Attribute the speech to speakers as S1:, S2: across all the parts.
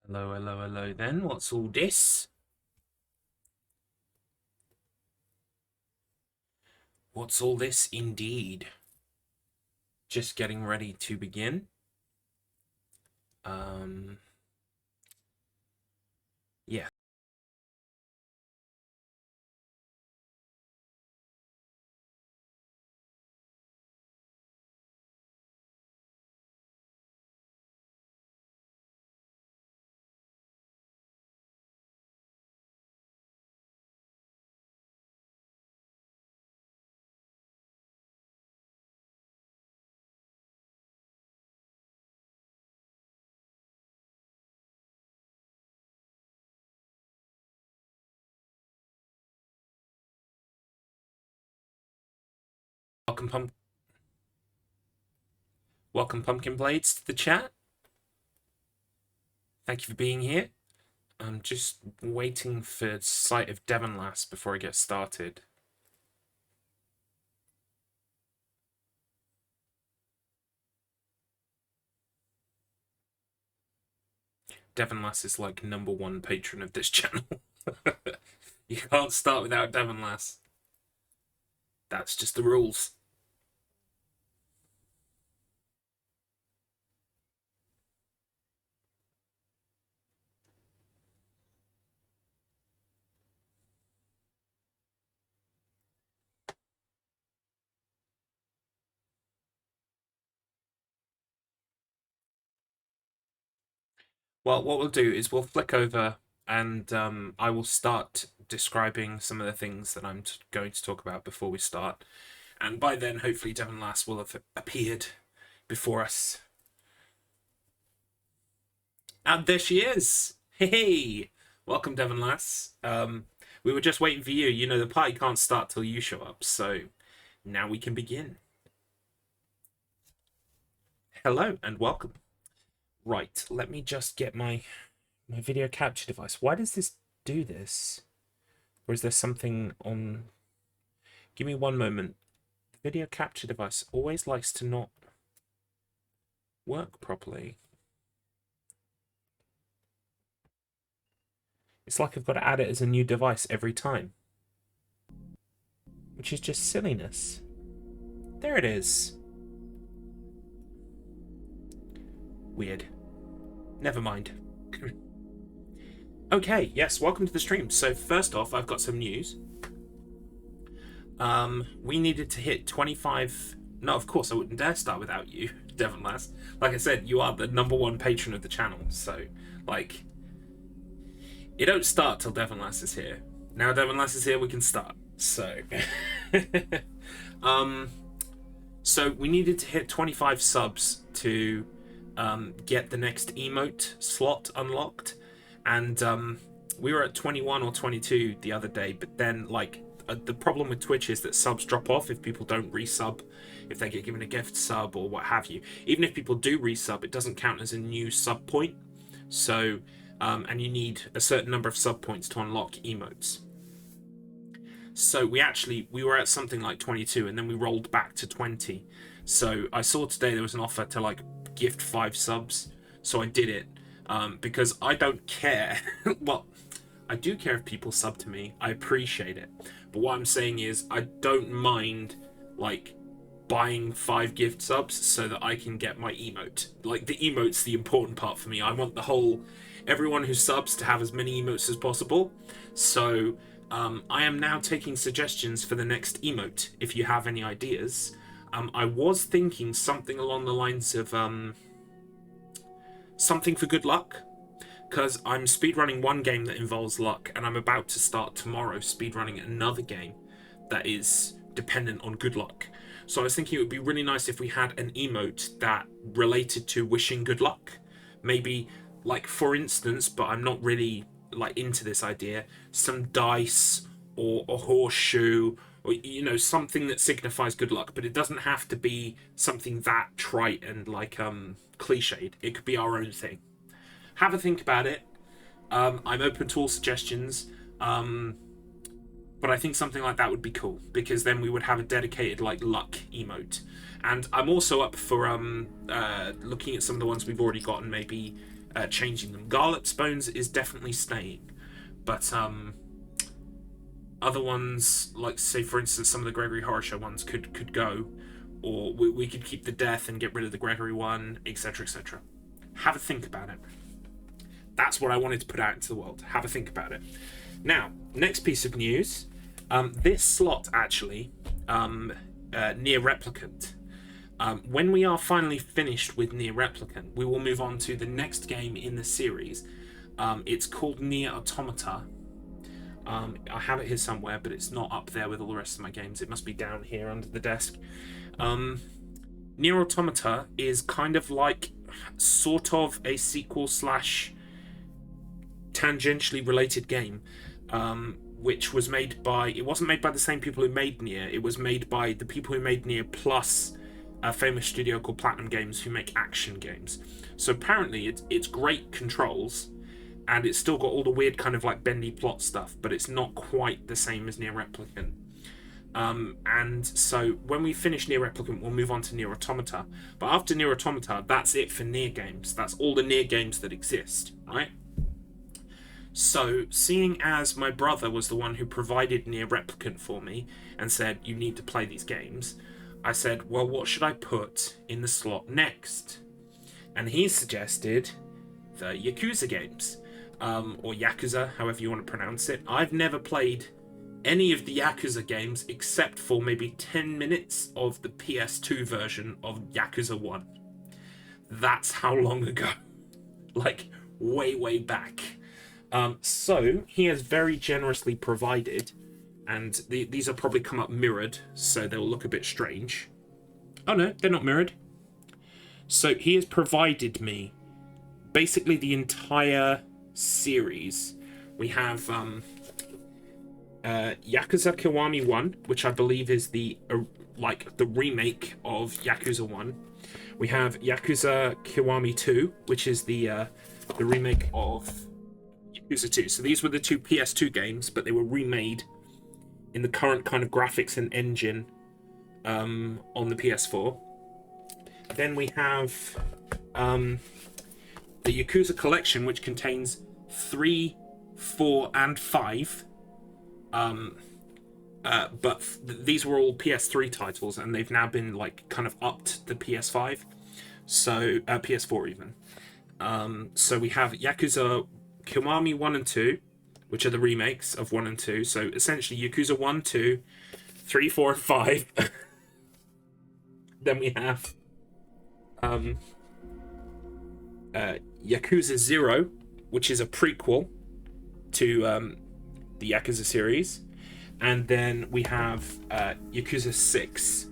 S1: Hello, hello, hello then. What's all this? What's all this indeed? Just getting ready to begin. Um, yeah. Welcome, welcome, Pumpkin Blades, to the chat. Thank you for being here. I'm just waiting for sight of Devon Lass before I get started. Devon Lass is like #1 patron of this channel. You can't start without Devon Lass. That's just the rules. Well, what we'll do is we'll flick over and I will start describing some of the things that I'm going to talk about before we start. And by then, hopefully, Devon Lass will have appeared before us. And there she is! Hey! Welcome, Devon Lass. We were just waiting for you. You know, the party can't start till you show up, so now we can begin. Hello and welcome. Right, let me just get my video capture device. Why does this do this? Or is there something on... Give me one moment. The video capture device always likes to not work properly. It's like I've got to add it as a new device every time. Which is just silliness. There it is. Weird. Never mind. Okay, yes, welcome to the stream. So first off, I've got some news. We needed to hit 25... No, of course, I wouldn't dare start without you, Devon Lass. Like I said, you are the #1 patron of the channel, so, like... It don't start till Devon Lass is here. Now Devon Lass is here, we can start. So... So we needed to hit 25 subs to get the next emote slot unlocked. And we were at 21 or 22 the other day, but then, like, the problem with Twitch is that subs drop off if people don't resub, if they get given a gift sub or what have you. Even if people do resub, it doesn't count as a new sub point. So, and you need a certain number of sub points to unlock emotes. So we were at something like 22, and then we rolled back to 20. So I saw today there was an offer to, like, gift 5 subs, so I did it. Because I don't care. Well, I do care if people sub to me. I appreciate it. But what I'm saying is I don't mind, like, buying 5 gift subs so that I can get my emote. Like, the emote's the important part for me. I want the whole... everyone who subs to have as many emotes as possible. So I am now taking suggestions for the next emote, if you have any ideas. I was thinking something along the lines of... something for good luck, because I'm speedrunning one game that involves luck, and I'm about to start tomorrow speedrunning another game that is dependent on good luck. So I was thinking it would be really nice if we had an emote that related to wishing good luck. Maybe, like, for instance, but I'm not really, like, into this idea, some dice or a horseshoe, or, you know, something that signifies good luck, but it doesn't have to be something that trite and, like, cliched. It could be our own thing. Have a think about it. I'm open to all suggestions. But but I think something like that would be cool, because then we would have a dedicated like luck emote. And I'm also up for looking at some of the ones we've already got and maybe changing them. Garlips Bones is definitely staying, but other ones, like say for instance some of the Gregory Horror Show ones could go, or we could keep the death and get rid of the Gregory one, etc., etc. Have a think about it. That's what I wanted to put out into the world. Have a think about it. Now, next piece of news. This slot, actually, NieR Replicant. When we are finally finished with NieR Replicant, we will move on to the next game in the series. It's called NieR Automata. I have it here somewhere, but it's not up there with all the rest of my games. It must be down here under the desk. NieR Automata is kind of like sort of a sequel slash tangentially related game, which was made by, it wasn't made by the same people who made NieR, it was made by the people who made NieR plus a famous studio called Platinum Games who make action games. So apparently it's great controls, and it's still got all the weird kind of like bendy plot stuff, but it's not quite the same as NieR Replicant. And so when we finish NieR Replicant, we'll move on to NieR Automata. But after NieR Automata, that's it for NieR games. That's all the NieR games that exist, right? So, seeing as my brother was the one who provided NieR Replicant for me and said, you need to play these games, I said, well, what should I put in the slot next? And he suggested the Yakuza games, or Yakuza, however you want to pronounce it. I've never played any of the Yakuza games except for maybe 10 minutes of the PS2 version of Yakuza 1. That's how long ago. Like, way, way back. So he has very generously provided, and these will probably come up mirrored, so they'll look a bit strange. Oh no, they're not mirrored. So he has provided me basically the entire series. We have Yakuza Kiwami 1, which I believe is the remake of Yakuza 1. We have Yakuza Kiwami 2, which is the remake of Yakuza 2. So these were the two PS2 games, but they were remade in the current kind of graphics and engine on the PS4. Then we have the Yakuza Collection, which contains 3, 4, and 5. But these were all PS3 titles, and they've now been like kind of upped to PS5, so PS4 even. So we have Yakuza Kiwami 1 and 2, which are the remakes of 1 and 2. So essentially Yakuza 1, 2, 3, 4, and 5. Then we have Yakuza 0, which is a prequel to the Yakuza series. And then we have Yakuza 6,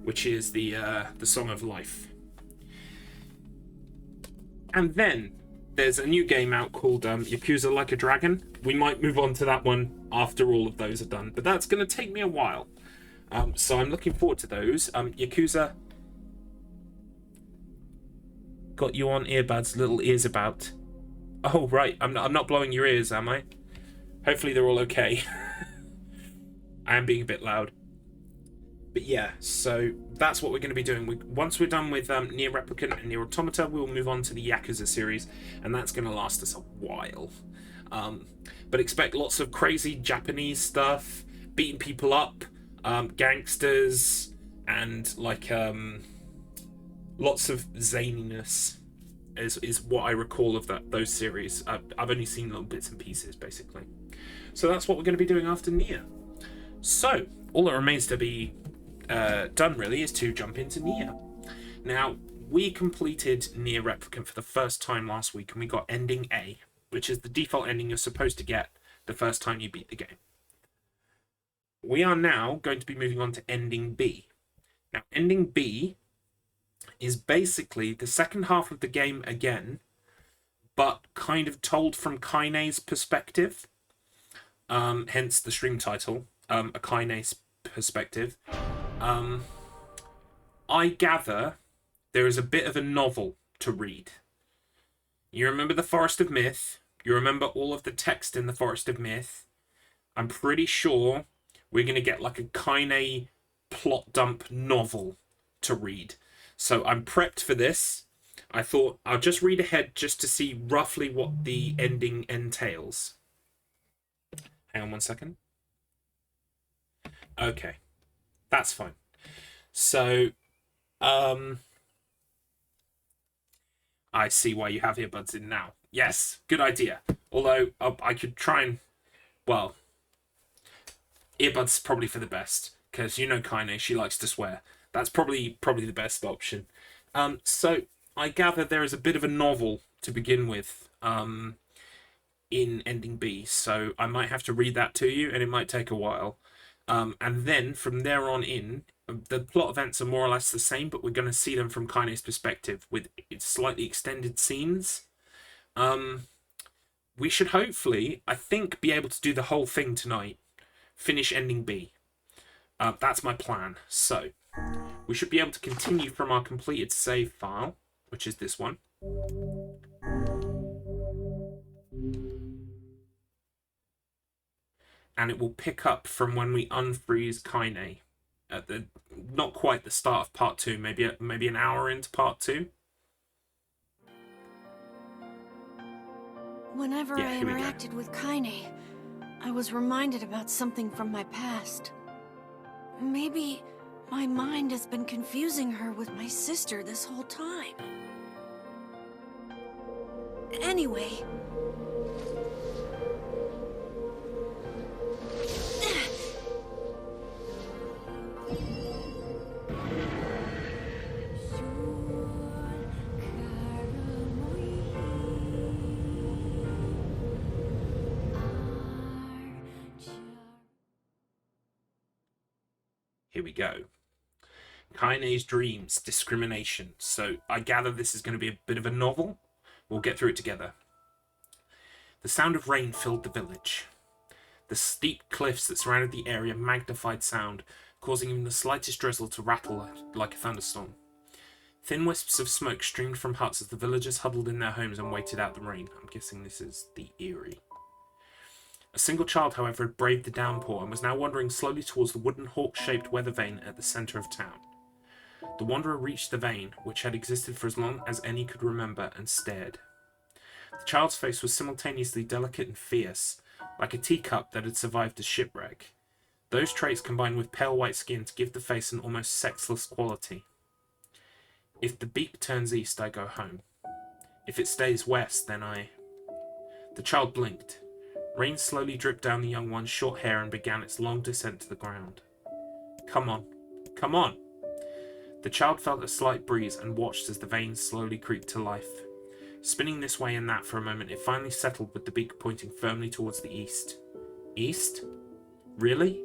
S1: which is the Song of Life. And then there's a new game out called Yakuza Like a Dragon. We might move on to that one after all of those are done, but that's going to take me a while. So I'm looking forward to those. Yakuza... Got you on earbuds, little ears about. Oh, right. I'm not blowing your ears, am I? Hopefully they're all okay. I am being a bit loud. But yeah, so that's what we're going to be doing. Once we're done with NieR Replicant and NieR Automata, we'll move on to the Yakuza series, and that's going to last us a while. But expect lots of crazy Japanese stuff, beating people up, gangsters, and like lots of zaniness is what I recall of those series. I've only seen little bits and pieces, basically. So that's what we're going to be doing after NieR. So all that remains to be done really is to jump into NieR. Now, we completed NieR Replicant for the first time last week, and we got ending A, which is the default ending you're supposed to get the first time you beat the game. We are now going to be moving on to ending B. Now, ending B is basically the second half of the game again, but kind of told from Kainé's perspective, hence the stream title, a Kainé's perspective. I gather there is a bit of a novel to read. You remember the Forest of Myth, you remember all of the text in the Forest of Myth. I'm pretty sure we're going to get like a Kainé plot dump novel to read. So I'm prepped for this. I thought I'll just read ahead just to see roughly what the ending entails. Hang on one second. Okay, that's fine. So, I see why you have earbuds in now. Yes, good idea. Although I could try and, well, earbuds probably for the best because you know Kainé, she likes to swear. That's probably the best option. So I gather there is a bit of a novel to begin with. In ending B, so I might have to read that to you, and it might take a while. And then from there on in, the plot events are more or less the same, but we're going to see them from Kainé's perspective with slightly extended scenes. We should hopefully, I think, be able to do the whole thing tonight. Finish ending B. That's my plan. So, we should be able to continue from our completed save file, which is this one. And it will pick up from when we unfreeze Kainé at the not quite the start of part 2, maybe an hour into part 2.
S2: Whenever I interacted with Kainé, I was reminded about something from my past. Maybe my mind has been confusing her with my sister this whole time. Anyway...
S1: Here we go. Kainé's dreams, discrimination. So I gather this is going to be a bit of a novel. We'll get through it together. The sound of rain filled the village. The steep cliffs that surrounded the area magnified sound, causing even the slightest drizzle to rattle like a thunderstorm. Thin wisps of smoke streamed from huts as the villagers huddled in their homes and waited out the rain. I'm guessing this is the Eyrie. A single child, however, had braved the downpour and was now wandering slowly towards the wooden hawk-shaped weather vane at the centre of town. The wanderer reached the vane, which had existed for as long as any could remember, and stared. The child's face was simultaneously delicate and fierce, like a teacup that had survived a shipwreck. Those traits combined with pale white skin to give the face an almost sexless quality. If the beak turns east, I go home. If it stays west, then I... The child blinked. Rain slowly dripped down the young one's short hair and began its long descent to the ground. Come on. Come on. The child felt a slight breeze and watched as the veins slowly creaked to life. Spinning this way and that for a moment, it finally settled with the beak pointing firmly towards the east. East? Really?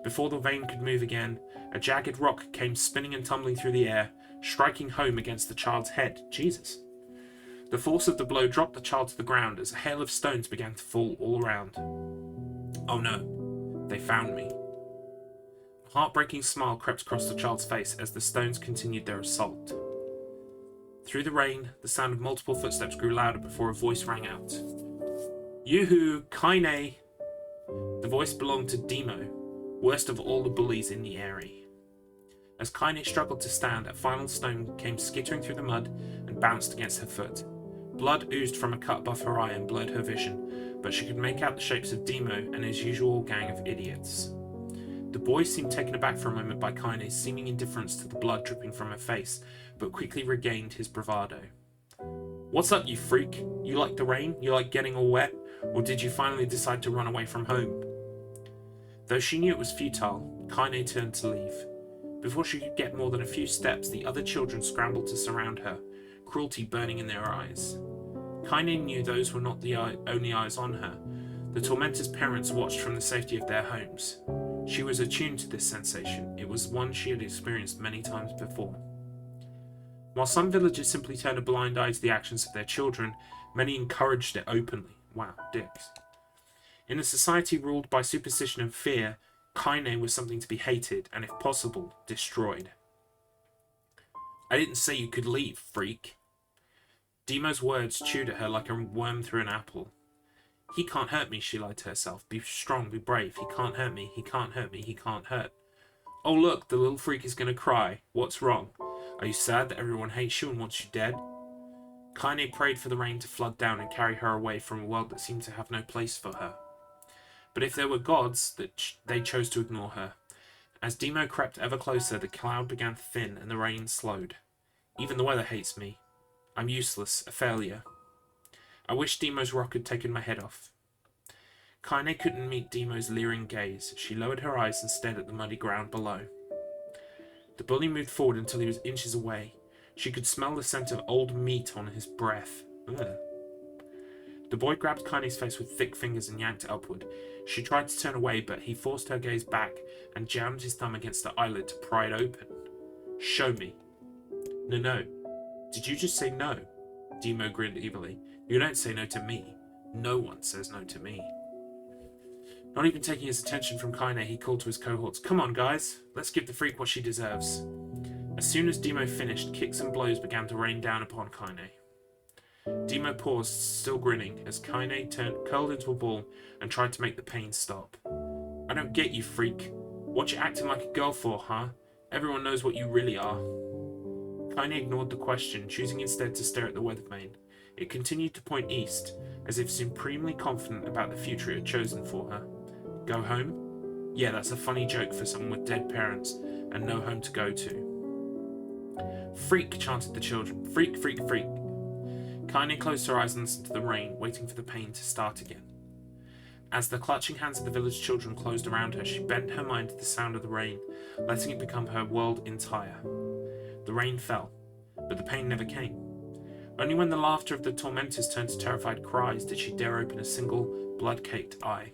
S1: Before the vein could move again, a jagged rock came spinning and tumbling through the air, striking home against the child's head. Jesus. The force of the blow dropped the child to the ground as a hail of stones began to fall all around. Oh no, they found me. A heartbreaking smile crept across the child's face as the stones continued their assault. Through the rain, the sound of multiple footsteps grew louder before a voice rang out. Yoo-hoo, Kainé! The voice belonged to Demo, worst of all the bullies in the area. As Kainé struggled to stand, a final stone came skittering through the mud and bounced against her foot. Blood oozed from a cut above her eye and blurred her vision, but she could make out the shapes of Demo and his usual gang of idiots. The boy seemed taken aback for a moment by Kainé's seeming indifference to the blood dripping from her face, but quickly regained his bravado. What's up, you freak? You like the rain? You like getting all wet? Or did you finally decide to run away from home? Though she knew it was futile, Kainé turned to leave. Before she could get more than a few steps, the other children scrambled to surround her, cruelty burning in their eyes. Kainé knew those were not the only eyes on her. The tormentors' parents watched from the safety of their homes. She was attuned to this sensation. It was one she had experienced many times before. While some villagers simply turned a blind eye to the actions of their children, many encouraged it openly. Wow, dicks. In a society ruled by superstition and fear, Kainé was something to be hated and, if possible, destroyed. I didn't say you could leave, freak. Demo's words chewed at her like a worm through an apple. He can't hurt me, she lied to herself. Be strong, be brave. He can't hurt me, he can't hurt me, he can't hurt. Oh look, the little freak is gonna cry. What's wrong? Are you sad that everyone hates you and wants you dead? Kainé prayed for the rain to flood down and carry her away from a world that seemed to have no place for her. But if there were gods, they chose to ignore her. As Demo crept ever closer, the cloud began to thin and the rain slowed. Even the weather hates me. I'm useless, a failure. I wish Demo's rock had taken my head off. Kainé couldn't meet Demo's leering gaze. She lowered her eyes and stared at the muddy ground below. The bully moved forward until he was inches away. She could smell the scent of old meat on his breath. Ugh. The boy grabbed Kainé's face with thick fingers and yanked it upward. She tried to turn away, but he forced her gaze back and jammed his thumb against her eyelid to pry it open. Show me. No. Did you just say no? Demo grinned evilly. You don't say no to me. No one says no to me. Not even taking his attention from Kainé, he called to his cohorts. Come on, guys. Let's give the freak what she deserves. As soon as Demo finished, kicks and blows began to rain down upon Kainé. Demo paused, still grinning, as Kainé curled into a ball and tried to make the pain stop. I don't get you, freak. What you acting like a girl for, huh? Everyone knows what you really are. Kainé ignored the question, choosing instead to stare at the weathervane. It continued to point east, as if supremely confident about the future it had chosen for her. Go home? Yeah, that's a funny joke for someone with dead parents and no home to go to. Freak, chanted the children. Freak, freak, freak. Kainé closed her eyes and listened to the rain, waiting for the pain to start again. As the clutching hands of the village children closed around her, she bent her mind to the sound of the rain, letting it become her world entire. The rain fell, but the pain never came. Only when the laughter of the tormentors turned to terrified cries did she dare open a single, blood-caked eye.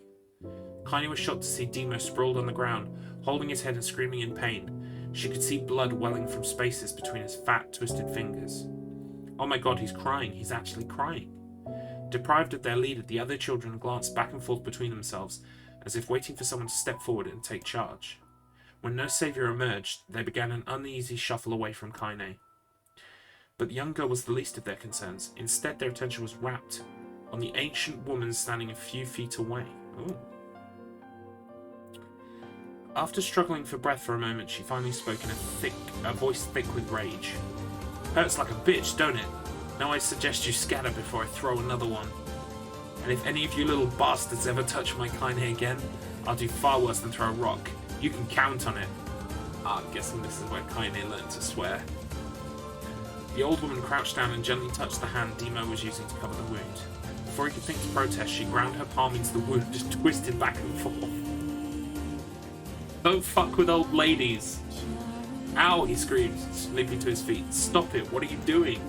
S1: Kainé was shocked to see Demo sprawled on the ground, holding his head and screaming in pain. She could see blood welling from spaces between his fat, twisted fingers. Oh my god, he's crying. He's actually crying. Deprived of their leader, the other children glanced back and forth between themselves, as if waiting for someone to step forward and take charge. When no savior emerged, they began an uneasy shuffle away from Kainé. But the young girl was the least of their concerns. Instead, their attention was rapt on the ancient woman standing a few feet away. Ooh. After struggling for breath for a moment, she finally spoke in a voice thick with rage. Hurts like a bitch, don't it? Now I suggest you scatter before I throw another one. And if any of you little bastards ever touch my Kainé again, I'll do far worse than throw a rock. You can count on it. I'm guessing this is where Kainé learned to swear. The old woman crouched down and gently touched the hand Demo was using to cover the wound. Before he could think to protest, she ground her palm into the wound and twisted back and forth. Don't fuck with old ladies. Ow, he screamed, leaping to his feet. Stop it, what are you doing?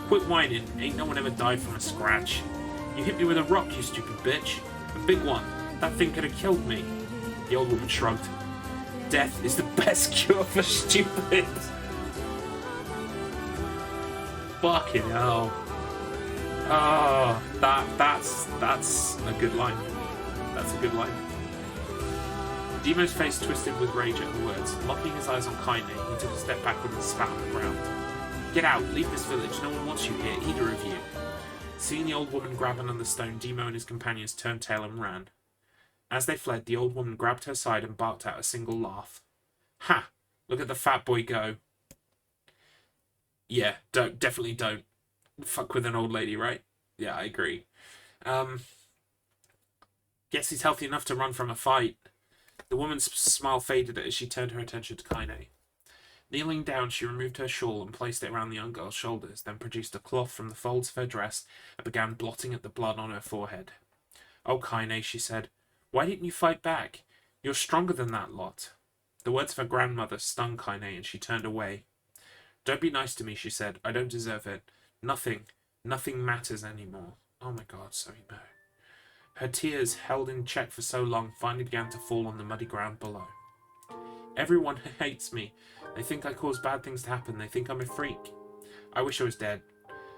S1: Quit whining, ain't no one ever died from a scratch. You hit me with a rock, you stupid bitch. A big one. That thing could have killed me. The old woman shrugged. Death is the best cure for stupid. Fucking hell. Oh, that's a good line. That's a good line. Demo's face twisted with rage at the words. Locking his eyes on Kainé, he took a step backward and spat on the ground. Get out, leave this village, no one wants you here, either of you. Seeing the old woman grab another stone, Demo and his companions turned tail and ran. As they fled, the old woman grabbed her side and barked out a single laugh. Ha! Look at the fat boy go. Yeah, definitely don't fuck with an old lady, right? Yeah, I agree. Guess he's healthy enough to run from a fight. The woman's smile faded as she turned her attention to Kainé. Kneeling down, she removed her shawl and placed it around the young girl's shoulders, then produced a cloth from the folds of her dress and began blotting at the blood on her forehead. Oh, Kainé, she said, why didn't you fight back? You're stronger than that lot. The words of her grandmother stung Kainé, and she turned away. Don't be nice to me, she said. I don't deserve it. Nothing matters anymore. Oh my god, so emo. Her tears, held in check for so long, finally began to fall on the muddy ground below. Everyone hates me. They think I cause bad things to happen. They think I'm a freak. I wish I was dead.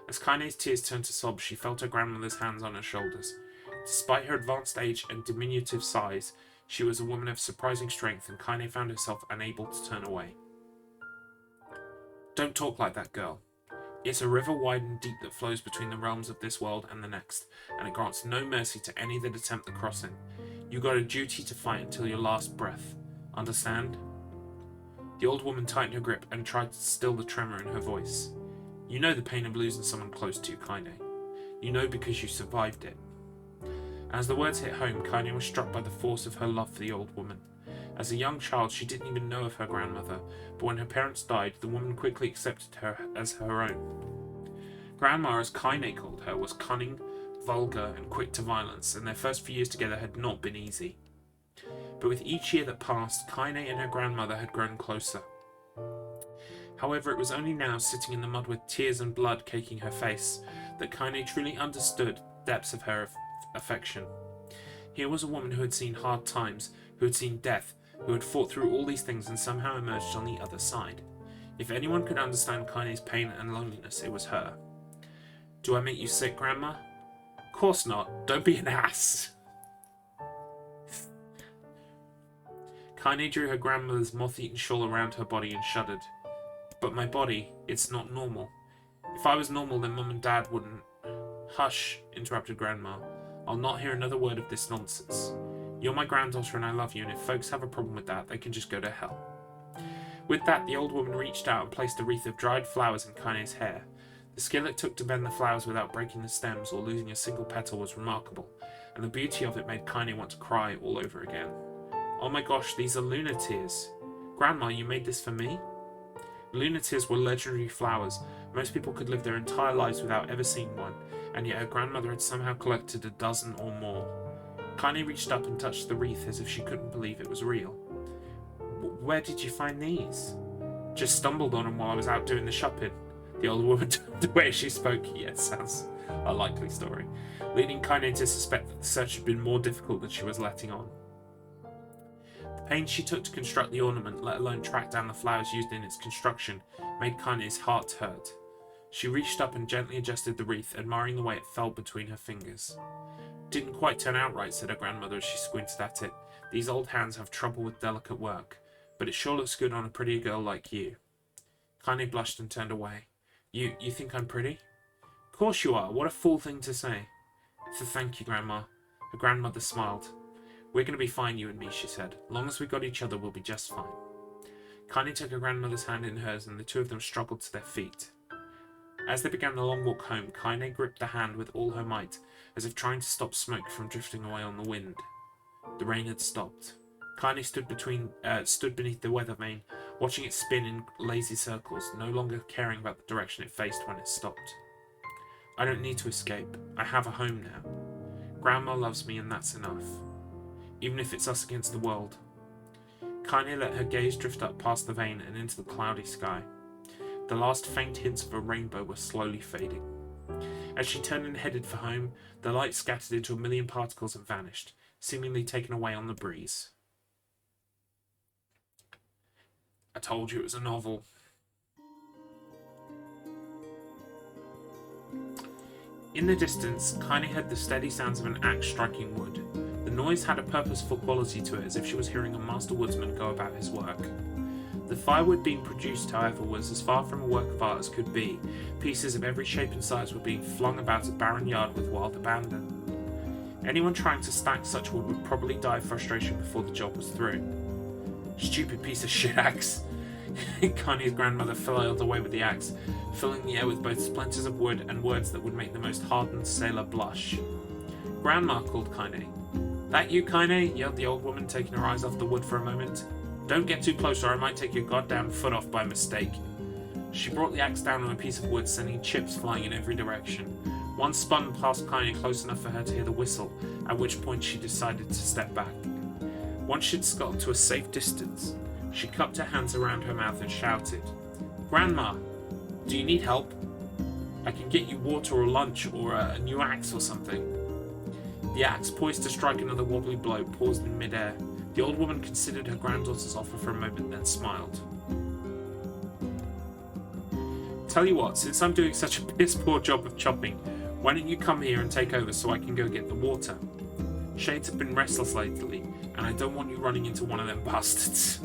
S1: As Kainé's tears turned to sobs, she felt her grandmother's hands on her shoulders. Despite her advanced age and diminutive size, she was a woman of surprising strength, and Kainé found herself unable to turn away. Don't talk like that, girl. It's a river wide and deep that flows between the realms of this world and the next, and it grants no mercy to any that attempt the crossing. You got a duty to fight until your last breath. Understand? The old woman tightened her grip and tried to still the tremor in her voice. You know the pain of losing someone close to you, Kainé. You know because you survived it. As the words hit home, Kainé was struck by the force of her love for the old woman. As a young child, she didn't even know of her grandmother, but when her parents died, the woman quickly accepted her as her own. Grandma, as Kainé called her, was cunning, vulgar, and quick to violence, and their first few years together had not been easy. But with each year that passed, Kainé and her grandmother had grown closer. However, it was only now, sitting in the mud with tears and blood caking her face, that Kainé truly understood the depths of her affection. Here was a woman who had seen hard times, who had seen death, who had fought through all these things and somehow emerged on the other side. If anyone could understand Kainé's pain and loneliness, it was her. Do I make you sick, Grandma? Course not. Don't be an ass. Kainé drew her grandmother's moth-eaten shawl around her body and shuddered. But my body, it's not normal. If I was normal, then Mum and Dad wouldn't. Hush, interrupted Grandma. I'll not hear another word of this nonsense. You're my granddaughter and I love you, and if folks have a problem with that, they can just go to hell. With that, the old woman reached out and placed a wreath of dried flowers in Kainé's hair. The skill it took to bend the flowers without breaking the stems or losing a single petal was remarkable, and the beauty of it made Kainé want to cry all over again. Oh my gosh, these are lunar tears. Grandma, you made this for me? Lunar tears were legendary flowers. Most people could live their entire lives without ever seeing one, and yet her grandmother had somehow collected a dozen or more. Kainé reached up and touched the wreath as if she couldn't believe it was real. Where did you find these? Just stumbled on them while I was out doing the shopping. The old woman turned away as she spoke. Yes, sounds a likely story, leading Kainé to suspect that the search had been more difficult than she was letting on. The pains she took to construct the ornament, let alone track down the flowers used in its construction, made Kainé's heart hurt. She reached up and gently adjusted the wreath, admiring the way it fell between her fingers. Didn't quite turn out right, said her grandmother as she squinted at it. These old hands have trouble with delicate work, but it sure looks good on a pretty girl like you. Kainé blushed and turned away. You think I'm pretty? Of course you are. What a fool thing to say. Thank you, Grandma. Her grandmother smiled. We're going to be fine, you and me, she said. Long as we got each other, we'll be just fine. Kainé took her grandmother's hand in hers, and the two of them struggled to their feet. As they began the long walk home, Kainé gripped the hand with all her might, as if trying to stop smoke from drifting away on the wind. The rain had stopped. Kainé stood beneath the weather vane, watching it spin in lazy circles, no longer caring about the direction it faced when it stopped. I don't need to escape. I have a home now. Grandma loves me and that's enough. Even if it's us against the world. Kainé let her gaze drift up past the vane and into the cloudy sky. The last faint hints of a rainbow were slowly fading. As she turned and headed for home, the light scattered into a million particles and vanished, seemingly taken away on the breeze. I told you it was a novel. In the distance, Kainé heard the steady sounds of an axe striking wood. The noise had a purposeful quality to it, as if she was hearing a master woodsman go about his work. The firewood being produced, however, was as far from a work of art as could be. Pieces of every shape and size were being flung about a barren yard with wild abandon. Anyone trying to stack such wood would probably die of frustration before the job was through. Stupid piece of shit axe! Kainé's grandmother flailed away with the axe, filling the air with both splinters of wood and words that would make the most hardened sailor blush. Grandma, called Kainé. That you, Kainé? Yelled the old woman, taking her eyes off the wood for a moment. Don't get too close or I might take your goddamn foot off by mistake. She brought the axe down on a piece of wood, sending chips flying in every direction. One spun past Kainé close enough for her to hear the whistle, at which point she decided to step back. Once she'd got to a safe distance, she cupped her hands around her mouth and shouted, Grandma, do you need help? I can get you water or lunch or a new axe or something. The axe, poised to strike another wobbly blow, paused in midair. The old woman considered her granddaughter's offer for a moment, then smiled. Tell you what, since I'm doing such a piss-poor job of chopping, why don't you come here and take over so I can go get the water? Shades have been restless lately, and I don't want you running into one of them bastards.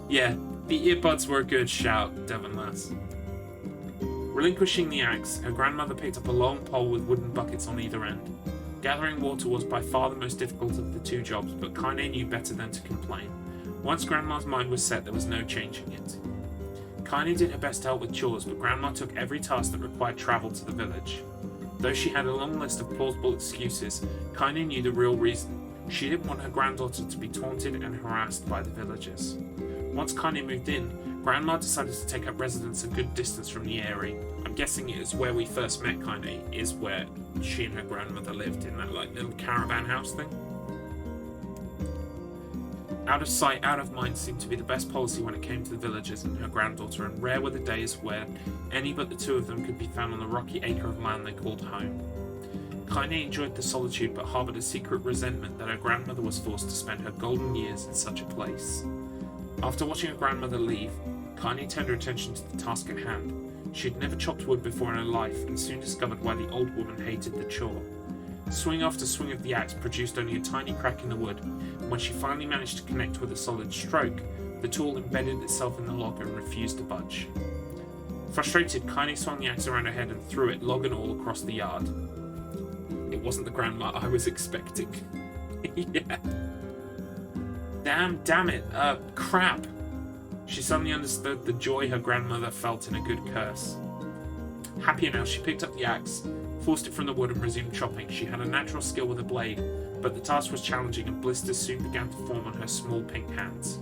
S1: Yeah, The earbuds were a good shout, Devon lass. Relinquishing the axe, her grandmother picked up a long pole with wooden buckets on either end. Gathering water was by far the most difficult of the two jobs, but Kainé knew better than to complain. Once Grandma's mind was set, there was no changing it. Kainé did her best to help with chores, but Grandma took every task that required travel to the village. Though she had a long list of plausible excuses, Kainé knew the real reason. She didn't want her granddaughter to be taunted and harassed by the villagers. Once Kainé moved in, Grandma decided to take up residence a good distance from NieR. I'm guessing it is where we first met Kainé, is where she and her grandmother lived, in that little caravan house thing. Out of sight, out of mind seemed to be the best policy when it came to the villagers and her granddaughter, and rare were the days where any but the two of them could be found on the rocky acre of land they called home. Kainé enjoyed the solitude but harboured a secret resentment that her grandmother was forced to spend her golden years in such a place. After watching her grandmother leave, Kainé turned her attention to the task at hand. She had never chopped wood before in her life and soon discovered why the old woman hated the chore. Swing after swing of the axe produced only a tiny crack in the wood, and when she finally managed to connect with a solid stroke, the tool embedded itself in the log and refused to budge. Frustrated, Kainé swung the axe around her head and threw it, log and all, across the yard. It wasn't the grandma I was expecting. Yeah. Damn it, crap. She suddenly understood the joy her grandmother felt in a good curse. Happier now, she picked up the axe, forced it from the wood and resumed chopping. She had a natural skill with a blade, but the task was challenging and blisters soon began to form on her small pink hands.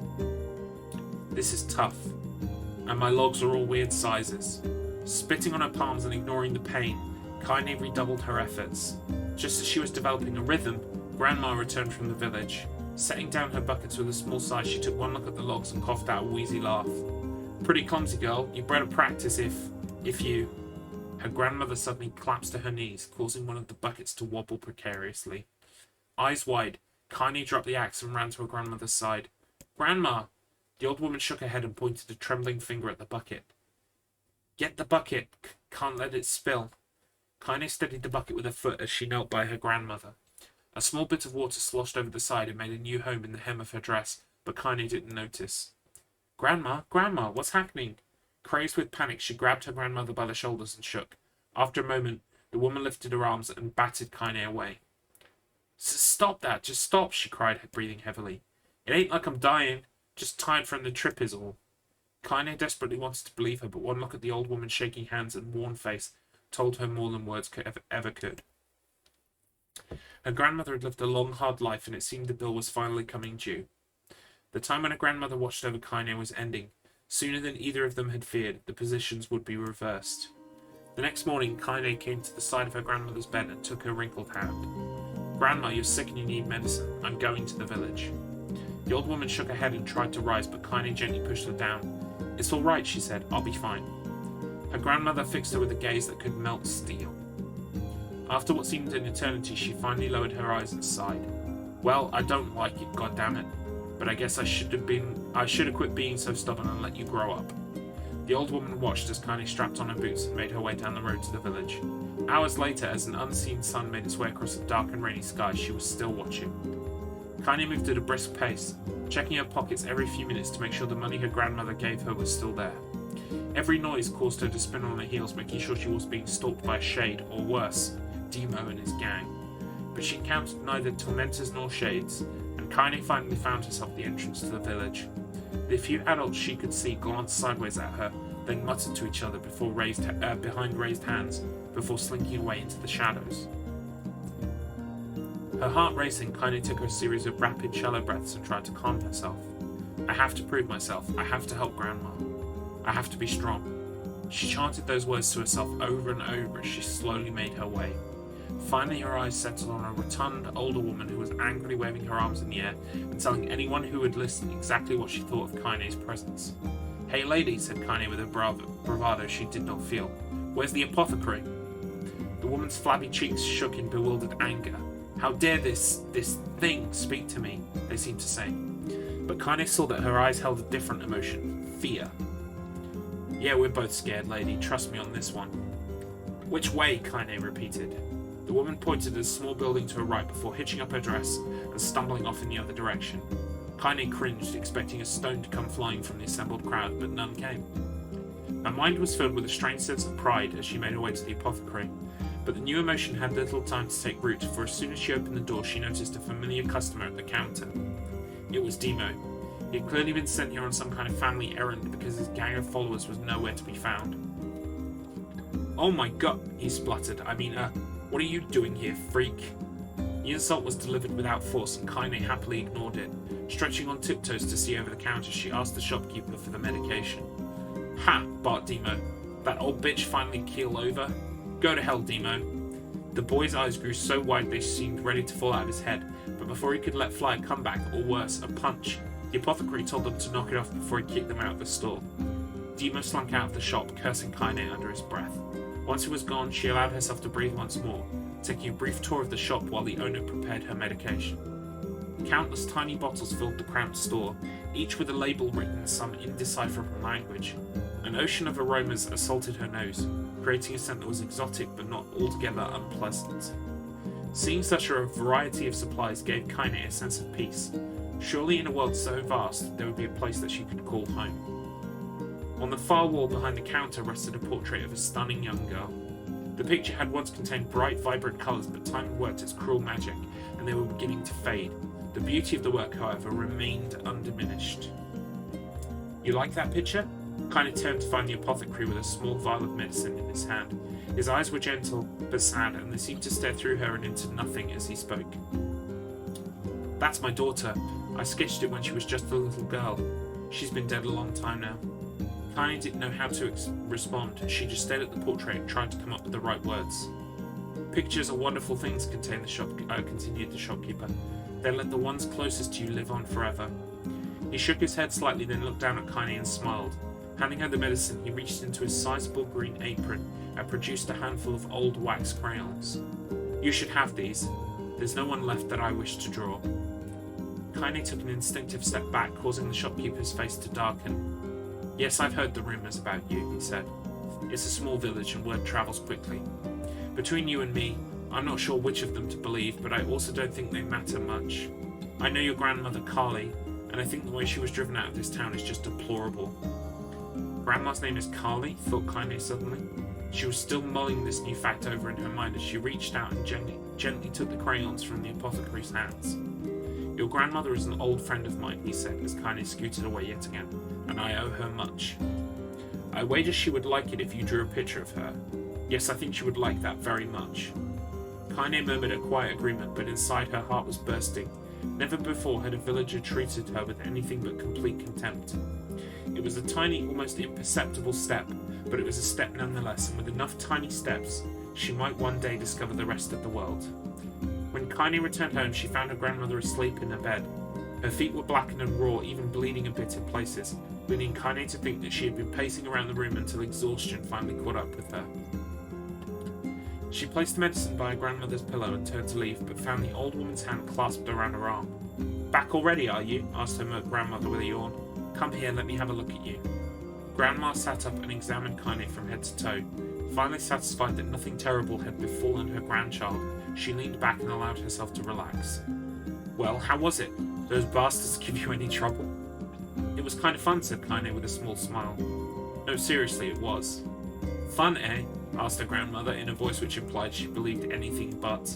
S1: This is tough, and my logs are all weird sizes. Spitting on her palms and ignoring the pain, Kainé redoubled her efforts. Just as she was developing a rhythm, Grandma returned from the village. Setting down her buckets with a small sigh, she took one look at the logs and coughed out a wheezy laugh. Pretty clumsy, girl. You better practice if you... Her grandmother suddenly collapsed to her knees, causing one of the buckets to wobble precariously. Eyes wide, Kainé dropped the axe and ran to her grandmother's side. Grandma! The old woman shook her head and pointed a trembling finger at the bucket. Get the bucket. Can't let it spill. Kainé steadied the bucket with her foot as she knelt by her grandmother. A small bit of water sloshed over the side and made a new home in the hem of her dress, but Kainé didn't notice. Grandma, what's happening? Crazed with panic, she grabbed her grandmother by the shoulders and shook. After a moment, the woman lifted her arms and batted Kainé away. Stop that, just stop, she cried, breathing heavily. It ain't like I'm dying, just tired from the trip is all. Kainé desperately wanted to believe her, but one look at the old woman's shaking hands and worn face told her more than words ever could. Her grandmother had lived a long, hard life, and it seemed the bill was finally coming due. The time when her grandmother watched over Kainé was ending. Sooner than either of them had feared, the positions would be reversed. The next morning, Kainé came to the side of her grandmother's bed and took her wrinkled hand. Grandma, you're sick and you need medicine. I'm going to the village. The old woman shook her head and tried to rise, but Kainé gently pushed her down. It's all right, she said. I'll be fine. Her grandmother fixed her with a gaze that could melt steel. After what seemed an eternity, she finally lowered her eyes and sighed. Well, I don't like it, goddammit. But I guess I should have quit being so stubborn and let you grow up. The old woman watched as Kainé strapped on her boots and made her way down the road to the village. Hours later, as an unseen sun made its way across the dark and rainy sky, she was still watching. Kainé moved at a brisk pace, checking her pockets every few minutes to make sure the money her grandmother gave her was still there. Every noise caused her to spin on her heels, making sure she was being stalked by a shade, or worse, Demo and his gang. But she encountered neither tormentors nor shades, and Kainé finally found herself at the entrance to the village. The few adults she could see glanced sideways at her, then muttered to each other behind raised hands, before slinking away into the shadows. Her heart racing, Kainé took a series of rapid, shallow breaths and tried to calm herself. I have to prove myself. I have to help Grandma. I have to be strong. She chanted those words to herself over and over as she slowly made her way. Finally, her eyes settled on a rotund, older woman who was angrily waving her arms in the air and telling anyone who would listen exactly what she thought of Kainé's presence. Hey lady, said Kainé with a bravado she did not feel. Where's the apothecary? The woman's flabby cheeks shook in bewildered anger. How dare this thing speak to me, they seemed to say. But Kainé saw that her eyes held a different emotion, fear. Yeah, we're both scared, lady. Trust me on this one. Which way? Kainé repeated. The woman pointed at a small building to her right before hitching up her dress and stumbling off in the other direction. Kainé cringed, expecting a stone to come flying from the assembled crowd, but none came. Her mind was filled with a strange sense of pride as she made her way to the apothecary, but the new emotion had little time to take root, for as soon as she opened the door she noticed a familiar customer at the counter. It was Demo. He had clearly been sent here on some kind of family errand because his gang of followers was nowhere to be found. "Oh my god," he spluttered. What are you doing here, freak?" The insult was delivered without force, and Kainé happily ignored it. Stretching on tiptoes to see over the counter, she asked the shopkeeper for the medication. "Ha!" barked Demo. "That old bitch finally keel over? Go to hell, Demo." The boy's eyes grew so wide they seemed ready to fall out of his head, but before he could let fly a comeback, or worse, a punch, the apothecary told them to knock it off before he kicked them out of the store. Demo slunk out of the shop, cursing Kainé under his breath. Once he was gone, she allowed herself to breathe once more, taking a brief tour of the shop while the owner prepared her medication. Countless tiny bottles filled the cramped store, each with a label written in some indecipherable language. An ocean of aromas assaulted her nose, creating a scent that was exotic but not altogether unpleasant. Seeing such a variety of supplies gave Kainé a sense of peace. Surely in a world so vast, there would be a place that she could call home. On the far wall behind the counter rested a portrait of a stunning young girl. The picture had once contained bright, vibrant colours, but time had worked its cruel magic, and they were beginning to fade. The beauty of the work, however, remained undiminished. "You like that picture?" Kainé turned to find the apothecary with a small vial of medicine in his hand. His eyes were gentle but sad, and they seemed to stare through her and into nothing as he spoke. "That's my daughter. I sketched it when she was just a little girl. She's been dead a long time now." Kainé didn't know how to respond. She just stared at the portrait and tried to come up with the right words. "Pictures are wonderful things," continued the shopkeeper. "They let the ones closest to you live on forever." He shook his head slightly, then looked down at Kainé and smiled. Handing her the medicine, he reached into his sizable green apron and produced a handful of old wax crayons. "You should have these. There's no one left that I wish to draw." Kainé took an instinctive step back, causing the shopkeeper's face to darken. "Yes, I've heard the rumours about you," he said. "It's a small village and word travels quickly. Between you and me, I'm not sure which of them to believe, but I also don't think they matter much. I know your grandmother, Carly, and I think the way she was driven out of this town is just deplorable." "Grandma's name is Carly?" thought Kainé suddenly. She was still mulling this new fact over in her mind as she reached out and gently took the crayons from the apothecary's hands. "Your grandmother is an old friend of mine," he said as Kainé scooted away yet again, "and I owe her much. I wager she would like it if you drew a picture of her. Yes, I think she would like that very much." Kainé murmured a quiet agreement, but inside her heart was bursting. Never before had a villager treated her with anything but complete contempt. It was a tiny, almost imperceptible step, but it was a step nonetheless, and with enough tiny steps, she might one day discover the rest of the world. When Kainé returned home, she found her grandmother asleep in her bed. Her feet were blackened and raw, even bleeding a bit in places, leading Kainé to think that she had been pacing around the room until exhaustion finally caught up with her. She placed the medicine by her grandmother's pillow and turned to leave, but found the old woman's hand clasped around her arm. "Back already, are you?" asked her grandmother with a yawn. "Come here, let me have a look at you." Grandma sat up and examined Kainé from head to toe. Finally satisfied that nothing terrible had befallen her grandchild, she leaned back and allowed herself to relax. "Well, how was it? Those bastards give you any trouble?" "It was kind of fun," said Kainé with a small smile. "No, seriously, it was." "Fun, eh?" asked her grandmother in a voice which implied she believed anything but.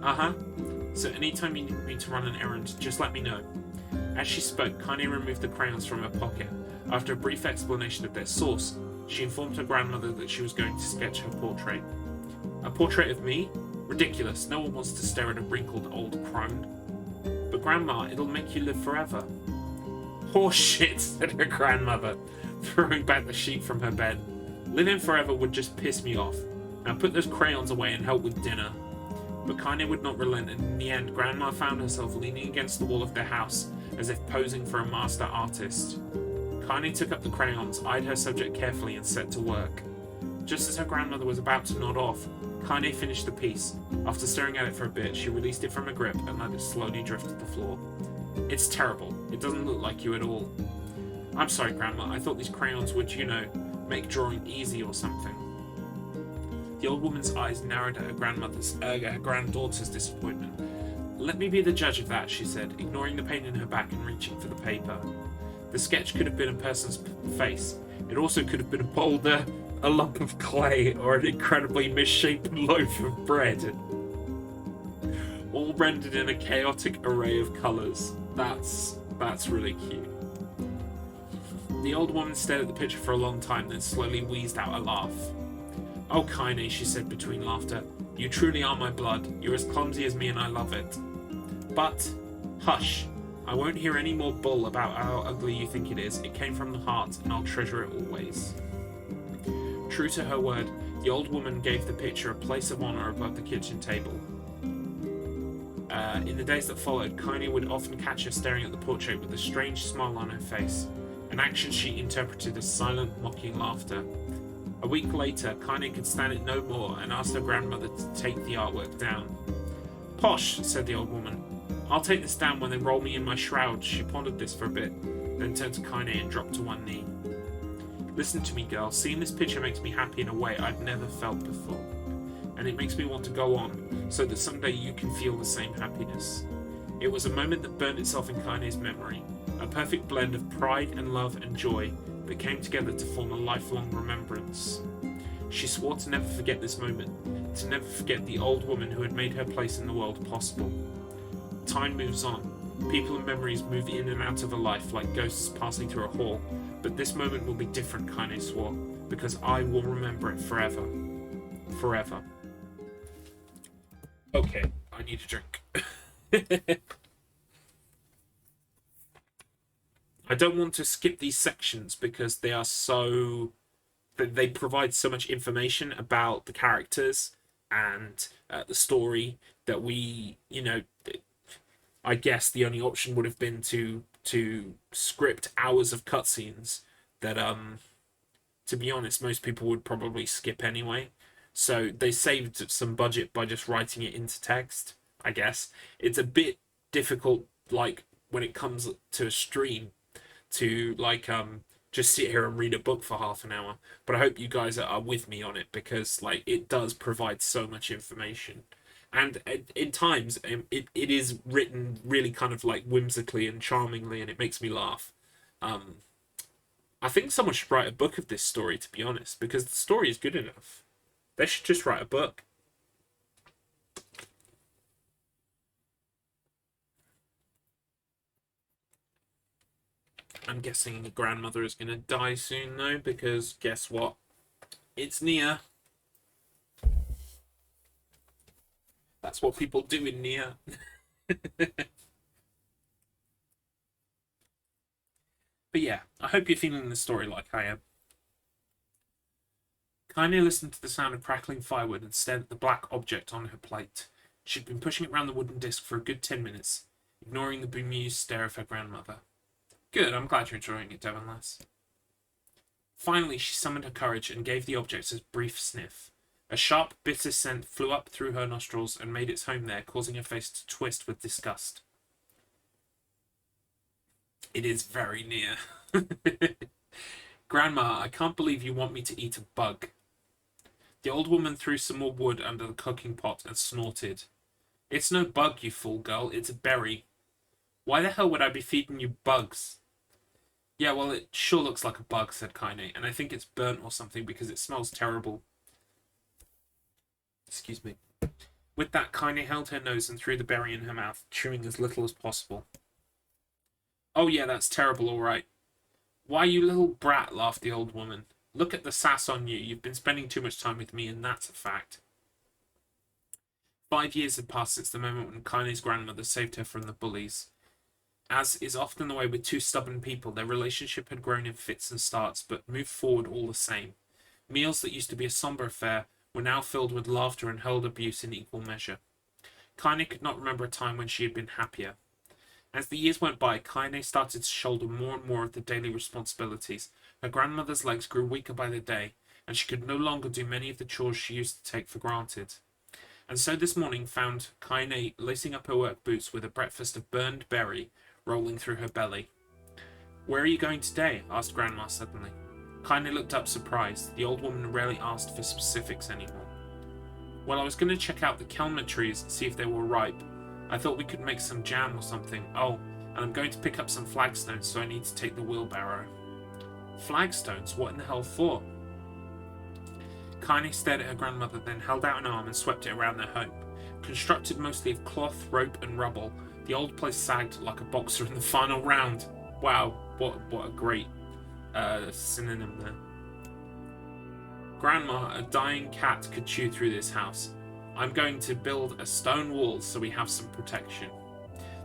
S1: "Uh-huh. So anytime you need me to run an errand, just let me know." As she spoke, Kainé removed the crayons from her pocket. After a brief explanation of their source, she informed her grandmother that she was going to sketch her portrait. "A portrait of me? Ridiculous. No one wants to stare at a wrinkled old crone." "But Grandma, it'll make you live forever." "Horse shit," said her grandmother, throwing back the sheet from her bed. "Living forever would just piss me off. Now put those crayons away and help with dinner." But Kainé would not relent, and in the end, Grandma found herself leaning against the wall of their house, as if posing for a master artist. Kainé took up the crayons, eyed her subject carefully, and set to work. Just as her grandmother was about to nod off, Kainé finished the piece. After staring at it for a bit, she released it from her grip and let it slowly drift to the floor. "It's terrible. It doesn't look like you at all." "I'm sorry, Grandma. I thought these crayons would, make drawing easy or something." The old woman's eyes narrowed at her granddaughter's disappointment. Let me be the judge of that, she said, ignoring the pain in her back and reaching for the paper. The sketch could have been a person's face. It also could have been a boulder, a lump of clay, or an incredibly misshapen loaf of bread. All rendered in a chaotic array of colours. That's really cute. The old woman stared at the picture for a long time, then slowly wheezed out a laugh. Oh, Kainé, she said between laughter, you truly are my blood. You're as clumsy as me and I love it. But, hush. I won't hear any more bull about how ugly you think it is. It came from the heart, and I'll treasure it always. True to her word, the old woman gave the picture a place of honour above the kitchen table. In the days that followed, Kainé would often catch her staring at the portrait with a strange smile on her face, an action she interpreted as silent, mocking laughter. A week later, Kainé could stand it no more and asked her grandmother to take the artwork down. Posh, said the old woman. I'll take this down when they roll me in my shroud. She pondered this for a bit, then turned to Kainé and dropped to one knee. Listen to me, girl. Seeing this picture makes me happy in a way I've never felt before. And it makes me want to go on, so that someday you can feel the same happiness. It was a moment that burned itself in Kainé's memory, a perfect blend of pride and love and joy that came together to form a lifelong remembrance. She swore to never forget this moment, to never forget the old woman who had made her place in the world possible. Time moves on. People and memories move in and out of a life like ghosts passing through a hall, but this moment will be different, Kainé swore, because I will remember it forever. Forever. Okay, I need a drink. I don't want to skip these sections because they are so... they provide so much information about the characters and the story that we, you know, I guess the only option would have been to script hours of cutscenes that, to be honest, most people would probably skip anyway. So they saved some budget by just writing it into text, I guess. It's a bit difficult, like, when it comes to a stream, to, like, just sit here and read a book for half an hour. But I hope you guys are with me on it, because, like, it does provide so much information. And in times, it is written really kind of, like, whimsically and charmingly, and it makes me laugh. I think someone should write a book of this story, to be honest, because the story is good enough. They should just write a book. I'm guessing the grandmother is going to die soon, though, because guess what? It's NieR. That's what people do in NieR. But yeah, I hope you're feeling the story like I am. Kainé listened to the sound of crackling firewood and stared at the black object on her plate. She'd been pushing it round the wooden disc for a good 10 minutes, ignoring the bemused stare of her grandmother. Good, I'm glad you're enjoying it, Devon lass. Finally, she summoned her courage and gave the object a brief sniff. A sharp, bitter scent flew up through her nostrils and made its home there, causing her face to twist with disgust. It is very NieR. Grandma, I can't believe you want me to eat a bug. The old woman threw some more wood under the cooking pot and snorted. It's no bug, you fool girl, it's a berry. Why the hell would I be feeding you bugs? Yeah, well, it sure looks like a bug, said Kainé, and I think it's burnt or something because it smells terrible. Excuse me. With that, Kainé held her nose and threw the berry in her mouth, chewing as little as possible. Oh yeah, that's terrible, all right. Why, you little brat, laughed the old woman. Look at the sass on you. You've been spending too much time with me, and that's a fact. 5 years had passed since the moment when Kainé's grandmother saved her from the bullies. As is often the way with two stubborn people, their relationship had grown in fits and starts, but moved forward all the same. Meals that used to be a somber affair were now filled with laughter and hurled abuse in equal measure. Kainé could not remember a time when she had been happier. As the years went by, Kainé started to shoulder more and more of the daily responsibilities. Her grandmother's legs grew weaker by the day, and she could no longer do many of the chores she used to take for granted. And so this morning found Kainé lacing up her work boots with a breakfast of burned berry rolling through her belly. Where are you going today? Asked Grandma suddenly. Kainé looked up surprised. The old woman rarely asked for specifics anymore. Well, I was going to check out the kelma trees and see if they were ripe. I thought we could make some jam or something. Oh, and I'm going to pick up some flagstones, so I need to take the wheelbarrow. Flagstones? What in the hell for? Kainé stared at her grandmother, then held out an arm and swept it around their home. Constructed mostly of cloth, rope, and rubble, the old place sagged like a boxer in the final round. Wow, what a great synonym there. Grandma, a dying cat could chew through this house. I'm going to build a stone wall so we have some protection.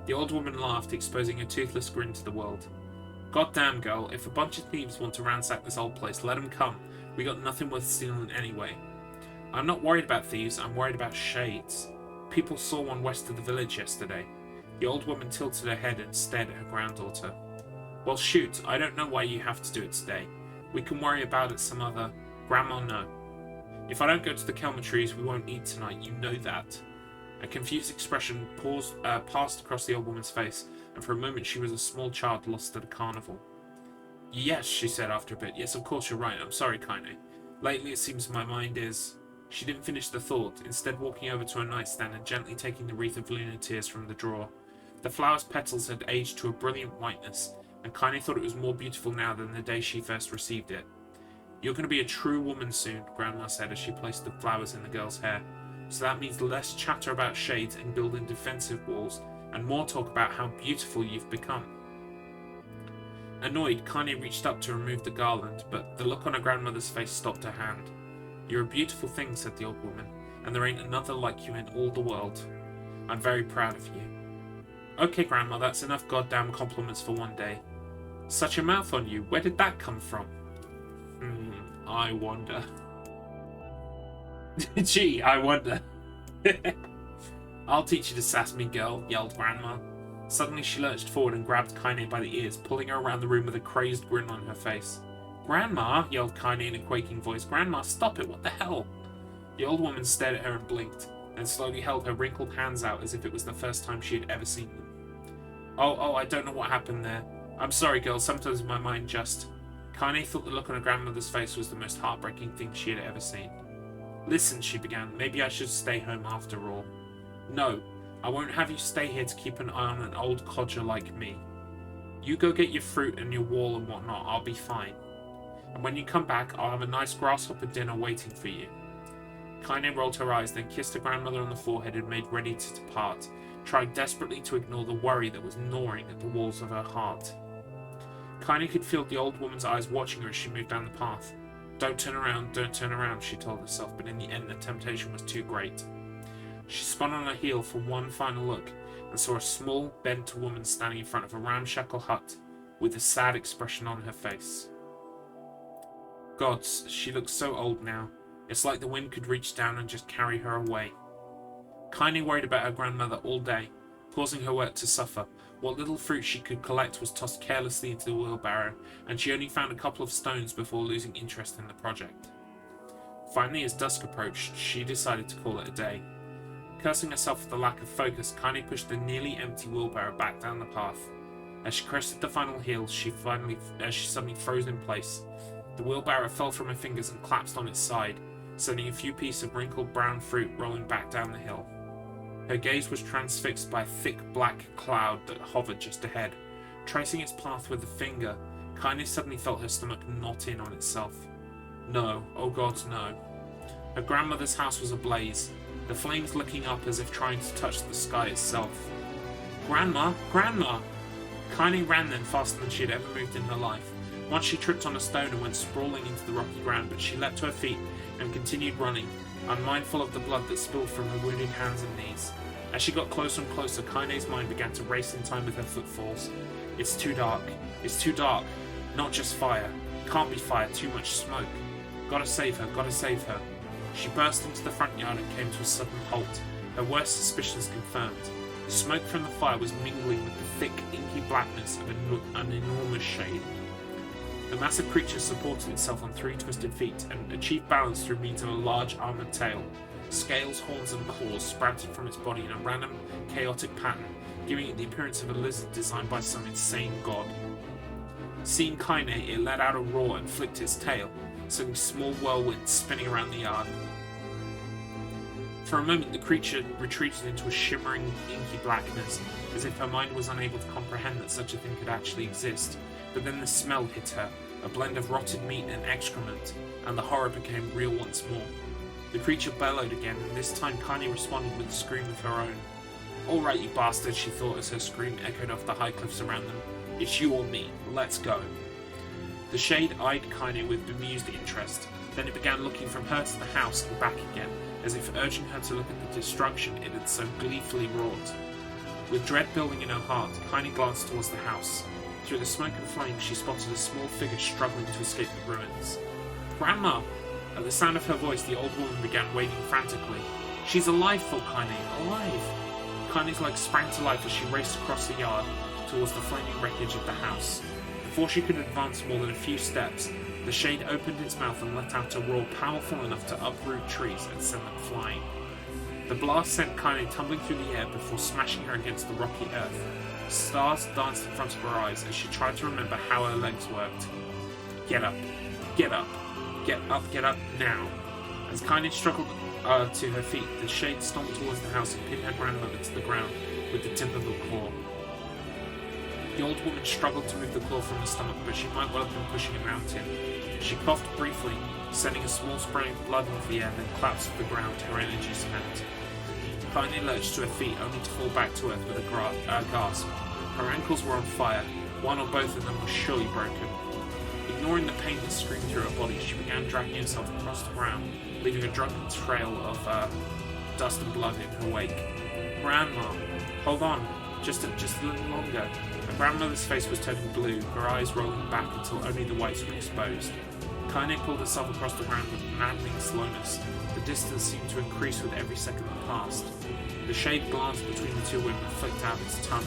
S1: The old woman laughed, exposing a toothless grin to the world. Goddamn, girl, if a bunch of thieves want to ransack this old place, let them come. We got nothing worth stealing anyway. I'm not worried about thieves, I'm worried about shades. People saw one west of the village yesterday. The old woman tilted her head and stared at her granddaughter. Well, shoot, I don't know why you have to do it today. We can worry about it some other... Grandma, no. If I don't go to the kelma trees, we won't eat tonight, you know that. A confused expression passed across the old woman's face, and for a moment she was a small child lost at a carnival. Yes, she said after a bit. Yes, of course you're right. I'm sorry, Kainé. Lately it seems my mind is... She didn't finish the thought, instead walking over to her nightstand and gently taking the wreath of lunar tears from the drawer. The flower's petals had aged to a brilliant whiteness, and Kainé thought it was more beautiful now than the day she first received it. You're going to be a true woman soon, Grandma said as she placed the flowers in the girl's hair. So that means less chatter about shades and building defensive walls, and more talk about how beautiful you've become. Annoyed, Kainé reached up to remove the garland, but the look on her grandmother's face stopped her hand. You're a beautiful thing, said the old woman, and there ain't another like you in all the world. I'm very proud of you. Okay, Grandma, that's enough goddamn compliments for one day. Such a mouth on you, where did that come from? I wonder. Gee, I wonder. I'll teach you to sass me, girl, yelled Grandma. Suddenly she lurched forward and grabbed Kainé by the ears, pulling her around the room with a crazed grin on her face. Grandma, yelled Kainé in a quaking voice. Grandma, stop it, what the hell? The old woman stared at her and blinked, then slowly held her wrinkled hands out as if it was the first time she had ever seen them. Oh, I don't know what happened there. I'm sorry, girl, sometimes my mind just... Kainé thought the look on her grandmother's face was the most heartbreaking thing she had ever seen. Listen, she began, maybe I should stay home after all. No, I won't have you stay here to keep an eye on an old codger like me. You go get your fruit and your wall and whatnot, I'll be fine. And when you come back, I'll have a nice grasshopper dinner waiting for you. Kainé rolled her eyes, then kissed her grandmother on the forehead and made ready to depart, trying desperately to ignore the worry that was gnawing at the walls of her heart. Kainé could feel the old woman's eyes watching her as she moved down the path. Don't turn around, she told herself, but in the end the temptation was too great. She spun on her heel for one final look and saw a small, bent woman standing in front of a ramshackle hut with a sad expression on her face. Gods, she looked so old now. It's like the wind could reach down and just carry her away. Kainé worried about her grandmother all day, causing her work to suffer. What little fruit she could collect was tossed carelessly into the wheelbarrow, and she only found a couple of stones before losing interest in the project. Finally, as dusk approached, she decided to call it a day. Cursing herself for the lack of focus, Kainé pushed the nearly empty wheelbarrow back down the path. As she crested the final hill, she suddenly froze in place. The wheelbarrow fell from her fingers and collapsed on its side, sending a few pieces of wrinkled brown fruit rolling back down the hill. Her gaze was transfixed by a thick black cloud that hovered just ahead. Tracing its path with a finger, Kainé suddenly felt her stomach knot in on itself. No, oh God, no. Her grandmother's house was ablaze, the flames licking up as if trying to touch the sky itself. Grandma! Grandma! Kainé ran then faster than she had ever moved in her life. Once she tripped on a stone and went sprawling into the rocky ground, but she leapt to her feet and continued running, unmindful of the blood that spilled from her wounded hands and knees. As she got closer and closer, Kainé's mind began to race in time with her footfalls. It's too dark. It's too dark. Not just fire. Can't be fire. Too much smoke. Gotta save her. Gotta save her. She burst into the front yard and came to a sudden halt, her worst suspicions confirmed. Smoke from the fire was mingling with the thick, inky blackness of an enormous shade. The massive creature supported itself on 3 twisted feet and achieved balance through means of a large armoured tail. Scales, horns and claws sprouted from its body in a random, chaotic pattern, giving it the appearance of a lizard designed by some insane god. Seeing Kainé, it let out a roar and flicked its tail, sending small whirlwinds spinning around the yard. For a moment, the creature retreated into a shimmering, inky blackness, as if her mind was unable to comprehend that such a thing could actually exist. But then the smell hit her, a blend of rotted meat and excrement, and the horror became real once more. The creature bellowed again, and this time Kainé responded with a scream of her own. "All right, you bastard," she thought as her scream echoed off the high cliffs around them. "It's you or me. Let's go." The shade eyed Kainé with bemused interest. Then it began looking from her to the house and back again, as if urging her to look at the destruction it had so gleefully wrought. With dread building in her heart, Kainé glanced towards the house. Through the smoke and flame, she spotted a small figure struggling to escape the ruins. "Grandma!" At the sound of her voice, the old woman began waving frantically. "She's alive," thought Kainé. "Alive!" Kainé's legs sprang to life as she raced across the yard towards the flaming wreckage of the house. Before she could advance more than a few steps, the shade opened its mouth and let out a roar powerful enough to uproot trees and send them flying. The blast sent Kainé tumbling through the air before smashing her against the rocky earth. Stars danced in front of her eyes as she tried to remember how her legs worked. Get up, get up, get up, get up, now. As Kainé struggled to her feet, the shade stomped towards the house and pinned her grandmother to the ground with the tip of a claw. The old woman struggled to move the claw from her stomach, but she might well have been pushing a mountain. She coughed briefly, sending a small spray of blood into the air, then collapsed to the ground, her energy spent. Kainé lurched to her feet, only to fall back to earth with a gasp. Her ankles were on fire. One or both of them was surely broken. Ignoring the pain that screamed through her body, she began dragging herself across the ground, leaving a drunken trail of dust and blood in her wake. "Grandma, hold on, just a little longer." Her grandmother's face was turning blue, her eyes rolling back until only the whites were exposed. Kainé pulled herself across the ground with maddening slowness. The distance seemed to increase with every second that passed. The shade glanced between the two women and flicked out its tongue,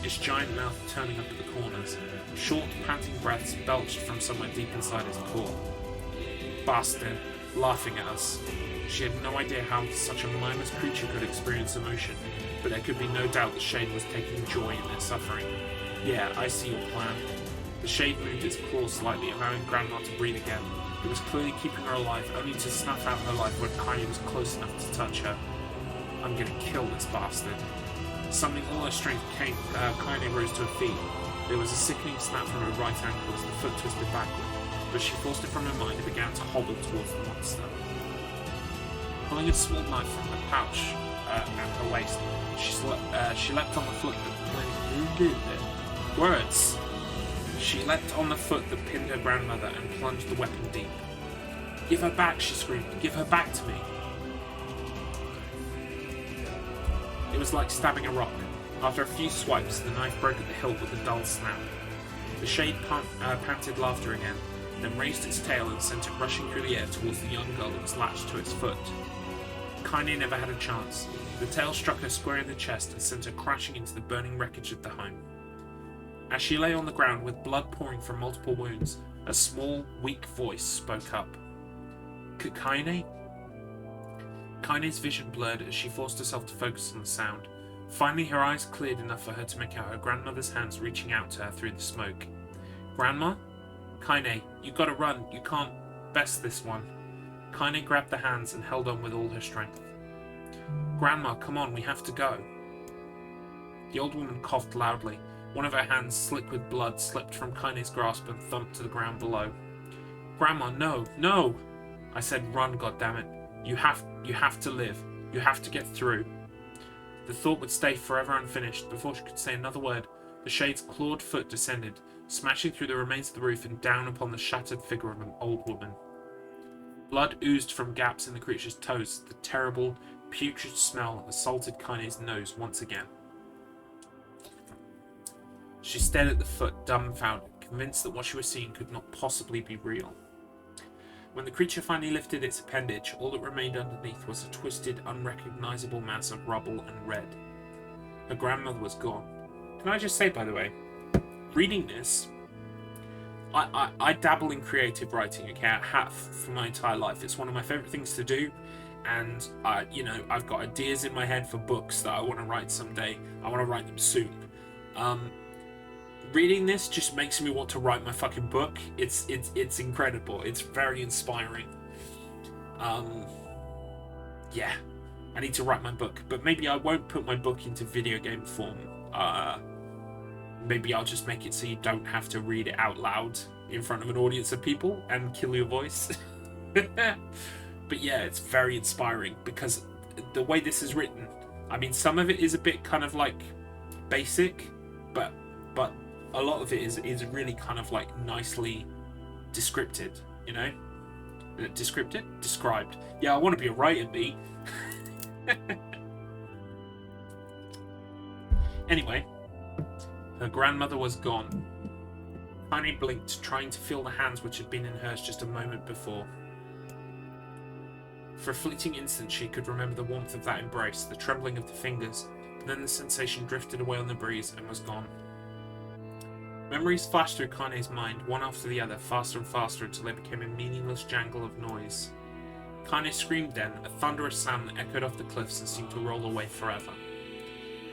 S1: its giant mouth turning up at the corners. Short, panting breaths belched from somewhere deep inside its core. "Bastard," laughing at us. She had no idea how such a mindless creature could experience emotion, but there could be no doubt the shade was taking joy in their suffering. "Yeah, I see your plan." The shade moved its claws slightly, allowing Grandma to breathe again. It was clearly keeping her alive, only to snuff out her life when Kainé was close enough to touch her. "I'm gonna kill this bastard." Summoning all her strength, Kainé rose to her feet. There was a sickening snap from her right ankle as the foot twisted backward, but she forced it from her mind and began to hobble towards the monster. Pulling a small knife from her pouch at her waist, she leapt on the foot that words. She leapt on the foot that pinned her grandmother and plunged the weapon deep. "Give her back!" she screamed. "Give her back to me!" It was like stabbing a rock. After a few swipes, the knife broke at the hilt with a dull snap. The shade panted laughter again, then raised its tail and sent it rushing through the air towards the young girl that was latched to its foot. Kainé never had a chance. The tail struck her square in the chest and sent her crashing into the burning wreckage of the home. As she lay on the ground with blood pouring from multiple wounds, a small, weak voice spoke up. "Kainé?" Kainé's vision blurred as she forced herself to focus on the sound. Finally, her eyes cleared enough for her to make out her grandmother's hands reaching out to her through the smoke. "Grandma? Kainé, you gotta run. You can't best this one." Kainé grabbed the hands and held on with all her strength. "Grandma, come on, we have to go." The old woman coughed loudly. One of her hands, slick with blood, slipped from Kainé's grasp and thumped to the ground below. "Grandma, no, no!" I said, "Run, goddammit. You have to live. You have to get through." The thought would stay forever unfinished. Before she could say another word, the shade's clawed foot descended, smashing through the remains of the roof and down upon the shattered figure of an old woman. Blood oozed from gaps in the creature's toes. The terrible, putrid smell assaulted Kainé's nose once again. She stared at the foot, dumbfounded, convinced that what she was seeing could not possibly be real. When the creature finally lifted its appendage, all that remained underneath was a twisted, unrecognizable mass of rubble and red. Her grandmother was gone. Can I just say, by the way, reading this, I dabble in creative writing, okay? I have for my entire life. It's one of my favorite things to do, and I've got ideas in my head for books that I want to write someday. I want to write them soon. Reading this just makes me want to write my fucking book. It's incredible. It's very inspiring. Yeah, I need to write my book, but maybe I won't put my book into video game form. Maybe I'll just make it so you don't have to read it out loud in front of an audience of people and kill your voice. But yeah, it's very inspiring because the way this is written, I mean, some of it is a bit kind of like basic, but a lot of it is really kind of like nicely descripted, you know? Described. Yeah, I want to be a writer, me. Anyway, her grandmother was gone. Kainé blinked, trying to feel the hands which had been in hers just a moment before. For a fleeting instant she could remember the warmth of that embrace, the trembling of the fingers, but then the sensation drifted away on the breeze and was gone. Memories flashed through Kainé's mind, one after the other, faster and faster, until they became a meaningless jangle of noise. Kainé screamed then, a thunderous sound that echoed off the cliffs and seemed to roll away forever.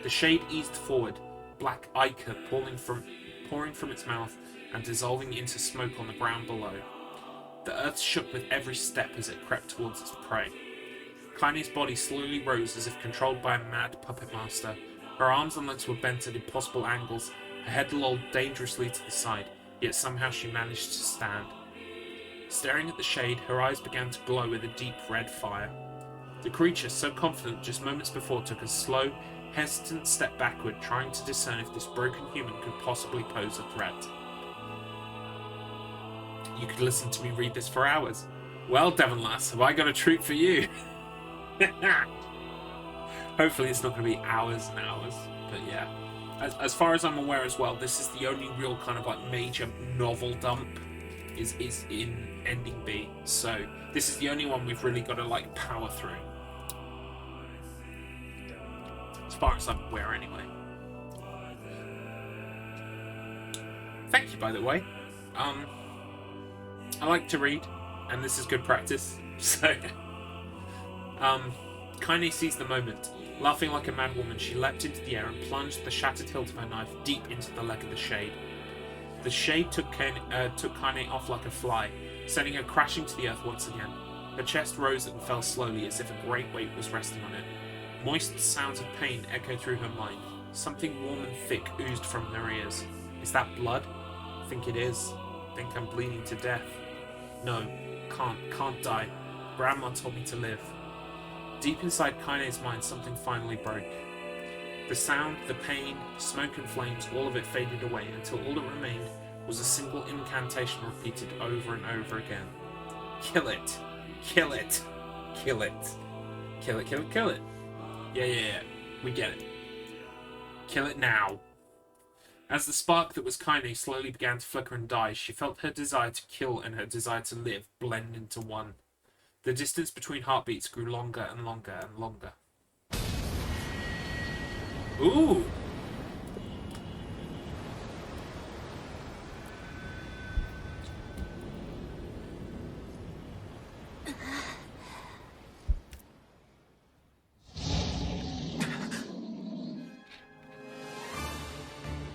S1: The shade eased forward, black ichor pouring from its mouth and dissolving into smoke on the ground below. The earth shook with every step as it crept towards its prey. Kainé's body slowly rose as if controlled by a mad puppet master. Her arms and legs were bent at impossible angles, her head lolled dangerously to the side, yet somehow she managed to stand. Staring at the shade, her eyes began to glow with a deep red fire. The creature, so confident just moments before, took a slow, hesitant step backward, trying to discern if this broken human could possibly pose a threat. You could listen to me read this for hours. Well, Devon lass, have I got a treat for you? Hopefully it's not going to be hours and hours, but yeah. As far as I'm aware as well, this is the only real kind of like major novel dump is in Ending B. So this is the only one we've really got to like power through. As far as I'm aware anyway. Thank you, by the way. I like to read, and this is good practice. So Kainé seized the moment. Laughing like a madwoman, she leapt into the air and plunged the shattered hilt of her knife deep into the leg of the shade. The shade took Kainé off like a fly, sending her crashing to the earth once again. Her chest rose and fell slowly as if a great weight was resting on it. Moist sounds of pain echoed through her mind. Something warm and thick oozed from her ears. Is that blood? I think it is. I think I'm bleeding to death. No, can't die. Grandma told me to live. Deep inside Kainé's mind, something finally broke. The sound, the pain, smoke and flames, all of it faded away until all that remained was a single incantation repeated over and over again. Kill it. Kill it. Kill it. Kill it, kill it, kill it. Yeah. We get it. Kill it now. As the spark that was Kainé slowly began to flicker and die, she felt her desire to kill and her desire to live blend into one. The distance between heartbeats grew longer and longer and longer. Ooh!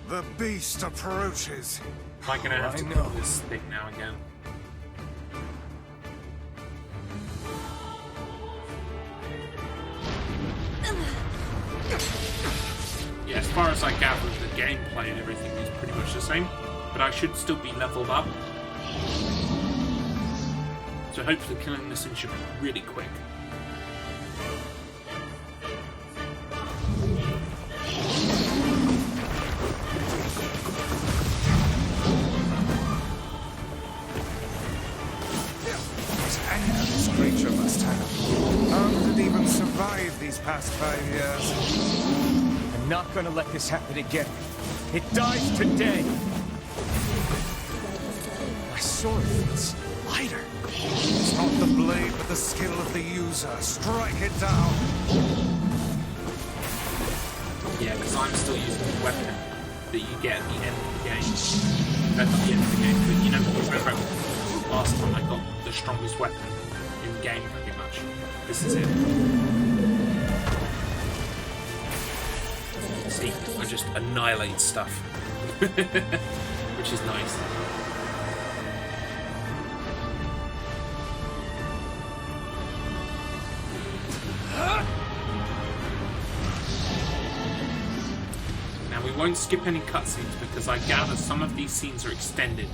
S3: The beast approaches.
S1: Am I gonna have to cut this stick now again? Yeah, as far as I gather, the gameplay and everything is pretty much the same, but I should still be leveled up. So hopefully killing this thing should be really quick.
S3: This creature must have. How did it even survive these past 5 years?
S4: I'm not gonna let this happen again. It dies today! My sword feels lighter.
S3: It's not the blade, but the skill of the user. Strike it down.
S1: Yeah, because I'm still using the weapon that you get at the end of the game. That's not the end of the game, but you know, remember last time I got the strongest weapon in the game, pretty much. This is it. See, I just annihilate stuff. Which is nice. won't skip any cutscenes because I gather some of these scenes are extended.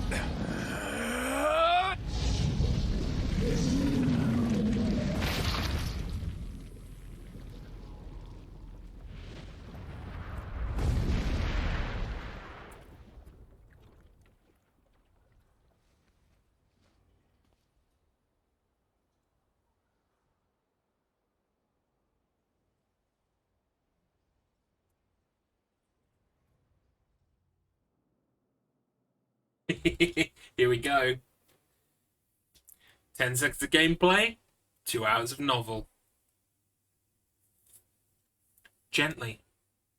S1: Here we go. 10 seconds of gameplay, 2 hours of novel. Gently,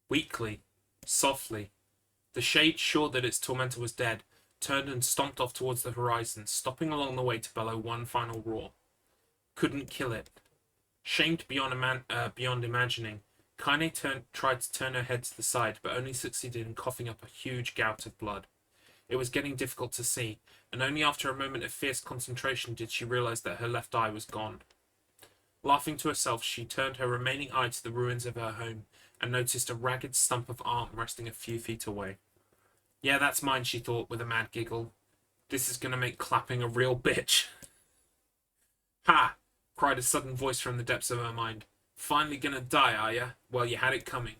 S1: weakly, softly, the shade, sure that its tormentor was dead, turned and stomped off towards the horizon, stopping along the way to bellow one final roar. Couldn't kill it. Shamed beyond imagining, Kainé tried to turn her head to the side, but only succeeded in coughing up a huge gout of blood. It was getting difficult to see, and only after a moment of fierce concentration did she realize that her left eye was gone. Laughing to herself, she turned her remaining eye to the ruins of her home and noticed a ragged stump of arm resting a few feet away. Yeah, that's mine, she thought with a mad giggle. This is going to make clapping a real bitch. Ha! Cried a sudden voice from the depths of her mind. Finally gonna die, are ya? Well, you had it coming.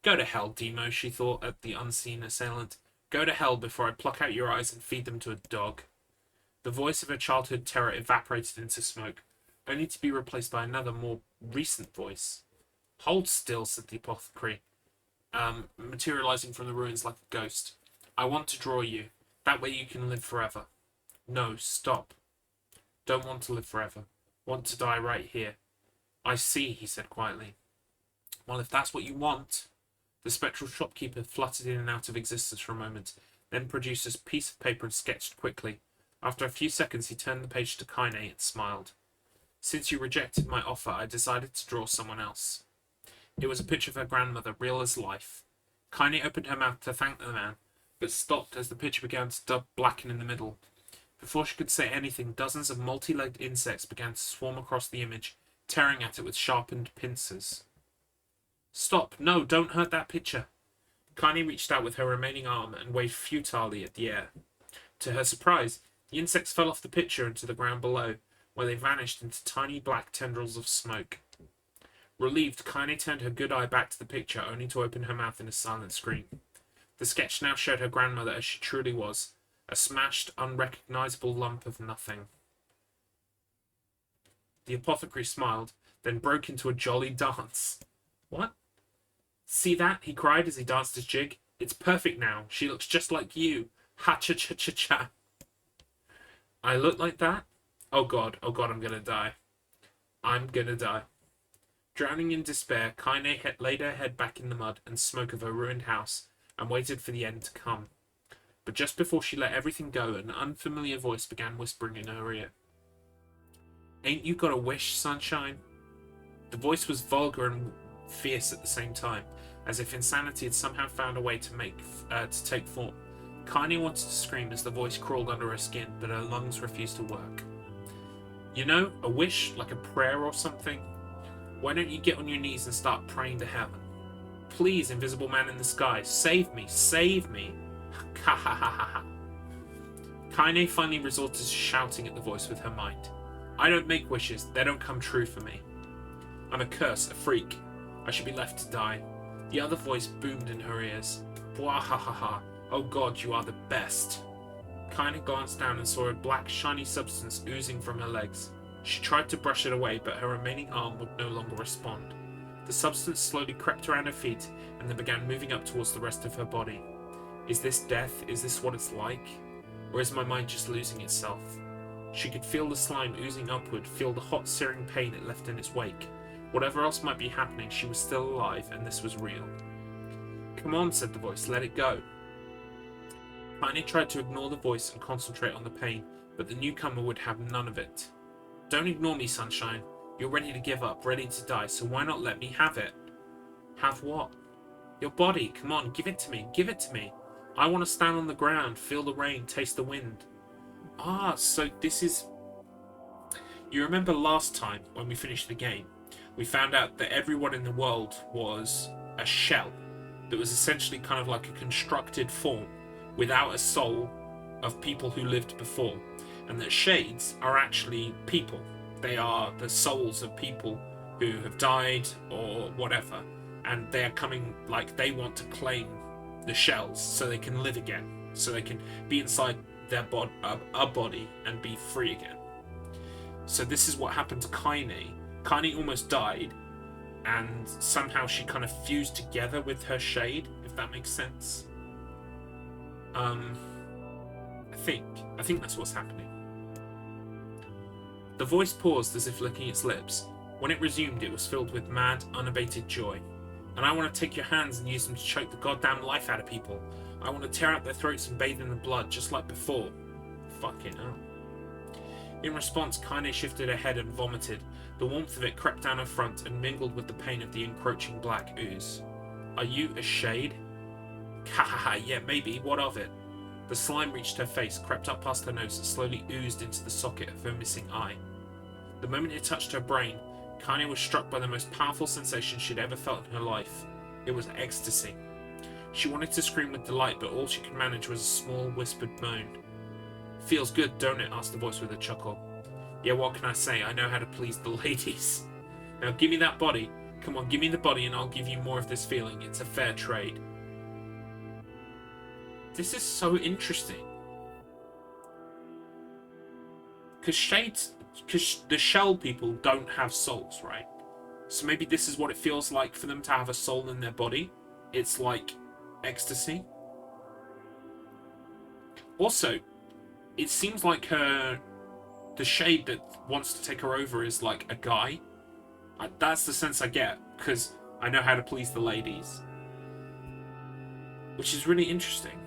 S1: Go to hell, Demo, she thought at the unseen assailant. Go to hell before I pluck out your eyes and feed them to a dog. The voice of her childhood terror evaporated into smoke, only to be replaced by another, more recent voice. Hold still, said the apothecary, materializing from the ruins like a ghost. I want to draw you. That way you can live forever. No, stop. Don't want to live forever. Want to die right here. I see, he said quietly. Well, if that's what you want. The spectral shopkeeper fluttered in and out of existence for a moment, then produced a piece of paper and sketched quickly. After a few seconds, he turned the page to Kainé and smiled. Since you rejected my offer, I decided to draw someone else. It was a picture of her grandmother, real as life. Kainé opened her mouth to thank the man, but stopped as the picture began to blacken in the middle. Before she could say anything, dozens of multi-legged insects began to swarm across the image, tearing at it with sharpened pincers. Stop! No, don't hurt that picture! Kainé reached out with her remaining arm and waved futilely at the air. To her surprise, the insects fell off the picture into the ground below, where they vanished into tiny black tendrils of smoke. Relieved, Kainé turned her good eye back to the picture, only to open her mouth in a silent scream. The sketch now showed her grandmother as she truly was, a smashed, unrecognizable lump of nothing. The apothecary smiled, then broke into a jolly dance. What? See that? He cried as he danced his jig. It's perfect now. She looks just like you. Ha-cha-cha-cha-cha. I look like that? Oh god, I'm gonna die. I'm gonna die. Drowning in despair, Kainé laid her head back in the mud and smoke of her ruined house and waited for the end to come. But just before she let everything go, an unfamiliar voice began whispering in her ear. Ain't you got a wish, sunshine? The voice was vulgar and fierce at the same time, as if insanity had somehow found a way to take form. Kainé wanted to scream as the voice crawled under her skin, but her lungs refused to work. You know, a wish, like a prayer or something? Why don't you get on your knees and start praying to heaven? Please, invisible man in the sky, save me, save me! Ha ha ha ha ha. Kainé finally resorted to shouting at the voice with her mind. I don't make wishes, they don't come true for me. I'm a curse, a freak. I should be left to die. The other voice boomed in her ears. Bwah ha ha ha. Oh god, you are the best. Kainé glanced down and saw a black, shiny substance oozing from her legs. She tried to brush it away, but her remaining arm would no longer respond. The substance slowly crept around her feet and then began moving up towards the rest of her body. Is this death? Is this what it's like? Or is my mind just losing itself? She could feel the slime oozing upward, feel the hot, searing pain it left in its wake. Whatever else might be happening, she was still alive, and this was real. Come on, said the voice, let it go. Kainé tried to ignore the voice and concentrate on the pain, but the newcomer would have none of it. Don't ignore me, sunshine. You're ready to give up, ready to die, so why not let me have it? Have what? Your body, come on, give it to me, give it to me. I want to stand on the ground, feel the rain, taste the wind. Ah, so this is... You remember last time, when we finished the game, we found out that everyone in the world was a shell. that was essentially kind of like a constructed form without a soul of people who lived before, and that shades are actually people. They are the souls of people who have died or whatever, and they are coming, like, they want to claim the shells so they can live again, so they can be inside their a body and be free again. So this is what happened to Kainé. Kainé almost died, and somehow she kind of fused together with her shade, if that makes sense. I think that's what's happening. The voice paused as if licking its lips. When it resumed, it was filled with mad, unabated joy. And I want to take your hands and use them to choke the goddamn life out of people. I want to tear out their throats and bathe in the blood, just like before. Fucking hell. In response, Kainé shifted her head and vomited. The warmth of it crept down her front and mingled with the pain of the encroaching black ooze. Are you a shade? Hahaha, yeah, maybe. What of it? The slime reached her face, crept up past her nose, and slowly oozed into the socket of her missing eye. The moment it touched her brain, Kainé was struck by the most powerful sensation she'd ever felt in her life. It was ecstasy. She wanted to scream with delight, but all she could manage was a small, whispered moan. Feels good, don't it? Asked the voice with a chuckle. Yeah, what can I say? I know how to please the ladies. Now give me that body. Come on, give me the body and I'll give you more of this feeling. It's a fair trade. This is so interesting. Because the shell people don't have souls, right? So maybe this is what it feels like for them to have a soul in their body. It's like ecstasy. Also, it seems like the shade that wants to take her over is like a guy. That's the sense I get, because I know how to please the ladies. Which is really interesting.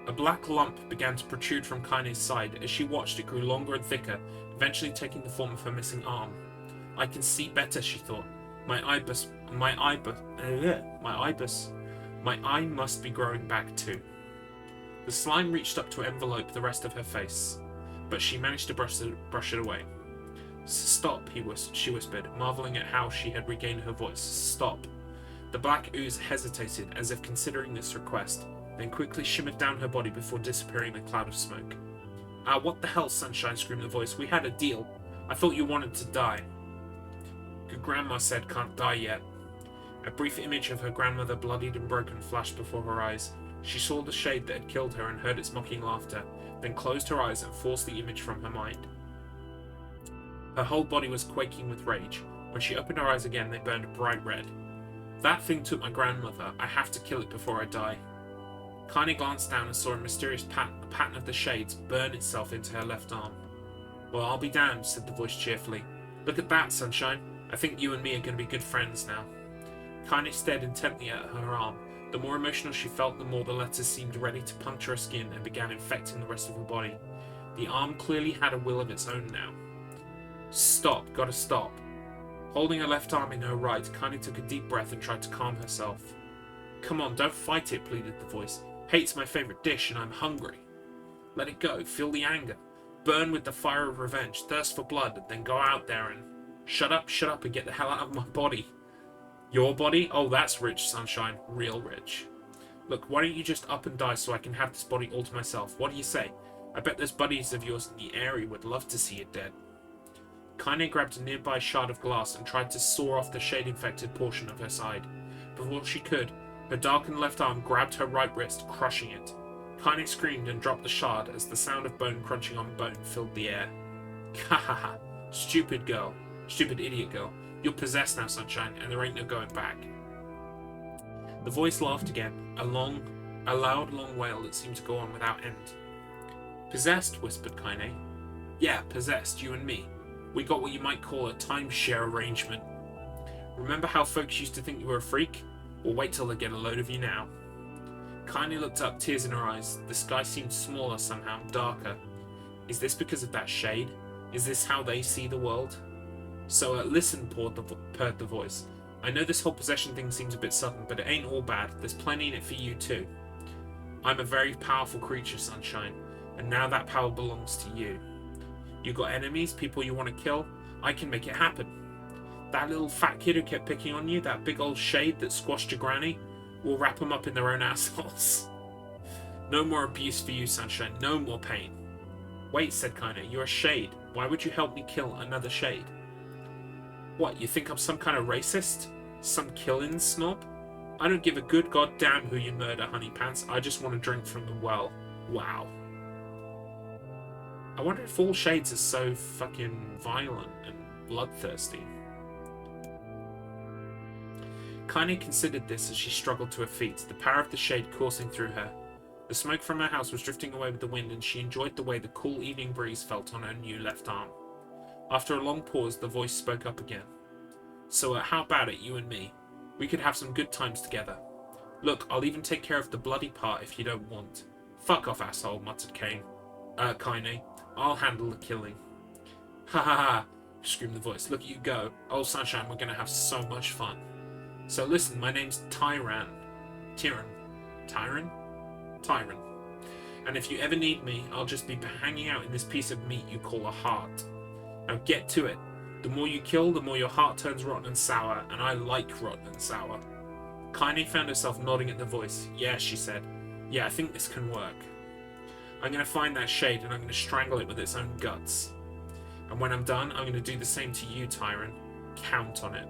S1: A black lump began to protrude from Kainé's side. As she watched, it grew longer and thicker, eventually taking the form of her missing arm. I can see better, she thought. My eye must be growing back too. The slime reached up to envelope the rest of her face, but she managed to brush it away. Stop, she whispered, marveling at how she had regained her voice. Stop. The black ooze hesitated, as if considering this request, then quickly shimmered down her body before disappearing in a cloud of smoke. Ah, what the hell, Sunshine, screamed the voice. We had a deal. I thought you wanted to die. Good grandma said can't die yet. A brief image of her grandmother, bloodied and broken, flashed before her eyes. She saw the shade that had killed her and heard its mocking laughter, then closed her eyes and forced the image from her mind. Her whole body was quaking with rage. When she opened her eyes again, they burned bright red. That thing took my grandmother. I have to kill it before I die. Kainé glanced down and saw a mysterious pattern of the shades burn itself into her left arm. Well, I'll be damned, said the voice cheerfully. Look at that, Sunshine. I think you and me are going to be good friends now. Kainé stared intently at her arm. The more emotional she felt, the more the letters seemed ready to puncture her skin and began infecting the rest of her body. The arm clearly had a will of its own now. Stop, gotta stop. Holding her left arm in her right, Kainé took a deep breath and tried to calm herself. Come on, don't fight it, pleaded the voice. Hate's my favorite dish and I'm hungry. Let it go, feel the anger. Burn with the fire of revenge, thirst for blood, and then go out there and... Shut up, and get the hell out of my body. Your body? Oh, that's rich, Sunshine. Real rich. Look, why don't you just up and die so I can have this body all to myself? What do you say? I bet those buddies of yours in the area would love to see it dead. Kainé grabbed a nearby shard of glass and tried to saw off the shade-infected portion of her side. Before she could, her darkened left arm grabbed her right wrist, crushing it. Kainé screamed and dropped the shard as the sound of bone crunching on bone filled the air. Ha ha ha. Stupid girl. Stupid idiot girl. You're possessed now, Sunshine, and there ain't no going back. The voice laughed again, a loud, long wail that seemed to go on without end. Possessed, whispered Kainé. Yeah, possessed, you and me. We got what you might call a timeshare arrangement. Remember how folks used to think you were a freak? Well, wait till they get a load of you now. Kainé looked up, tears in her eyes. The sky seemed smaller somehow, darker. Is this because of that shade? Is this how they see the world? So, listen, purred the voice. I know this whole possession thing seems a bit sudden, but it ain't all bad. There's plenty in it for you, too. I'm a very powerful creature, Sunshine, and now that power belongs to you. You got enemies, people you want to kill? I can make it happen. That little fat kid who kept picking on you, that big old shade that squashed your granny, we'll wrap them up in their own assholes. No more abuse for you, Sunshine. No more pain. Wait, said Kainé. You're a shade. Why would you help me kill another shade? What, you think I'm some kind of racist? Some killing snob? I don't give a good goddamn who you murder, honeypants. I just want to drink from the well. Wow. I wonder if all shades are so fucking violent and bloodthirsty. Kainé considered this as she struggled to her feet, the power of the shade coursing through her. The smoke from her house was drifting away with the wind, and she enjoyed the way the cool evening breeze felt on her new left arm. After a long pause, the voice spoke up again. So how about it, you and me? We could have some good times together. Look, I'll even take care of the bloody part if you don't want. Fuck off, asshole, muttered Kainé. I'll handle the killing. Ha ha ha, screamed the voice. Look at you go. Oh, Sunshine, we're gonna have so much fun. So listen, my name's Tyran. Tyran? And if you ever need me, I'll just be hanging out in this piece of meat you call a heart. Now get to it. The more you kill, the more your heart turns rotten and sour, and I like rotten and sour. Kainé found herself nodding at the voice. Yeah, she said. Yeah, I think this can work. I'm going to find that shade, and I'm going to strangle it with its own guts. And when I'm done, I'm going to do the same to you, Tyran. Count on it.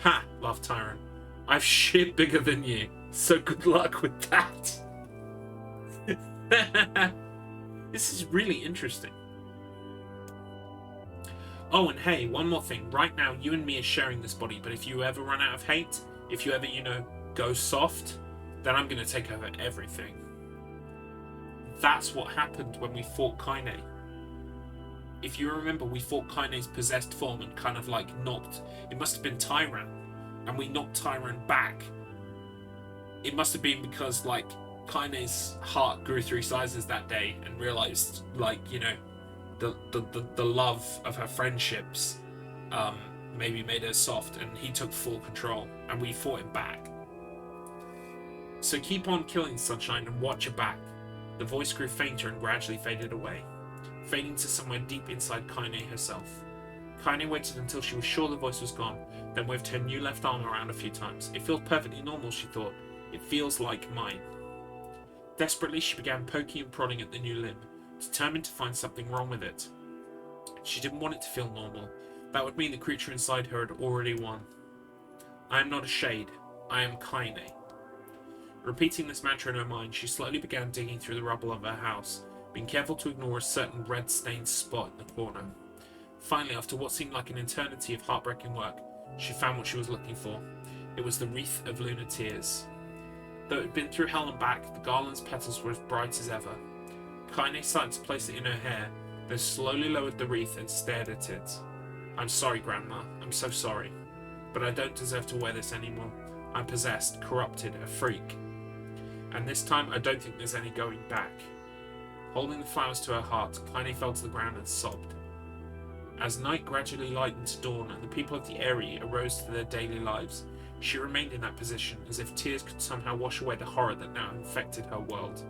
S1: Ha! Laughed Tyran. I've shit bigger than you, so good luck with that. This is really interesting. Oh, and hey, one more thing. Right now, you and me are sharing this body, but if you ever run out of hate, if you ever, go soft, then I'm going to take over everything. That's what happened when we fought Kainé. If you remember, we fought Kainé's possessed form and kind of knocked... It must have been Tyran, and we knocked Tyran back. It must have been because, Kainé's heart grew 3 sizes that day and realized, the love of her friendships maybe made her soft, and he took full control, and we fought him back. So keep on killing, Sunshine, and watch your back. The voice grew fainter and gradually faded away, fading to somewhere deep inside Kainé herself. Kainé waited until she was sure the voice was gone, then waved her new left arm around a few times. It feels perfectly normal, she thought. It feels like mine. Desperately, she began poking and prodding at the new limb, determined to find something wrong with it. She didn't want it to feel normal. That would mean the creature inside her had already won. I am not a shade. I am Kainé. Repeating this mantra in her mind, she slowly began digging through the rubble of her house, being careful to ignore a certain red-stained spot in the corner. Finally, after what seemed like an eternity of heartbreaking work, she found what she was looking for. It was the wreath of lunar tears. Though it had been through hell and back, the garland's petals were as bright as ever. Kainé started to place it in her hair, then slowly lowered the wreath and stared at it. I'm sorry, Grandma. I'm so sorry. But I don't deserve to wear this anymore. I'm possessed, corrupted, a freak. And this time, I don't think there's any going back. Holding the flowers to her heart, Kainé fell to the ground and sobbed. As night gradually lightened to dawn and the people of the area arose to their daily lives, she remained in that position, as if tears could somehow wash away the horror that now infected her world.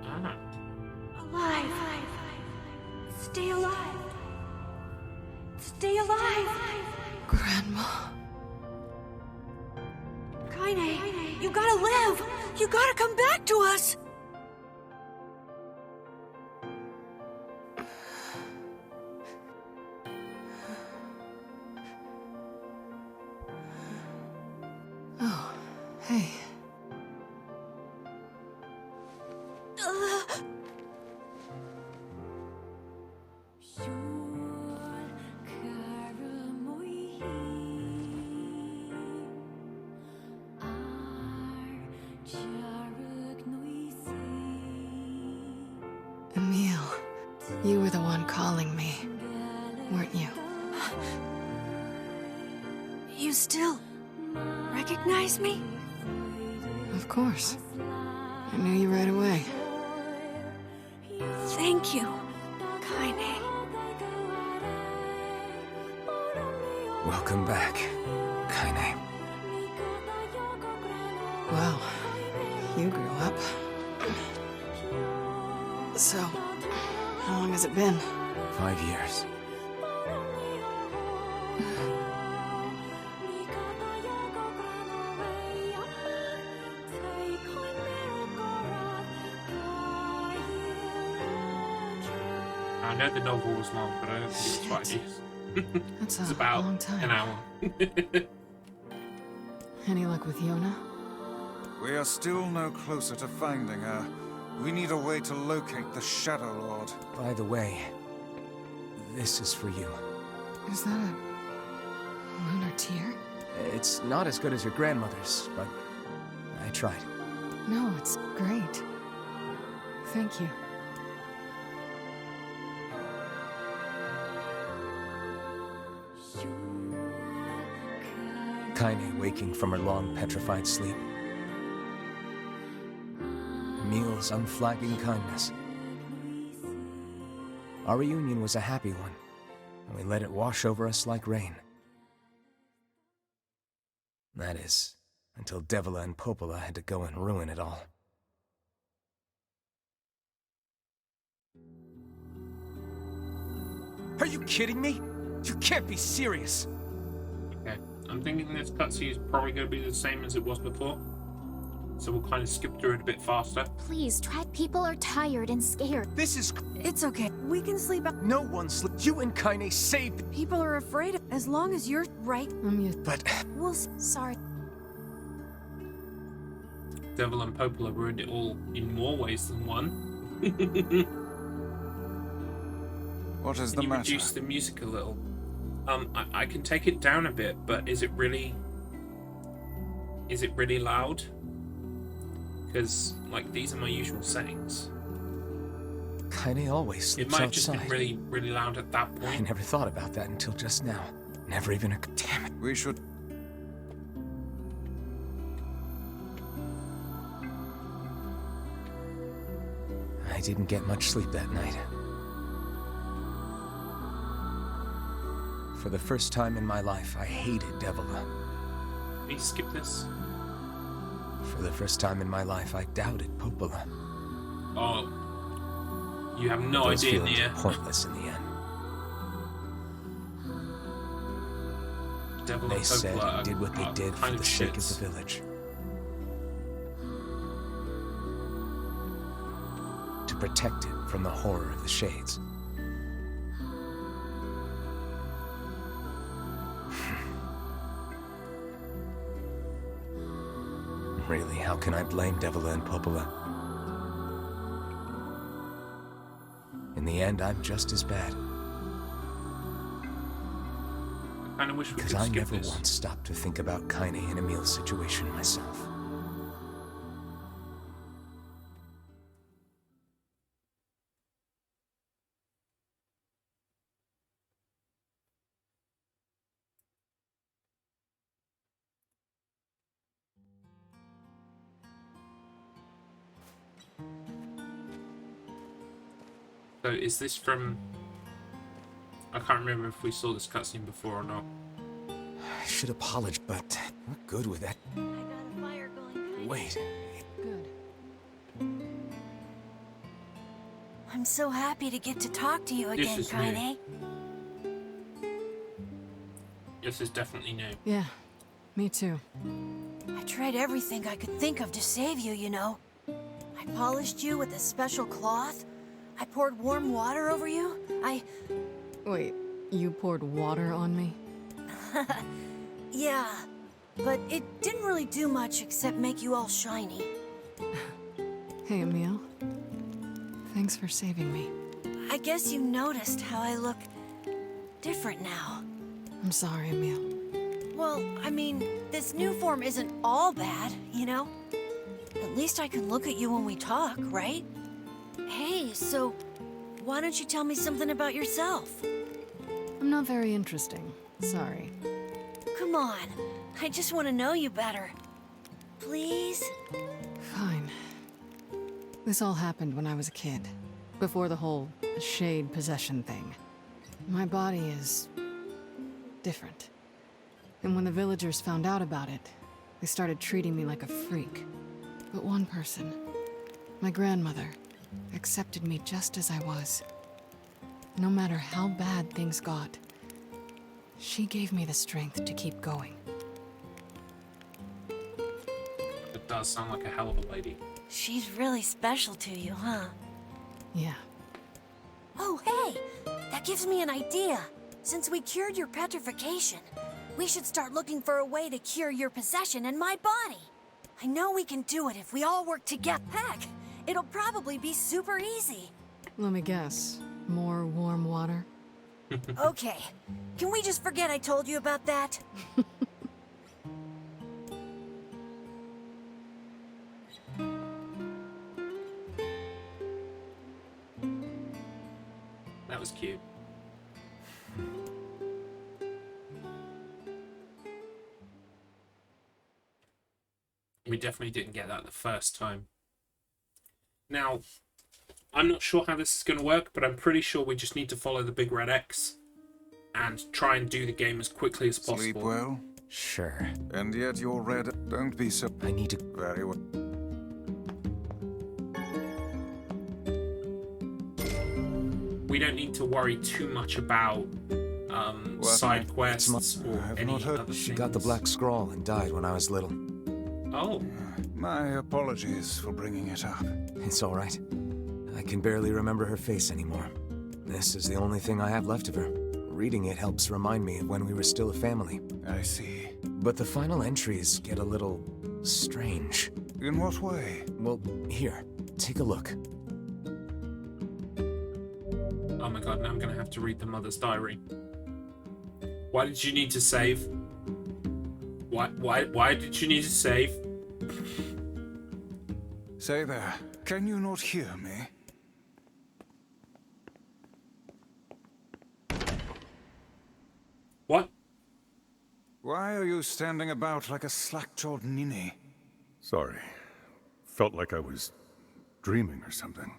S1: Ah.
S2: Alive! Stay alive! Stay alive!
S5: Grandma.
S2: Kainé, you gotta live! You gotta come back to us!
S5: Oh, hey. Emil, you were the one calling me, weren't you?
S2: You still recognize me?
S5: Of course. I knew you right away.
S2: Thank you, Kainé.
S3: Welcome back, Kainé.
S5: Well, you grew up. So, how long has it been?
S3: 5 years.
S1: I know the novel was long, but I don't think it was 5 years.
S5: That's
S1: It's
S5: a
S1: about
S5: long time.
S1: an hour.
S5: Any luck with Yona?
S3: We are still no closer to finding her. We need a way to locate the Shadow Lord.
S4: By the way, this is for you.
S5: Is that a lunar tear?
S4: It's not as good as your grandmother's, but I tried.
S5: No, it's great. Thank you.
S4: Kainé waking from her long petrified sleep. Emil's unflagging kindness. Our reunion was a happy one, and we let it wash over us like rain. That is, until Devila and Popola had to go and ruin it all. Are you kidding me? You can't be serious!
S1: Okay, I'm thinking this cutscene is probably going to be the same as it was before. So we'll kind of skip through it a bit faster.
S6: Please, people are tired and scared.
S4: This is...
S2: It's okay. We can sleep.
S4: No one sleep. You and Kainé saved...
S2: People are afraid. As long as you're right,
S4: But...
S2: we'll...
S6: Sorry.
S1: Devil and Popola ruined it all in more ways than one.
S3: What is
S1: Can
S3: the
S1: you
S3: matter?
S1: reduce the music a little? I can take it down a bit, but is it really loud? Because, like, these are my usual settings.
S4: Kainé always sleeps
S1: It might have just
S4: outside.
S1: been really loud at that
S4: I
S1: point.
S4: never thought about that until just now. Never even a... Damn it.
S3: We should...
S4: I didn't get much sleep that night. For the first time in my life, I hated Devila.
S1: Can you skip this?
S4: For the first time in my life, I doubted Popola.
S1: Oh. You have no
S4: Those
S1: idea,
S4: feelings
S1: NieR.
S4: were pointless in the end.
S1: Devil
S4: They
S1: and
S4: said
S1: Popola
S4: and did what they
S1: are
S4: did for
S1: kind
S4: the
S1: of
S4: sake of
S1: shits.
S4: the village. To protect it from the horror of the Shades. Really, how can I blame Devila and Popola? In the end, I'm just as bad.
S1: I kind of wish we
S4: Because
S1: could
S4: I
S1: skip
S4: never
S1: this.
S4: once stopped to think about Kainé and Emil's situation myself.
S1: So is this from... I can't remember if we saw this cutscene before or not.
S4: I should apologize, but what good with that?
S2: I got a fire going.
S4: Wait.
S5: Good.
S2: I'm so happy to get to talk to you
S1: This
S2: again,
S1: is new.
S2: Kainé.
S1: This is definitely new.
S5: Yeah, me too.
S2: I tried everything I could think of to save you, you know. I polished you with a special cloth. I poured warm water over you.
S5: Wait, you poured water on me?
S2: Yeah, but it didn't really do much except make you all shiny.
S5: Hey, Emil. Thanks for saving me.
S2: I guess you noticed how I look different now.
S5: I'm sorry, Emil.
S2: Well, I mean, this new form isn't all bad, you know? At least I can look at you when we talk, right? Hey, so why don't you tell me something about yourself?
S5: I'm not very interesting. Sorry.
S2: Come on, I just want to know you better. Please?
S5: Fine. This all happened when I was a kid, before the whole shade possession thing. My body is different. And when the villagers found out about it, they started treating me like a freak. But one person, my grandmother, accepted me just as I was. No matter how bad things got, She gave me the strength to keep going.
S1: It does sound like a hell of a lady.
S2: She's really special to you, huh?
S5: Yeah.
S2: Oh, hey! That gives me an idea. Since we cured your petrification, we should start looking for a way to cure your possession in my body. I know we can do it if we all work together. Heck, it'll probably be super easy.
S5: Let me guess. More warm water?
S2: Okay, can we just forget I told you about that?
S1: That was cute. We definitely didn't get that the first time. Now, I'm not sure how this is going to work, but I'm pretty sure we just need to follow the big red X and try and do the game as quickly as possible.
S3: Sleep well?
S4: Sure.
S3: And yet you're red. Don't be so...
S4: I need to...
S3: Very well.
S1: We don't need to worry too much about side quests or
S3: I have
S1: any
S3: not heard-
S1: other
S4: She
S1: things.
S4: got the black scrawl and died when I was little.
S1: Oh,
S3: My apologies for bringing it up.
S4: It's all right. I can barely remember her face anymore. This is the only thing I have left of her. Reading it helps remind me of when we were still a family.
S3: I see.
S4: But the final entries get a little strange.
S3: In what way?
S4: Well, here, take a look.
S1: oh my god, now I'm going to have to read the mother's diary. Why did you need to save? Why did you need to save?
S3: Say there, can you not hear me?
S1: What?
S3: Why are you standing about like a slack-jawed ninny?
S7: Sorry. Felt like I was dreaming or something.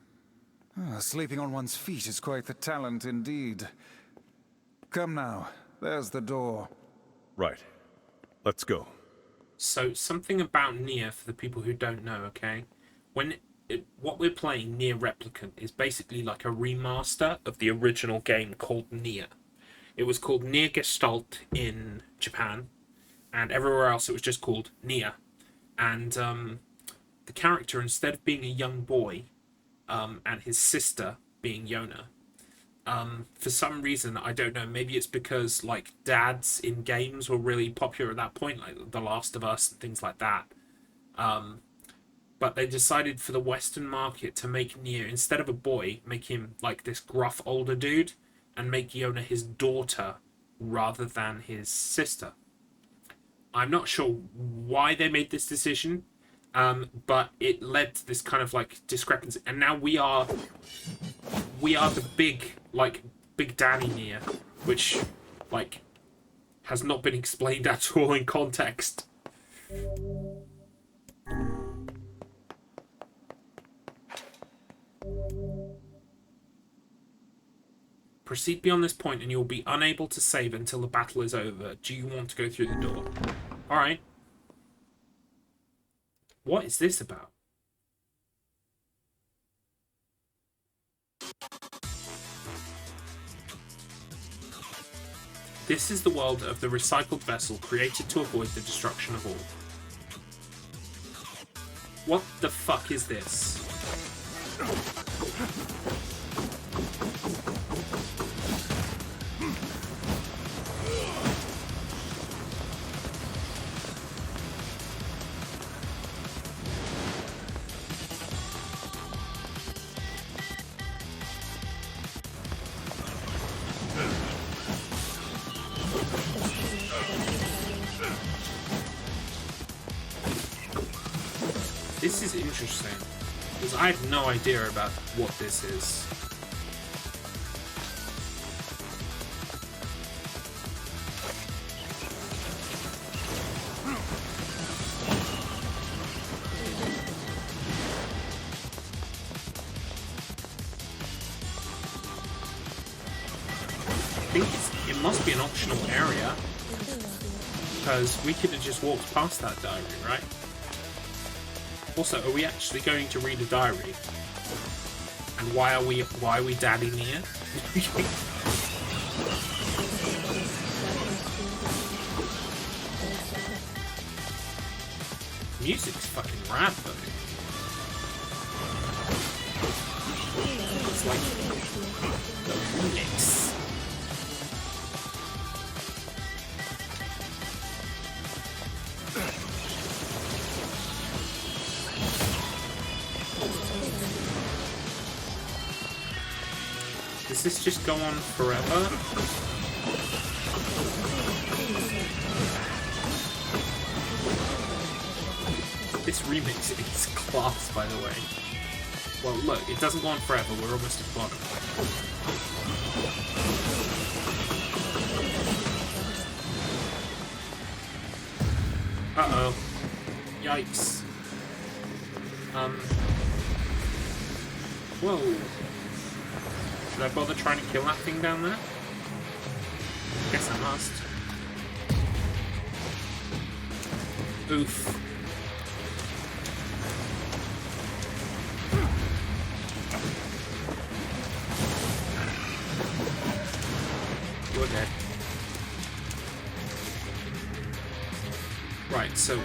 S3: Sleeping on one's feet is quite the talent indeed. Come now, there's the door.
S7: Right. Let's go.
S1: So, something about NieR for the people who don't know, okay? What we're playing, NieR Replicant, is basically like a remaster of the original game called NieR. It was called NieR Gestalt in Japan, and everywhere else it was just called NieR. And the character, instead of being a young boy, and his sister being Yona, for some reason, I don't know, maybe it's because like dads in games were really popular at that point, like The Last of Us and things like that. But they decided for the Western market to make NieR, instead of a boy, make him like this gruff older dude, and make Yona his daughter rather than his sister. I'm not sure why they made this decision, but it led to this kind of like discrepancy. And now we are the big daddy NieR, which like has not been explained at all in context. Proceed beyond this point and you'll be unable to save until the battle is over. Do you want to go through the door? Alright. What is this about? This is the world of the recycled vessel created to avoid the destruction of all. What the fuck is this? This is interesting, because I have no idea about what this is. I think it must be an optional area, because we could have just walked past that diary, right? Also, are we actually going to read a diary? And why are we daddy NieR? music's fucking rad though. It's like the remix. Does this just go on forever? This remix is class, by the way. Well, look, it doesn't go on forever. We're almost at the bottom. Uh-oh. Yikes. Whoa. Should I bother trying to kill that thing down there? Guess I must. Oof. You're dead. Right, so...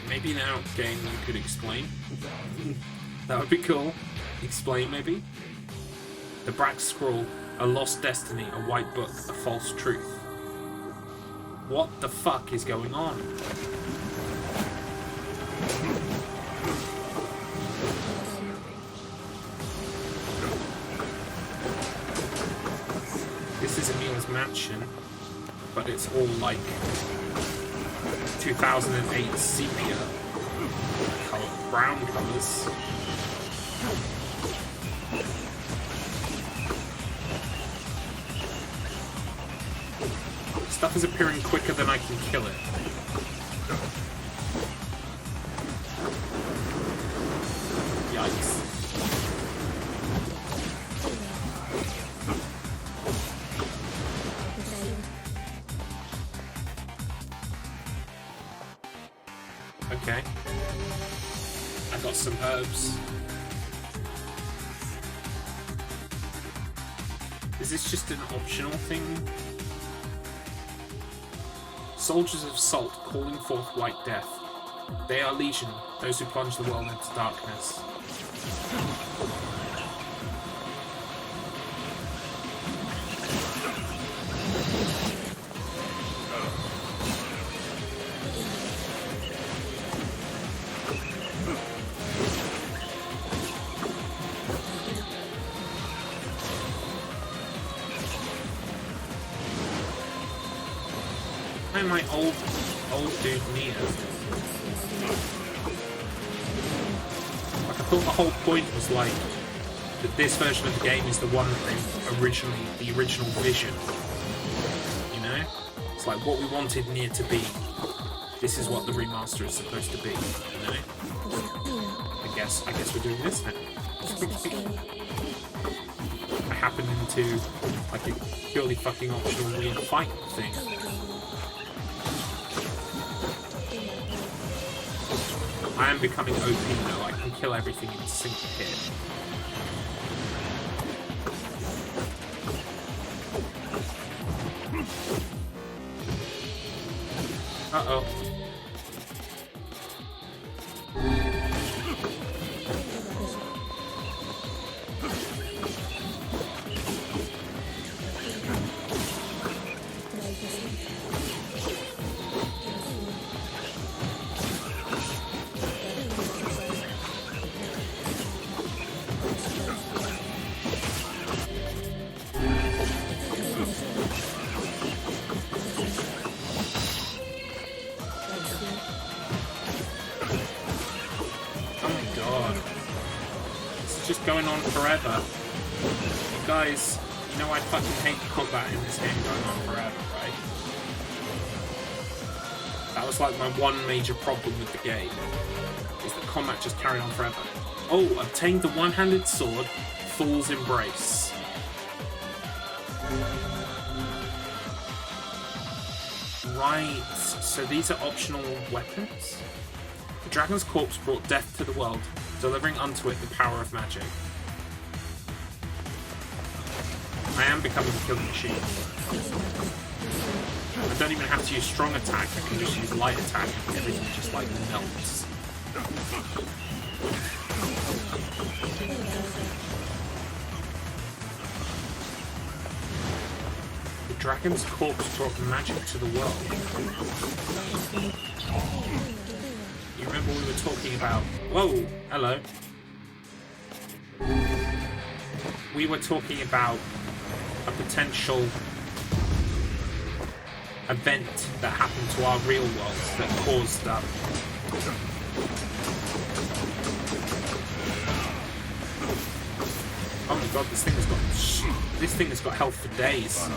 S1: maybe now, game, you could explain. That would be cool. Explain, maybe? The Brack Scroll, a lost destiny, a white book, a false truth. What the fuck is going on? This is Emil's mansion, but it's all like 2008 sepia color, brown colors. Stuff is appearing quicker than I can kill it. Yikes. Okay. I got some herbs. Is this just an optional thing? Soldiers of Salt, calling forth white death. They are legion, those who plunge the world into darkness. My old dude NieR. Like, I thought the whole point was like that this version of the game is the one that they the original vision. You know? It's like what we wanted NieR to be. This is what the remaster is supposed to be, you know? I guess we're doing this now. I happen into like a purely fucking optional weird fight thing. I am becoming OP though, I can kill everything in a single hit. Uh-oh. Going on forever. You guys, you know I fucking hate combat in this game going on forever, right? That was like my one major problem with the game, is that combat just carried on forever. Oh, obtained the one-handed sword, Fool's Embrace. Right, so these are optional weapons? The dragon's corpse brought death to the world, delivering unto it the power of magic. I am becoming a killing machine. I don't even have to use strong attack, I can just use light attack and everything just like melts. The dragon's corpse brought magic to the world. You remember we were talking about... Whoa! Hello. We were talking about a potential event that happened to our real world that caused oh my god, this thing has got health for days.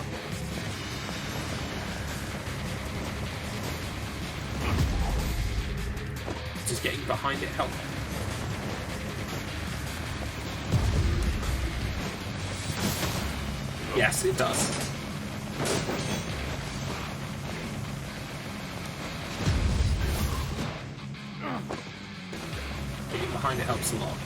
S1: Just getting behind it help. Yes, it does. Getting behind it helps a lot.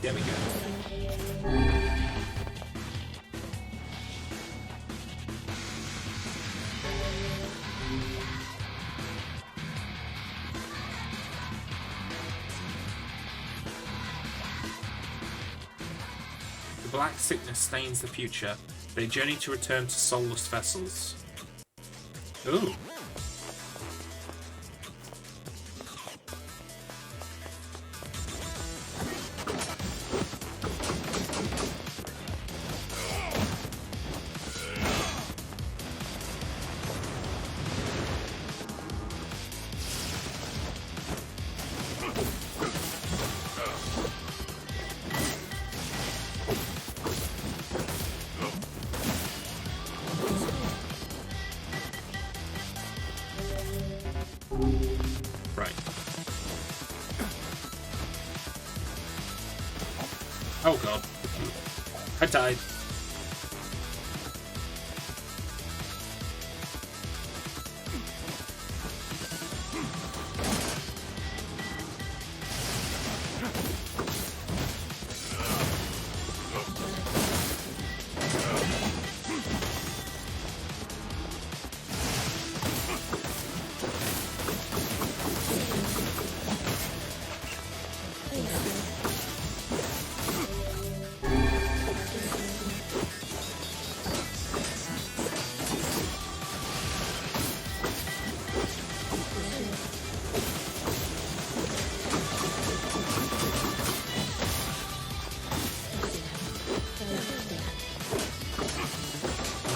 S1: There we go. The black sickness stains the future. They journey to return to soulless vessels. Ooh. Right. Oh god. I died.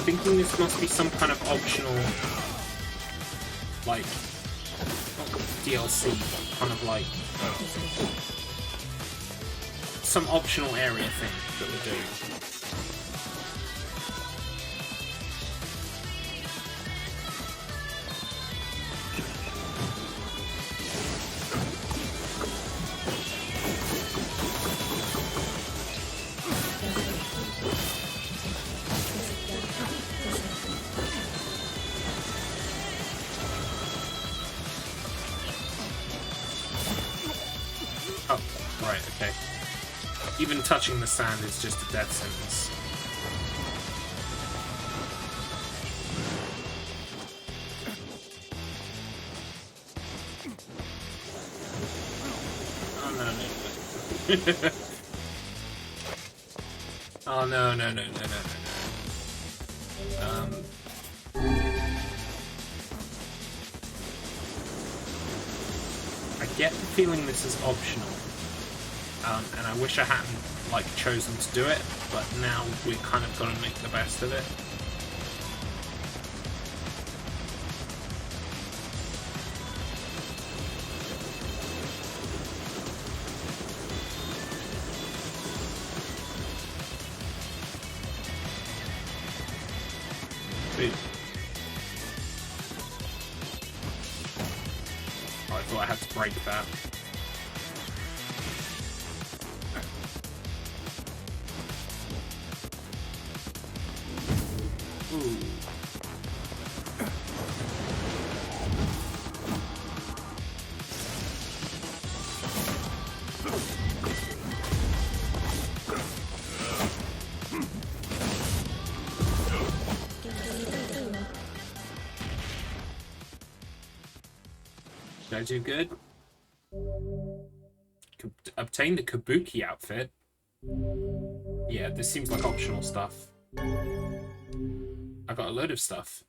S1: Thinking this must be some kind of optional, like, not DLC, but kind of like some optional area thing that we're doing. Oh, right, okay. Even touching the sand is just a death sentence. Oh, no, no, no. Oh, no, no, no, no, no, no, no. I get the feeling this is optional, and I wish I hadn't like chosen to do it, but now we're kind of got to make the best of it. Sweet. Oh, I thought I had to break that. Did I do good? Obtain the Kabuki outfit. Yeah, this seems like optional stuff. I got a load of stuff.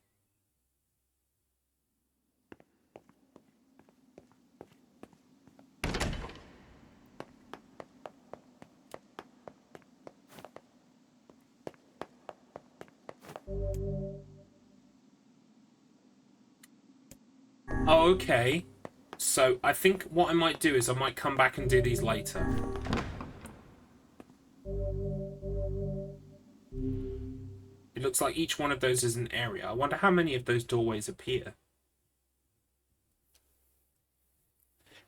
S1: Oh, okay. So I think what I might do is I might come back and do these later. It looks like each one of those is an area. I wonder how many of those doorways appear.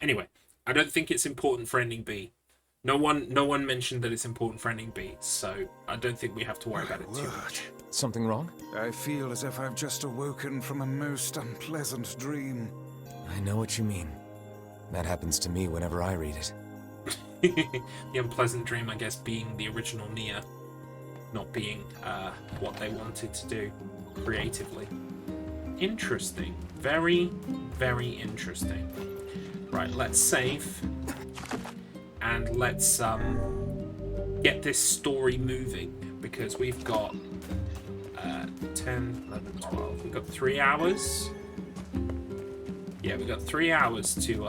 S1: Anyway, I don't think it's important for ending B. No one mentioned that it's important for ending B, so I don't think we have to worry about it too much.
S4: Something wrong?
S3: I feel as if I've just awoken from a most unpleasant dream.
S4: I know what you mean. That happens to me whenever I read it.
S1: The unpleasant dream, I guess, being the original NieR, not being what they wanted to do creatively. Interesting. Very, very interesting. Right, let's save. And let's get this story moving, because we've got 10, 11, 12. We've got 3 hours. Yeah, we've got 3 hours to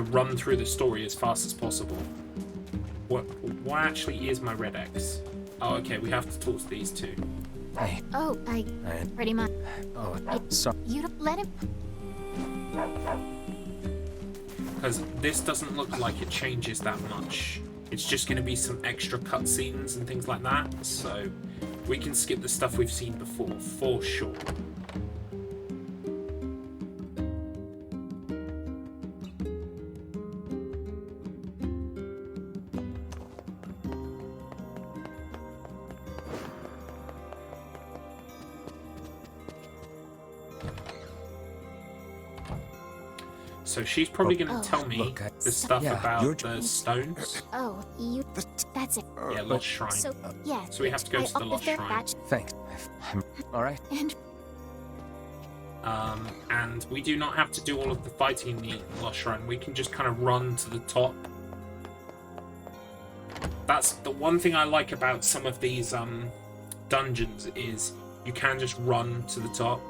S1: run through the story as fast as possible. What actually is my red X? Oh, okay, we have to talk to these two.
S4: Hey.
S6: Oh, pretty much.
S4: Oh, sorry.
S6: You don't let him.
S1: Because this doesn't look like it changes that much. It's just going to be some extra cutscenes and things like that, so we can skip the stuff we've seen before, for sure. So she's probably going to tell me the stuff about the stones.
S6: Oh, that's it.
S1: Yeah, Lost Shrine.
S6: So, yeah.
S1: So we have to go to the Lost Shrine.
S4: Thanks. Alright.
S1: And we do not have to do all of the fighting in the Lost Shrine. We can just kind of run to the top. That's the one thing I like about some of these dungeons, is you can just run to the top.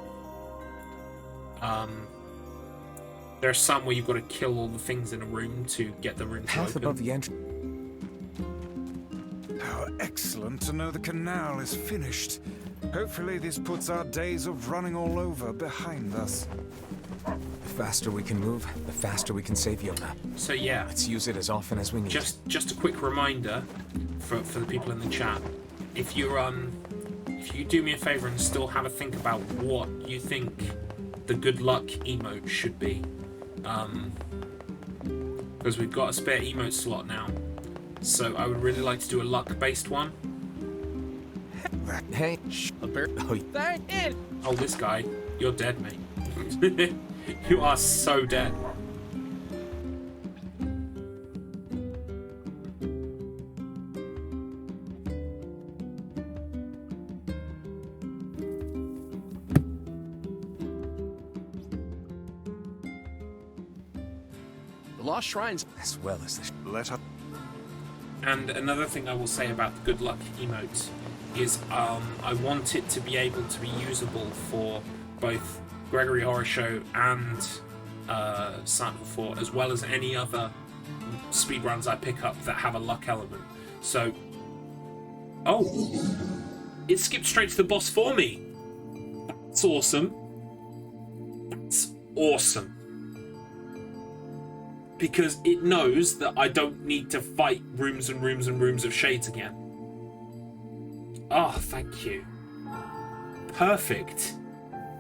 S1: There's some where you've got to kill all the things in a room to get the room to
S4: Path
S1: open.
S4: above the entrance.
S3: How excellent to know the canal is finished. Hopefully this puts our days of running all over behind us.
S4: The faster we can move, the faster we can save Yona.
S1: So yeah,
S4: Let's use it as often as we need.
S1: just a quick reminder for the people in the chat. If you do me a favor and still have a think about what you think the good luck emote should be. Because we've got a spare emote slot now, so I would really like to do a luck-based one.
S4: Hey,
S1: Oh, this guy, you're dead, mate. You are so dead.
S8: Lost Shrines,
S4: as well as this.
S3: Let us.
S1: And another thing I will say about the good luck emote is I want it to be able to be usable for both Gregory Horror Show and Silent Hill 4, as well as any other speedruns I pick up that have a luck element. So, oh, it skipped straight to the boss for me. That's awesome. That's awesome. Because it knows that I don't need to fight rooms and rooms and rooms of shades again. Oh, thank you. Perfect.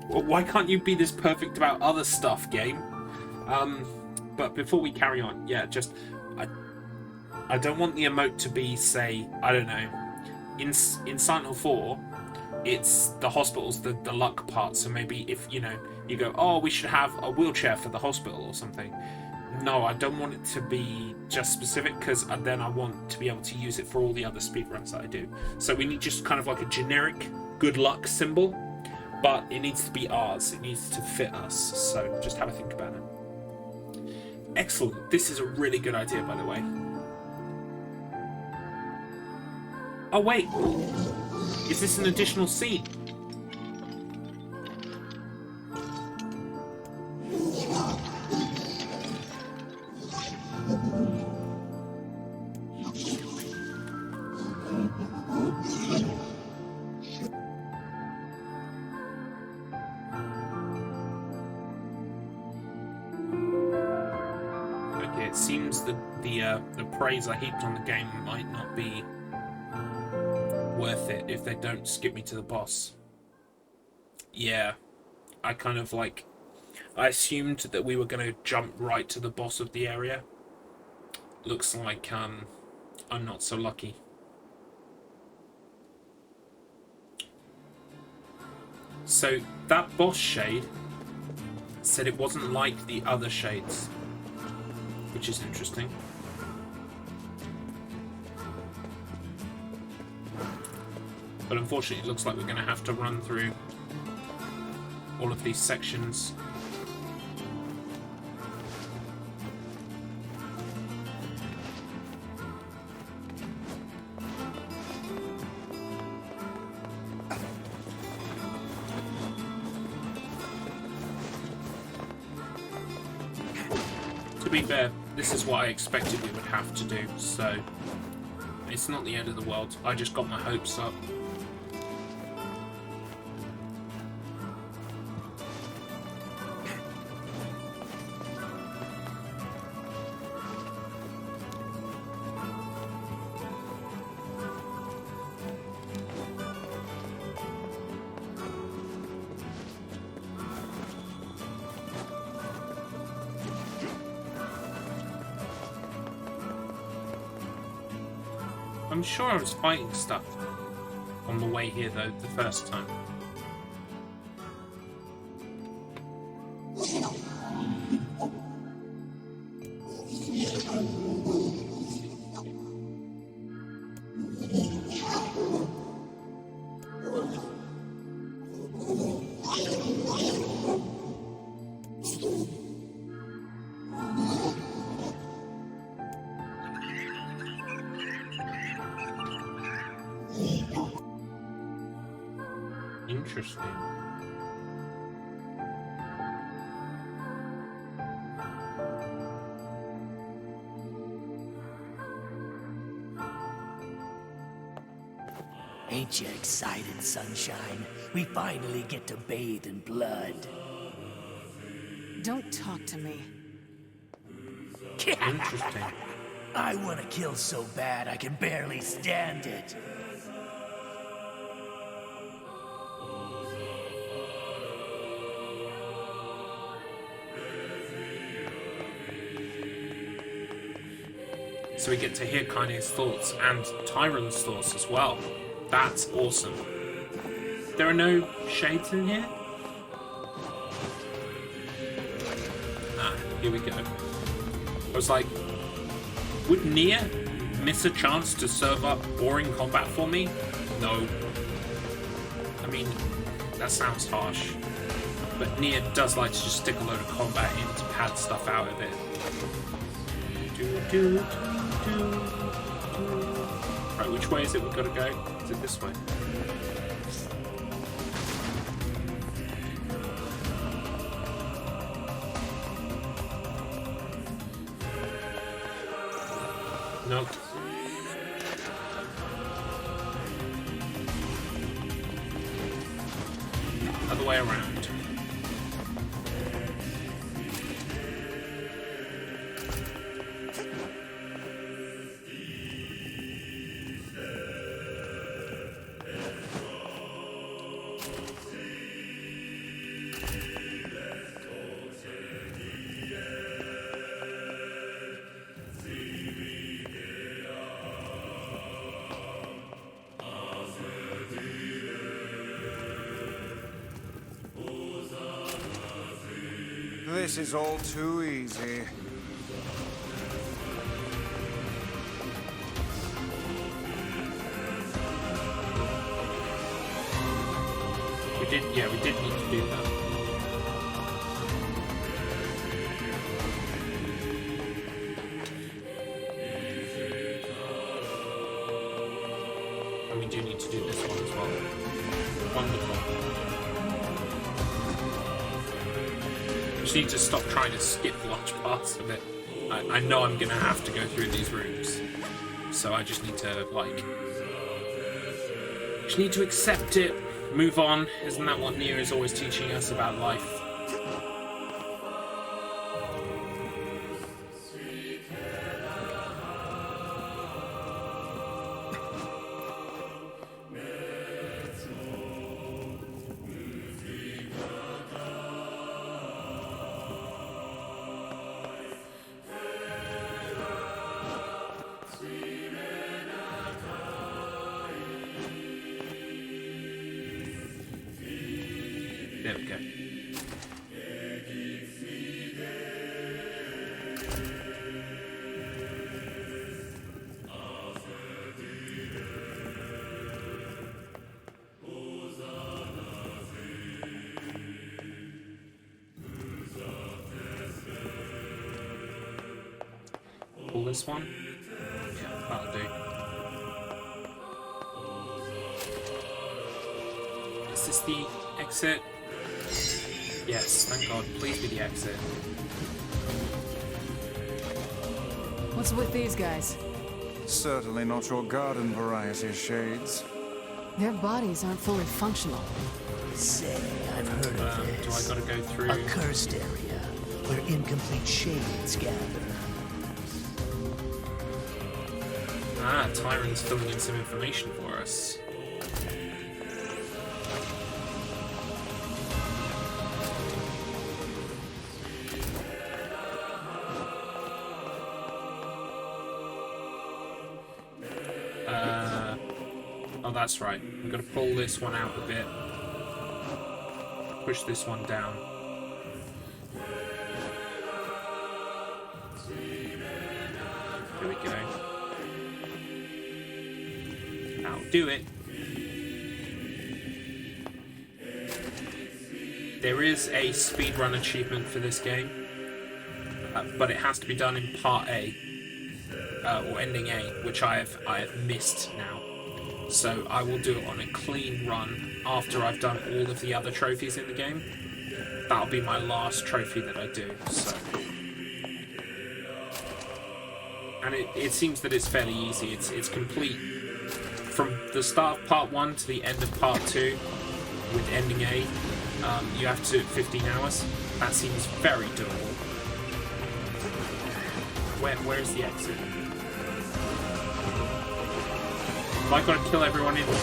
S1: Well, why can't you be this perfect about other stuff, game? But before we carry on, yeah, just I don't want the emote to be, say, I don't know, in Silent Hill 4, it's the hospital's the luck part. So maybe if you go, oh, we should have a wheelchair for the hospital or something. No, I don't want it to be just specific, because then I want to be able to use it for all the other speedruns that I do. So we need just kind of like a generic good luck symbol, but it needs to be ours. It needs to fit us. So just have a think about it. Excellent. This is a really good idea, by the way. Oh, wait. Is this an additional scene? It seems that the praise I heaped on the game might not be worth it if they don't skip me to the boss. Yeah, I kind of like... I assumed that we were going to jump right to the boss of the area. Looks like I'm not so lucky. So that boss shade said it wasn't like the other shades, which is interesting. But unfortunately it looks like we're going to have to run through all of these sections. To be fair, this is what I expected we would have to do, so it's not the end of the world. I just got my hopes up. I'm sure I was fighting stuff on the way here, though, the first time. Interesting.
S8: Ain't you excited, sunshine? We finally get to bathe in blood.
S5: Don't talk to me.
S1: Interesting.
S8: I want to kill so bad I can barely stand it.
S1: So we get to hear Kainé's thoughts and Tyron's thoughts as well. That's awesome. There are no shades in here? Ah, here we go. I was like, would NieR miss a chance to serve up boring combat for me? No. I mean, that sounds harsh. But NieR does like to just stick a load of combat in to pad stuff out of it. Right, which way is it we've got to go? Is it this way? Nope. Other way around.
S3: This is all too easy.
S1: We did need to do that. And we do need to do this one as well. Wonderful. Just need to stop trying to skip large parts of it. I know I'm gonna have to go through these rooms, so I just need to accept it, move on. Isn't that what NieR is always teaching us about life? There we go. Pull this one. Yeah, that'll do. Is this the exit? Yes, thank God. Please be the exit.
S5: What's with these guys?
S3: Certainly not your garden variety, Shades.
S5: Their bodies aren't fully functional.
S8: Say, I've heard of
S1: Do I
S8: this.
S1: gotta go through?
S8: A cursed area where incomplete shades gather.
S1: Ah, Tyrant's filling in some information for us. Oh, that's right. We've got to pull this one out a bit. Push this one down. There we go. That'll do it. There is a speedrun achievement for this game, but it has to be done in Part A, or Ending A, which I have missed now. So I will do it on a clean run after I've done all of the other trophies in the game. That'll be my last trophy that I do. So, and it seems that it's fairly easy. It's complete from the start of Part 1 to the end of Part 2 with Ending A. You have to do it 15 hours. That seems very doable. Where's the exit? Have I got to kill everyone in there?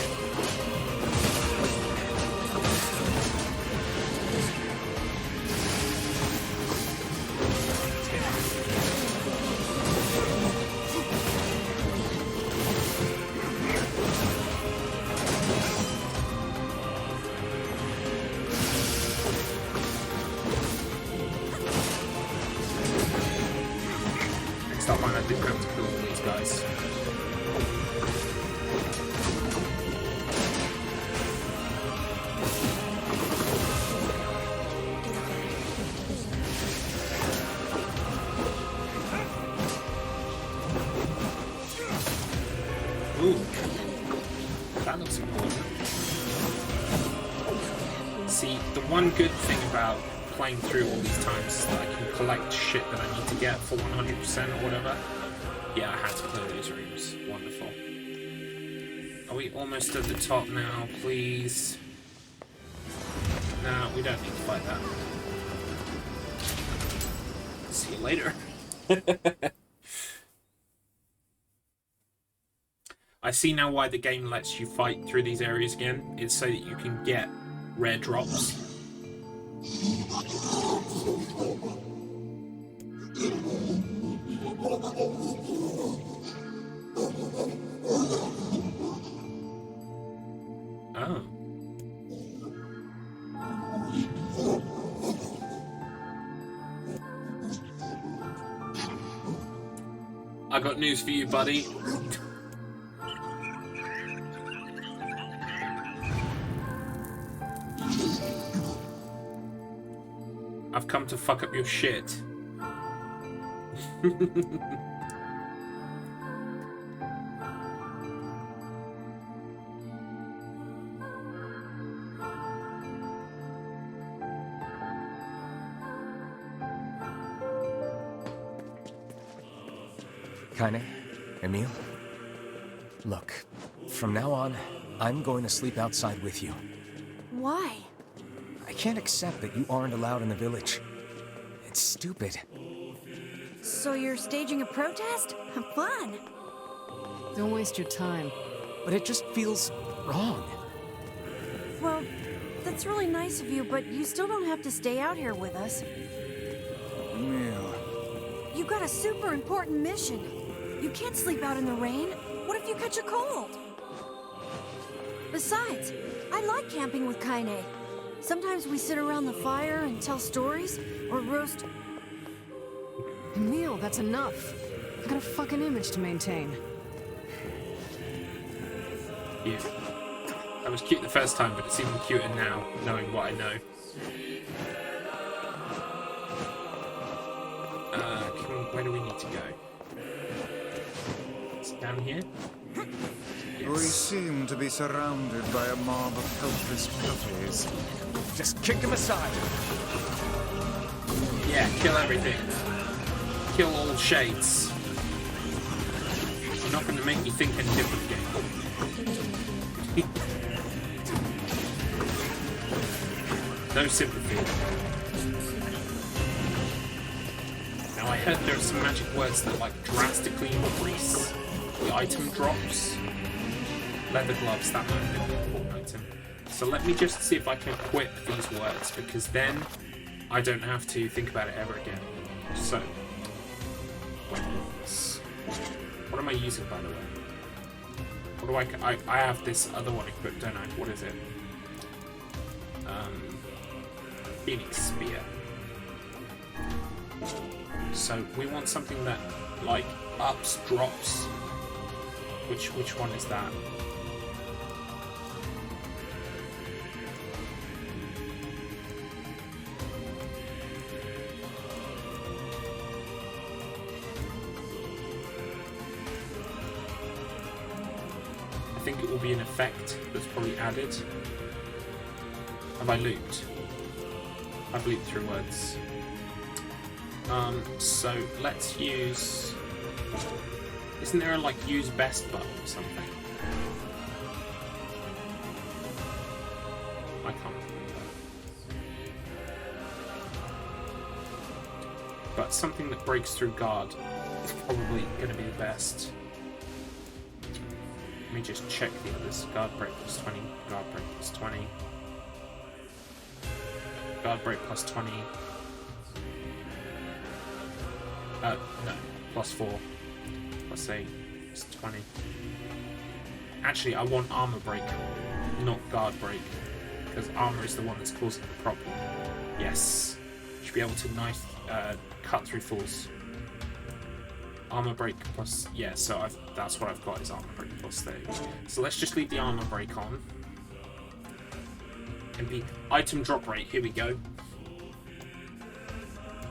S1: Next up, I didn't have to kill all these guys. Ooh, that looks important. See, the one good thing about playing through all these times is that I can collect shit that I need to get for 100% or whatever. Yeah, I had to clear these rooms. Wonderful. Are we almost at the top now, please? No, we don't need to fight that. See you later. I see now why the game lets you fight through these areas again. It's so that you can get rare drops. Oh. I got news for you, buddy. I've come to fuck up your shit.
S4: Kainé, Emil? Look, from now on, I'm going to sleep outside with you.
S2: Why?
S4: I can't accept that you aren't allowed in the village. It's stupid.
S2: So you're staging a protest? Fun!
S5: Don't waste your time.
S4: But it just feels wrong.
S2: Well, that's really nice of you, but you still don't have to stay out here with us.
S3: NieR.
S2: You got a super important mission. You can't sleep out in the rain. What if you catch a cold? Besides, I like camping with Kainé. Sometimes we sit around the fire and tell stories, or roast...
S5: Emil, that's enough. I got a fucking image to maintain.
S1: Yeah. That was cute the first time, but it's even cuter now, knowing what I know. Where do we need to go? It's down here? Yes.
S3: We seem to be surrounded by a mob of helpless puppies.
S4: Just kick him aside.
S1: Yeah, kill everything. Kill all shades. You're not going to make me think any different game. No sympathy. Now I heard there are some magic words that like drastically increase the item drops. Leather gloves, that might have been an important item. So let me just see if I can equip these words, because then I don't have to think about it ever again. So, weapons. What am I using, by the way? What do I have this other one equipped, don't I? What is it? Phoenix Spear. So we want something that like ups, drops. Which one is that? I think it will be an effect that's probably added. Have I looped? I've looped through words. So let's use... Isn't there a like use best button or something? I can't remember. But something that breaks through guard is probably going to be the best. Let me just check the others. Guard break plus 20, guard break plus 20. Guard break plus 20. No, plus 4. Plus 8. Plus 20. Actually, I want armor break, not guard break. Because armor is the one that's causing the problem. Yes. Should be able to cut through fools. Armor break plus... Yeah, so that's what I've got is armor break plus 30. So let's just leave the armor break on. MP item drop rate, here we go.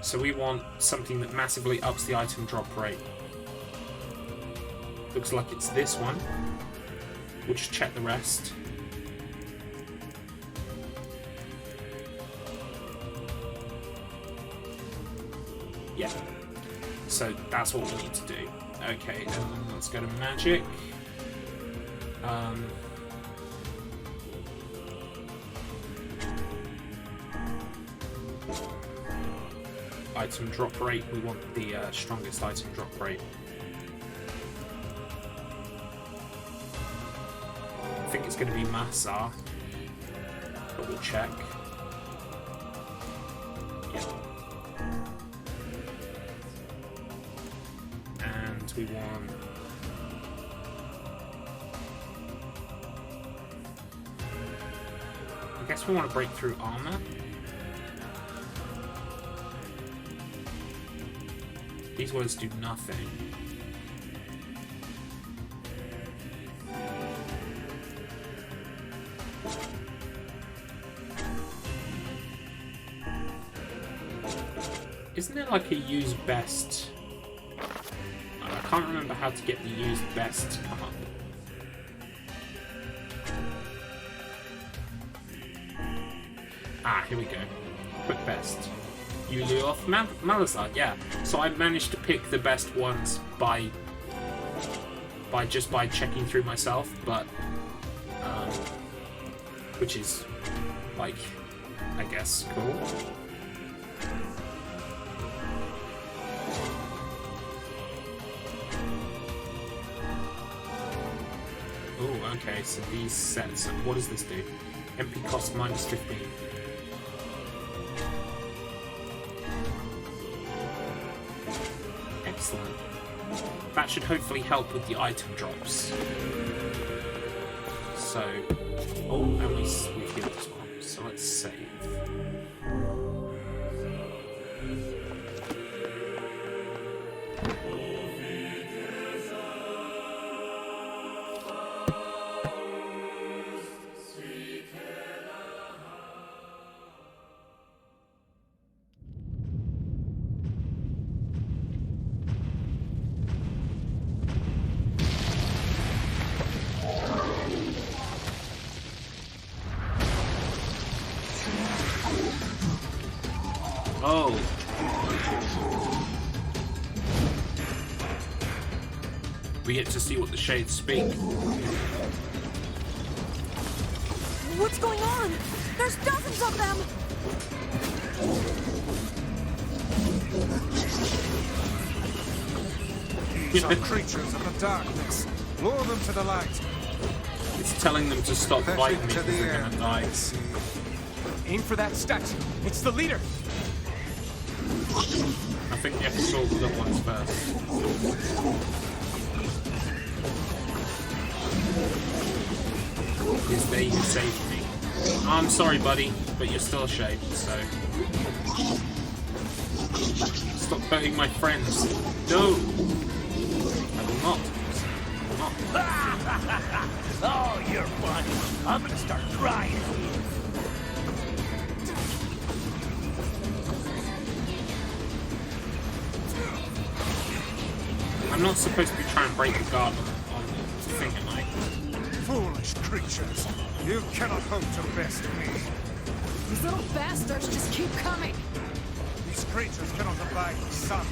S1: So we want something that massively ups the item drop rate. Looks like it's this one. We'll just check the rest. Yeah. So that's what we need to do. Okay, then let's go to magic. Item drop rate, we want the strongest item drop rate. I think it's going to be Massa, but we'll check. Yeah. And we want... I guess we want to break through armor. These words do nothing. Isn't there like a use best? I can't remember how to get the use best to come up. Ah, here we go. Quick best. You lure off Malazar, yeah. So I managed to pick the best ones by by checking through myself, but which is like, I guess, cool. Oh, okay, so these sets, what does this do? MP cost minus 15. Excellent. That should hopefully help with the item drops. So, oh, and we healed as well. So let's save. Oh. We get to see what the shades speak.
S2: What's going on? There's dozens of them!
S3: These are creatures of the darkness. Lure them to the light.
S1: It's telling them to stop
S3: Fetch
S1: biting
S3: it
S1: me
S3: to
S1: because
S3: the
S1: they're
S3: air.
S1: gonna die.
S4: Aim for that statue. It's the leader.
S1: I think we have to solve the little ones first. Is they who saved me. I'm sorry, buddy, but you're still a shade, so... Stop hurting my friends. No! I will not. I will not.
S8: Oh, you're funny. I'm gonna start crying.
S1: I'm not supposed to be trying to break the guard on the thing, am I?
S3: Foolish creatures. You cannot hope to best me.
S5: These little bastards just keep coming.
S3: These creatures cannot abide the sun.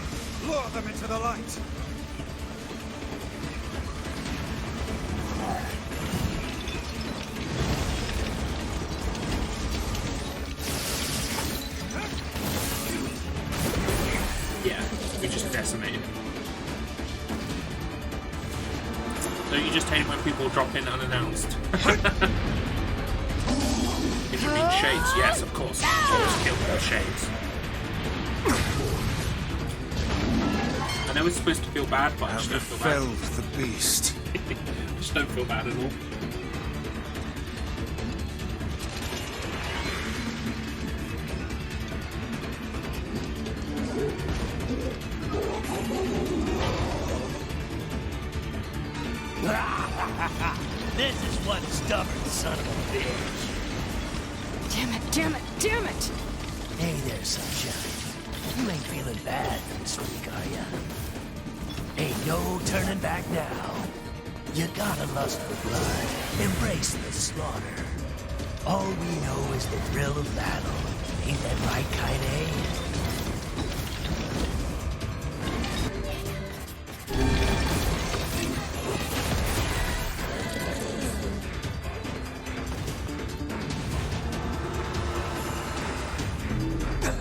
S3: Lure them into the light.
S1: Yeah, we just decimated him. Don't you just hate when people drop in unannounced? If you mean shades, yes, of course. Always kill more shades. I know it's supposed to feel bad, but I just don't feel bad.
S3: Felled the beast.
S1: I just don't feel bad at all.
S8: This is one stubborn son of a bitch.
S5: Damn it, damn it, damn it!
S8: Hey there, sunshine. You ain't feeling bad this week, are ya? Ain't no turning back now. You gotta lust for blood. Embrace the slaughter. All we know is the thrill of battle. Ain't that right, Kainé?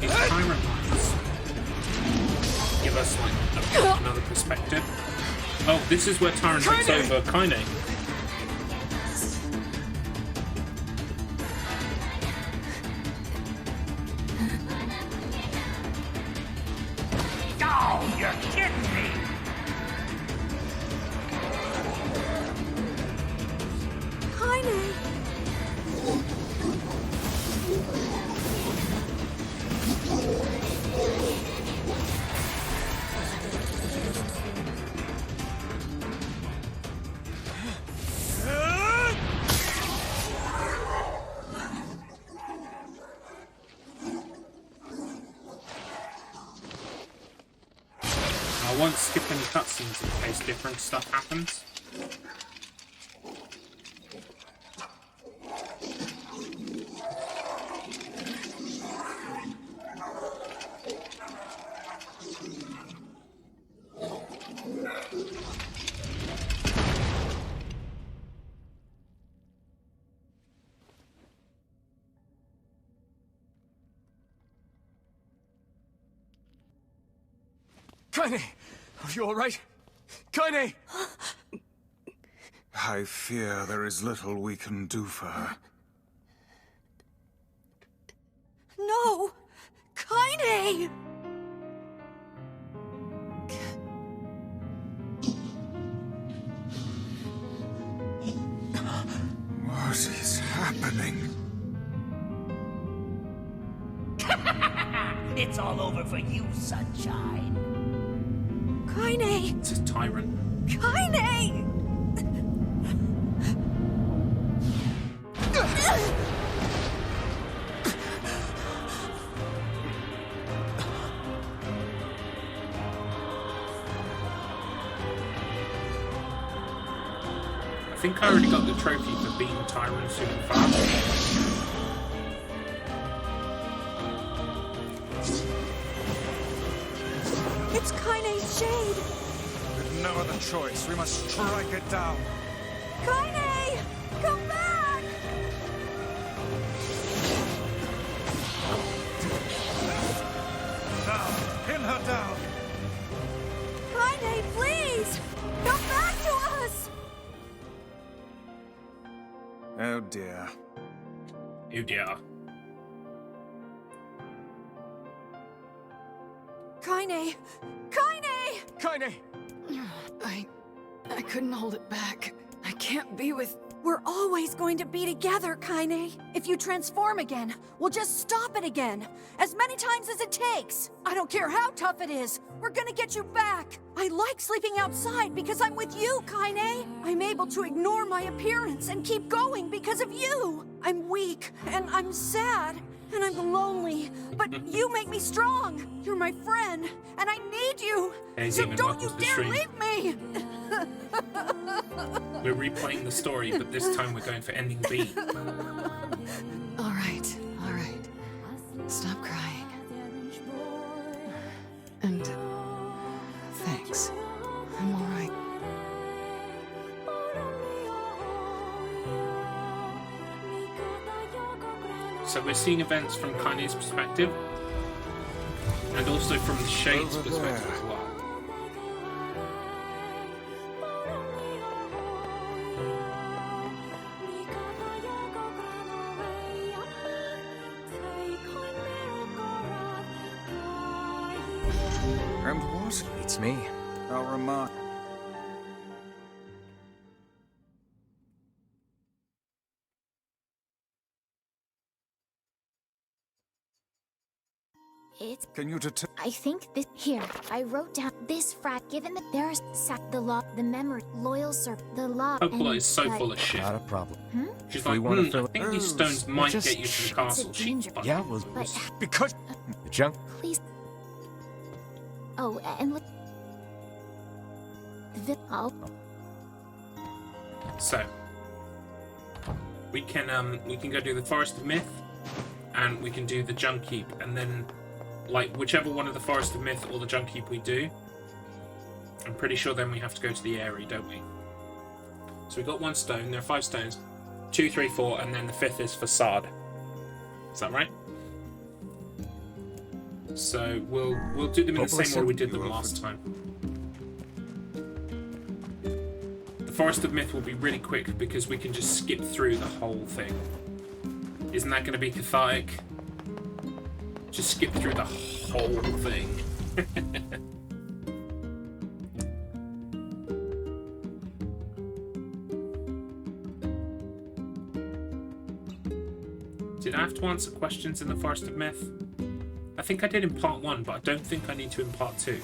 S1: These tyrant lines give us like another perspective. Oh, this is where Tyrant takes over Kainé.
S8: Oh, you're kidding me!
S2: Kainé!
S1: I won't skip any cutscenes in case different stuff happens.
S4: Kainé! Are you alright? Kainé!
S3: I fear there is little we can do for her.
S2: No! Kainé!
S3: What is happening?
S8: It's all over for you, sunshine.
S2: Kainé!
S1: It's a tyrant.
S2: Kainé!
S1: I think I already got the trophy for being tyrant soon and fast.
S2: It's Kainé's shade!
S3: With no other choice, we must strike it down.
S2: Kainé! Come back!
S3: Now, pin her down.
S2: Kainé, please! Come back to us!
S3: Oh dear.
S1: Oh dear.
S2: Kainé! Kainé!
S5: Kainé! I couldn't hold it back. I can't be with...
S2: We're always going to be together, Kainé. If you transform again, we'll just stop it again. As many times as it takes. I don't care how tough it is. We're gonna get you back. I like sleeping outside because I'm with you, Kainé. I'm able to ignore my appearance and keep going because of you. I'm weak, and I'm sad, and I'm lonely. But you make me strong. You're my friend, and I need you.
S1: Hey,
S2: So
S1: Demon,
S2: don't you
S1: welcome to the
S2: dare
S1: stream.
S2: leave me.
S1: We're replaying the story, but this time we're going for ending B.
S5: All right. Stop crying. And... thanks. I'm all right.
S1: So we're seeing events from Kainé's perspective, and also from the Shade's
S3: Over
S1: perspective
S3: there.
S1: as well.
S3: And what?
S4: It's me.
S3: I'll remind.
S6: It's.
S3: Can you detect?
S6: I think this. Here, I wrote down this given that there's the law, the memory, loyal servant, the law.
S1: Pokeball
S6: and
S1: is so
S6: but-
S1: full of shit.
S4: Not a problem.
S1: She's
S4: If we
S1: like,
S4: wanna
S1: I
S4: fill-
S1: think these stones might
S4: just-
S1: get you to the castle.
S6: It's a
S1: She
S6: danger.
S1: fuck.
S4: Yeah, well,
S6: But
S3: Because
S4: the junk.
S6: please. Oh, and look. Oh,
S1: So we can go do the Forest of Myth, and we can do the Junk Heap, and then like whichever one of the Forest of Myth or the Junk Heap we do, I'm pretty sure then we have to go to the Airy, don't we? So we got one stone. There are 5 stones, 2, 3, 4, and then the 5th is Facade. Is that right? So we'll do them in the same order we did them last time. The Forest of Myth will be really quick because we can just skip through the whole thing. Isn't that going to be cathartic? Just skip through the whole thing. Did I have to answer questions in the Forest of Myth? I think I did in part 1, but I don't think I need to in part 2.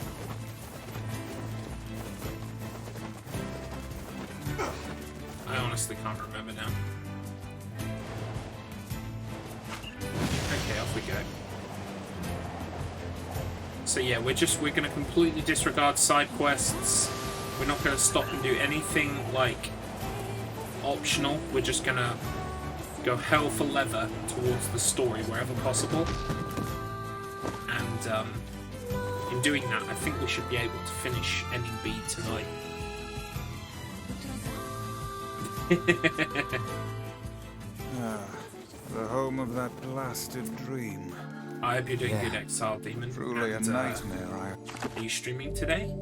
S1: I honestly can't remember now. Okay, off we go. So yeah, we're gonna completely disregard side quests. We're not gonna stop and do anything like optional. We're just gonna go hell for leather towards the story wherever possible. And in doing that, I think we should be able to finish ending B tonight.
S3: the home of that blasted dream.
S1: I hope you're doing
S4: Yeah.
S1: good, Exile Demon.
S3: Truly a
S1: And,
S3: nightmare.
S1: Are you streaming today?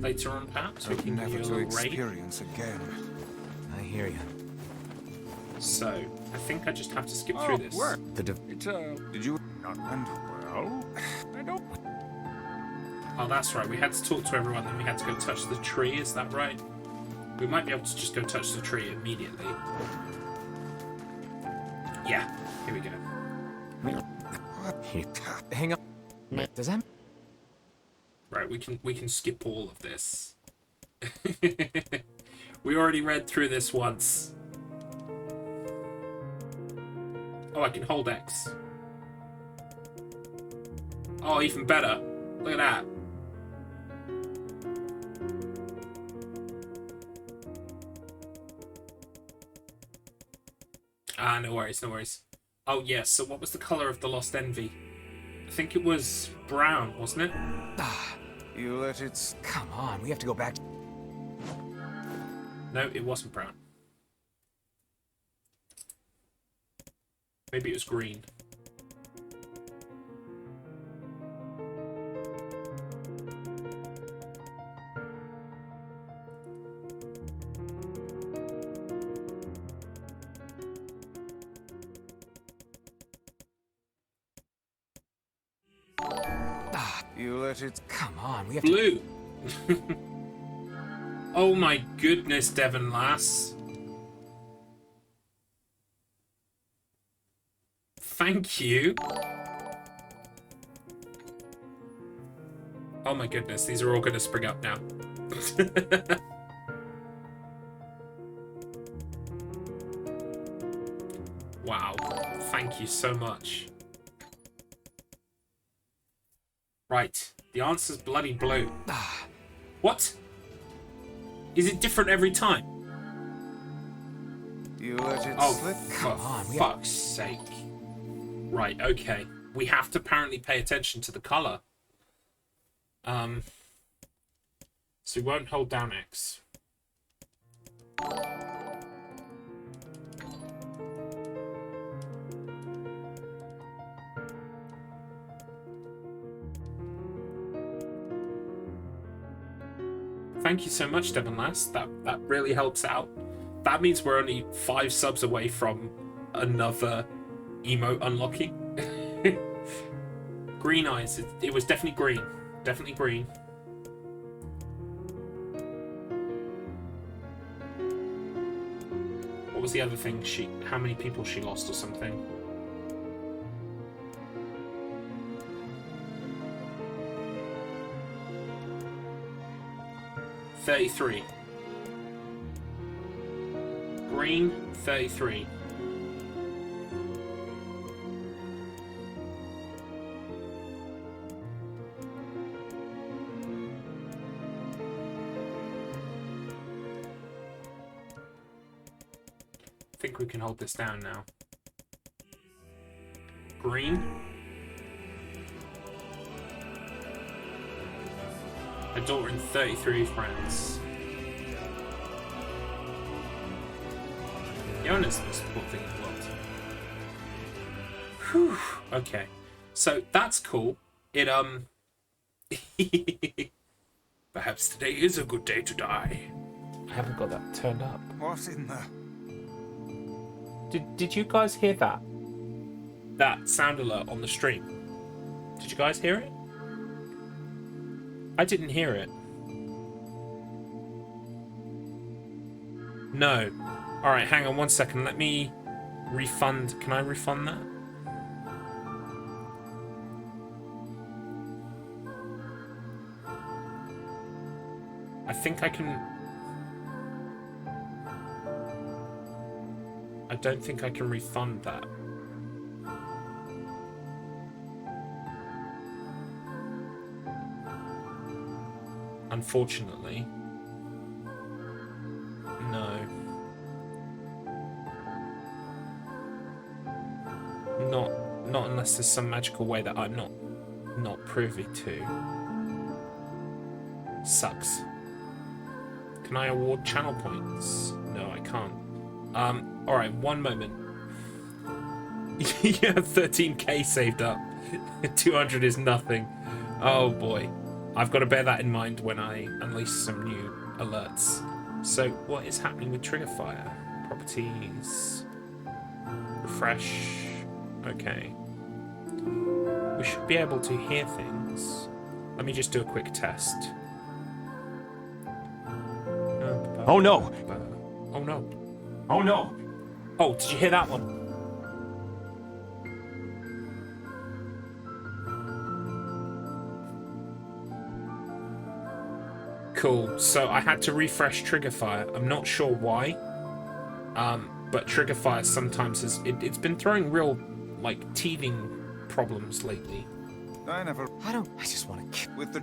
S1: Later on, perhaps we
S3: Hope
S1: can
S3: never
S1: do a
S3: to
S1: little raid.
S3: experience again.
S4: I hear you.
S1: So I think I just have to skip through this.
S3: Work.
S4: The
S3: It, did you not end well? I don't.
S1: Oh, that's right. We had to talk to everyone, then we had to go touch the tree. Is that right? We might be able to just go touch the tree immediately. Yeah. Here we go.
S4: Hang on. Does that?
S1: Right. We can skip all of this. We already read through this once. Oh, I can hold X. Oh, even better. Look at that. Ah, no worries, no worries. Oh, yes, so what was the colour of the Lost Envy? I think it was brown, wasn't it?
S4: Ah,
S3: You let it.
S4: come on. We have to go back.
S1: No, it wasn't brown. Maybe it was green.
S3: You let it.
S4: Come on. We have to.
S1: Blue! Oh my goodness, Devon Lass. Thank you. Oh my goodness, these are all going to spring up now. Wow, thank you so much. Right, the answer's bloody blue. What? Is it different every time?
S3: You let it
S1: Oh,
S3: slip.
S1: for fuck's sake. Right, okay. We have to apparently pay attention to the colour. So we won't hold down X. Thank you so much, Devon Lass. That really helps out. That means we're only 5 subs away from another emote unlocking. Green eyes. It was definitely green. Definitely green. What was the other thing? How many people she lost or something? $33. Green, 33. I think we can hold this down now. Green. A daughter and 33 friends. Yona's the most important thing in the world. Whew. Okay. So that's cool. It perhaps today is a good day to die. I haven't got that turned up.
S3: What in the?
S1: Did you guys hear that? That sound alert on the stream. Did you guys hear it? I didn't hear it. No. Alright, hang on 1 second. Let me refund. Can I refund that? I think I can... I don't think I can refund that. Unfortunately. No. Not unless there's some magical way that I'm not privy to. Sucks. Can I award channel points? No, I can't. Alright, one moment. You have 13k saved up. 200 is nothing. Oh boy. I've got to bear that in mind when I unleash some new alerts. So, what is happening with trigger fire? Properties. Refresh. Okay. We should be able to hear things. Let me just do a quick test.
S4: Oh no!
S1: Oh no.
S4: Oh no!
S1: Oh, did you hear that one? Cool. So I had to refresh trigger fire. I'm not sure why. But trigger fire sometimes it's been throwing real like teething problems lately.
S3: I
S4: just want to
S3: with the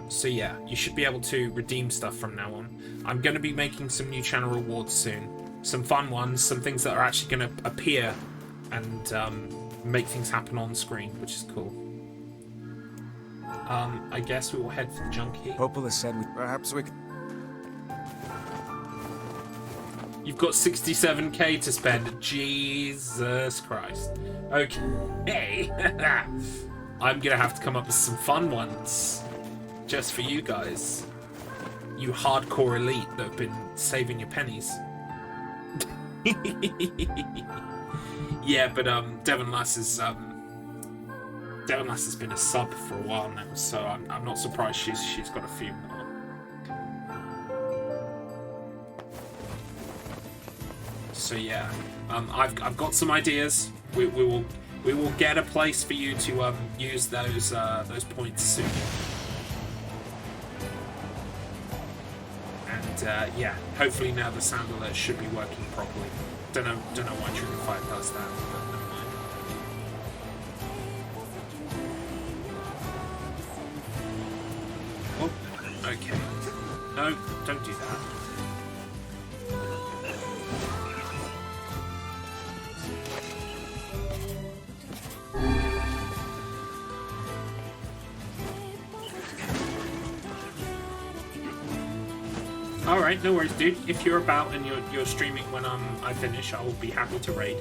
S1: So yeah, you should be able to redeem stuff from now on. I'm going to be making some new channel rewards soon. Some fun ones, some things that are actually going to appear and make things happen on screen, which is cool. I guess we will head for the junkie.
S4: Popola said
S3: perhaps we.
S1: You've got 67k to spend. Jesus Christ. Okay. I'm gonna have to come up with some fun ones. Just for you guys. You hardcore elite that have been saving your pennies. Yeah, but Devon Lass has been a sub for a while now, so I'm not surprised she's got a few more. So yeah, I've got some ideas. We will get a place for you to use those points soon. And yeah, hopefully now the sound alert should be working properly. Don't know why Trigger Fire does that, but never mind. Oh, okay. No, don't do that. Alright, no worries, dude. If you're about and you're streaming when I finish, I will be happy to raid.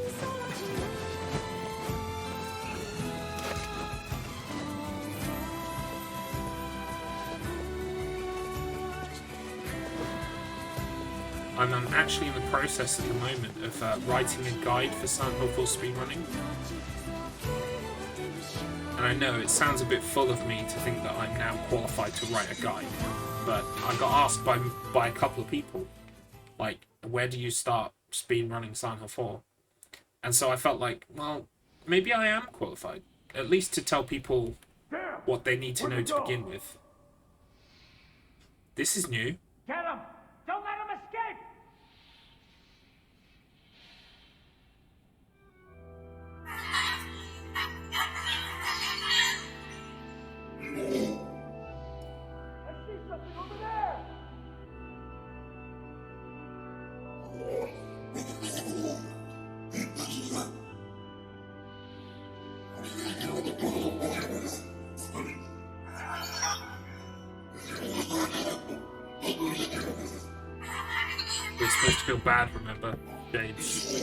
S1: I'm actually in the process at the moment of writing a guide for Silent Hill 4 speedrunning. And I know it sounds a bit full of me to think that I'm now qualified to write a guide. But I got asked by a couple of people, like, where do you start speedrunning Silent Hill 4? And so I felt like, well, maybe I am qualified. At least to tell people what they need to know to begin with. This is new.
S9: Get him! Don't let him escape!
S1: We're supposed to feel bad, remember, James?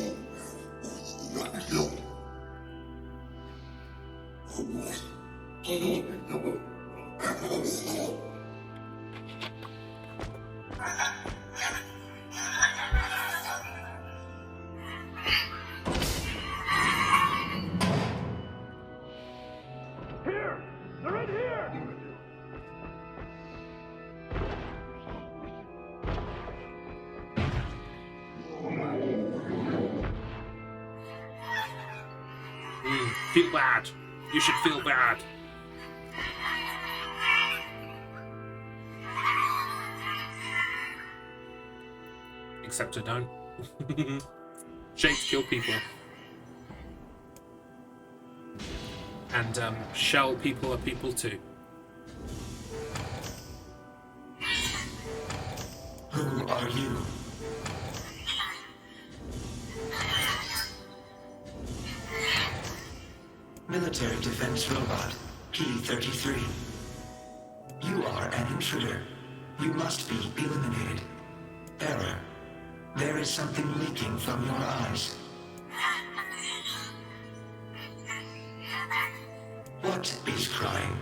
S9: Here! They're in here!
S1: Feel bad. You should feel bad. Except I don't. Shame to kill people. And shell people are people too.
S10: Who are you? Military defense robot, P-33. You are an intruder. You must be eliminated. Error. There is something leaking from your eyes. What is crying?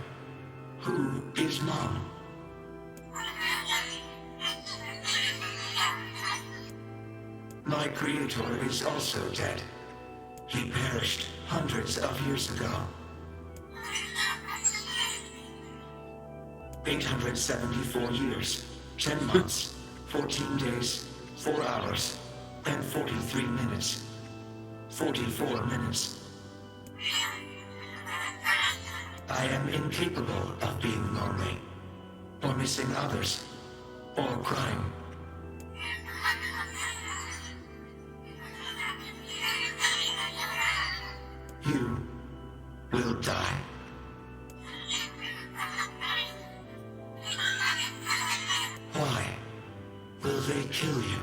S10: Who is Mom? My creator is also dead. He perished hundreds of years ago. 874 years, 10 months, 14 days, 4 hours, and 43 minutes. 44 minutes. I am incapable of being lonely, or missing others, or crying. You will die. Why will they kill you?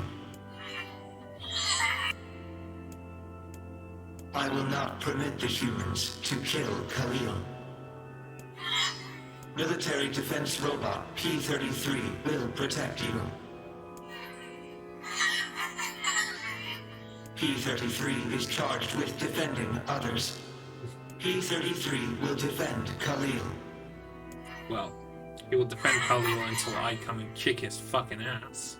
S10: I will not permit the humans to kill Khalil. Military defense robot P-33 will protect you. P-33 is charged with defending others. P-33 will defend Khalil.
S1: Well, he will defend Khalil until I come and kick his fucking ass.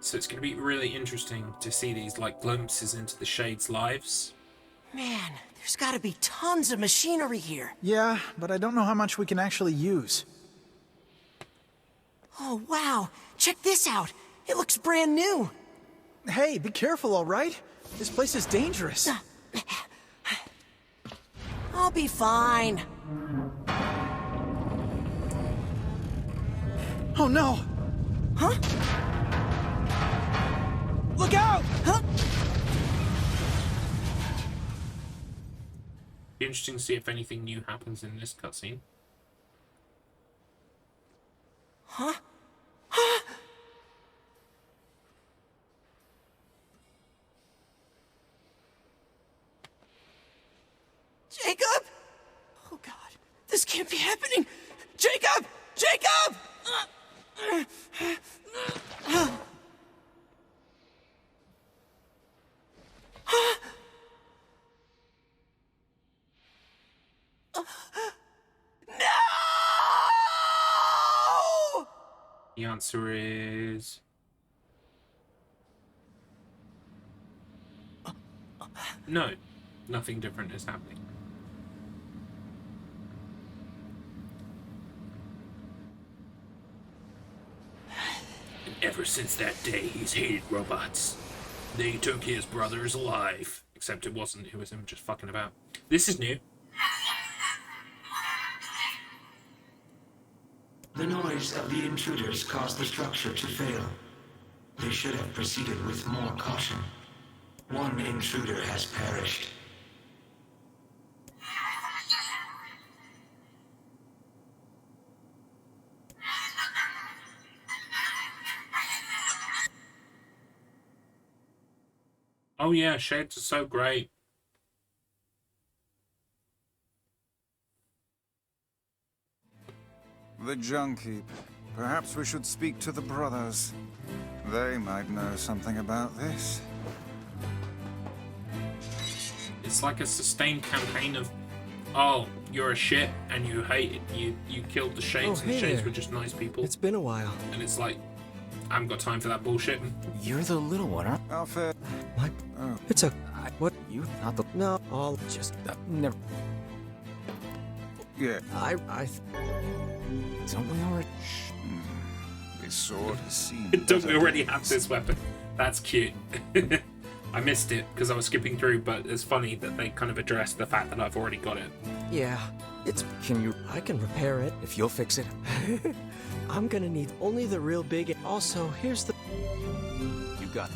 S1: So it's going to be really interesting to see these like glimpses into the Shades' lives.
S11: Man, there's gotta be tons of machinery here.
S12: Yeah, but I don't know how much we can actually use.
S11: Oh, wow. Check this out. It looks brand new.
S12: Hey, be careful, all right? This place is dangerous.
S11: I'll be fine.
S12: Oh, no!
S11: Huh?
S12: Look out!
S11: Huh?
S1: Be interesting to see if anything new happens in this cutscene.
S11: Huh? Huh? Jacob? Oh God, this can't be happening. Jacob! Jacob! No!
S1: The answer is... no. Nothing different is happening. And ever since that day, he's hated robots. They took his brothers alive. Except it wasn't, it was him just fucking about. This is new.
S10: The noise of the intruders caused the structure to fail. They should have proceeded with more caution. One intruder has perished.
S1: Oh yeah, Shades are so great.
S3: The junk heap. Perhaps we should speak to the brothers. They might know something about this.
S1: It's like a sustained campaign of, oh, you're a shit and you hate it. You killed the Shades and the Shades were just nice people.
S13: It's been a while.
S1: And it's like, I haven't got time for that bullshit.
S4: You're the little one, aren't
S3: How fair?
S13: My...
S3: Oh.
S13: It's a... What?
S4: you? Not the...
S13: No, I'll just...
S4: never...
S3: Yeah.
S13: I...
S4: Don't we already...
S3: This sword has seen.
S1: Don't we already have this weapon? That's cute. I missed it because I was skipping through, but it's funny that they kind of addressed the fact that I've already got it.
S13: Yeah, it's...
S4: Can you...
S13: I can repair it.
S4: If you'll fix it.
S13: I'm gonna need only the real big... Also, here's the...
S4: You got it.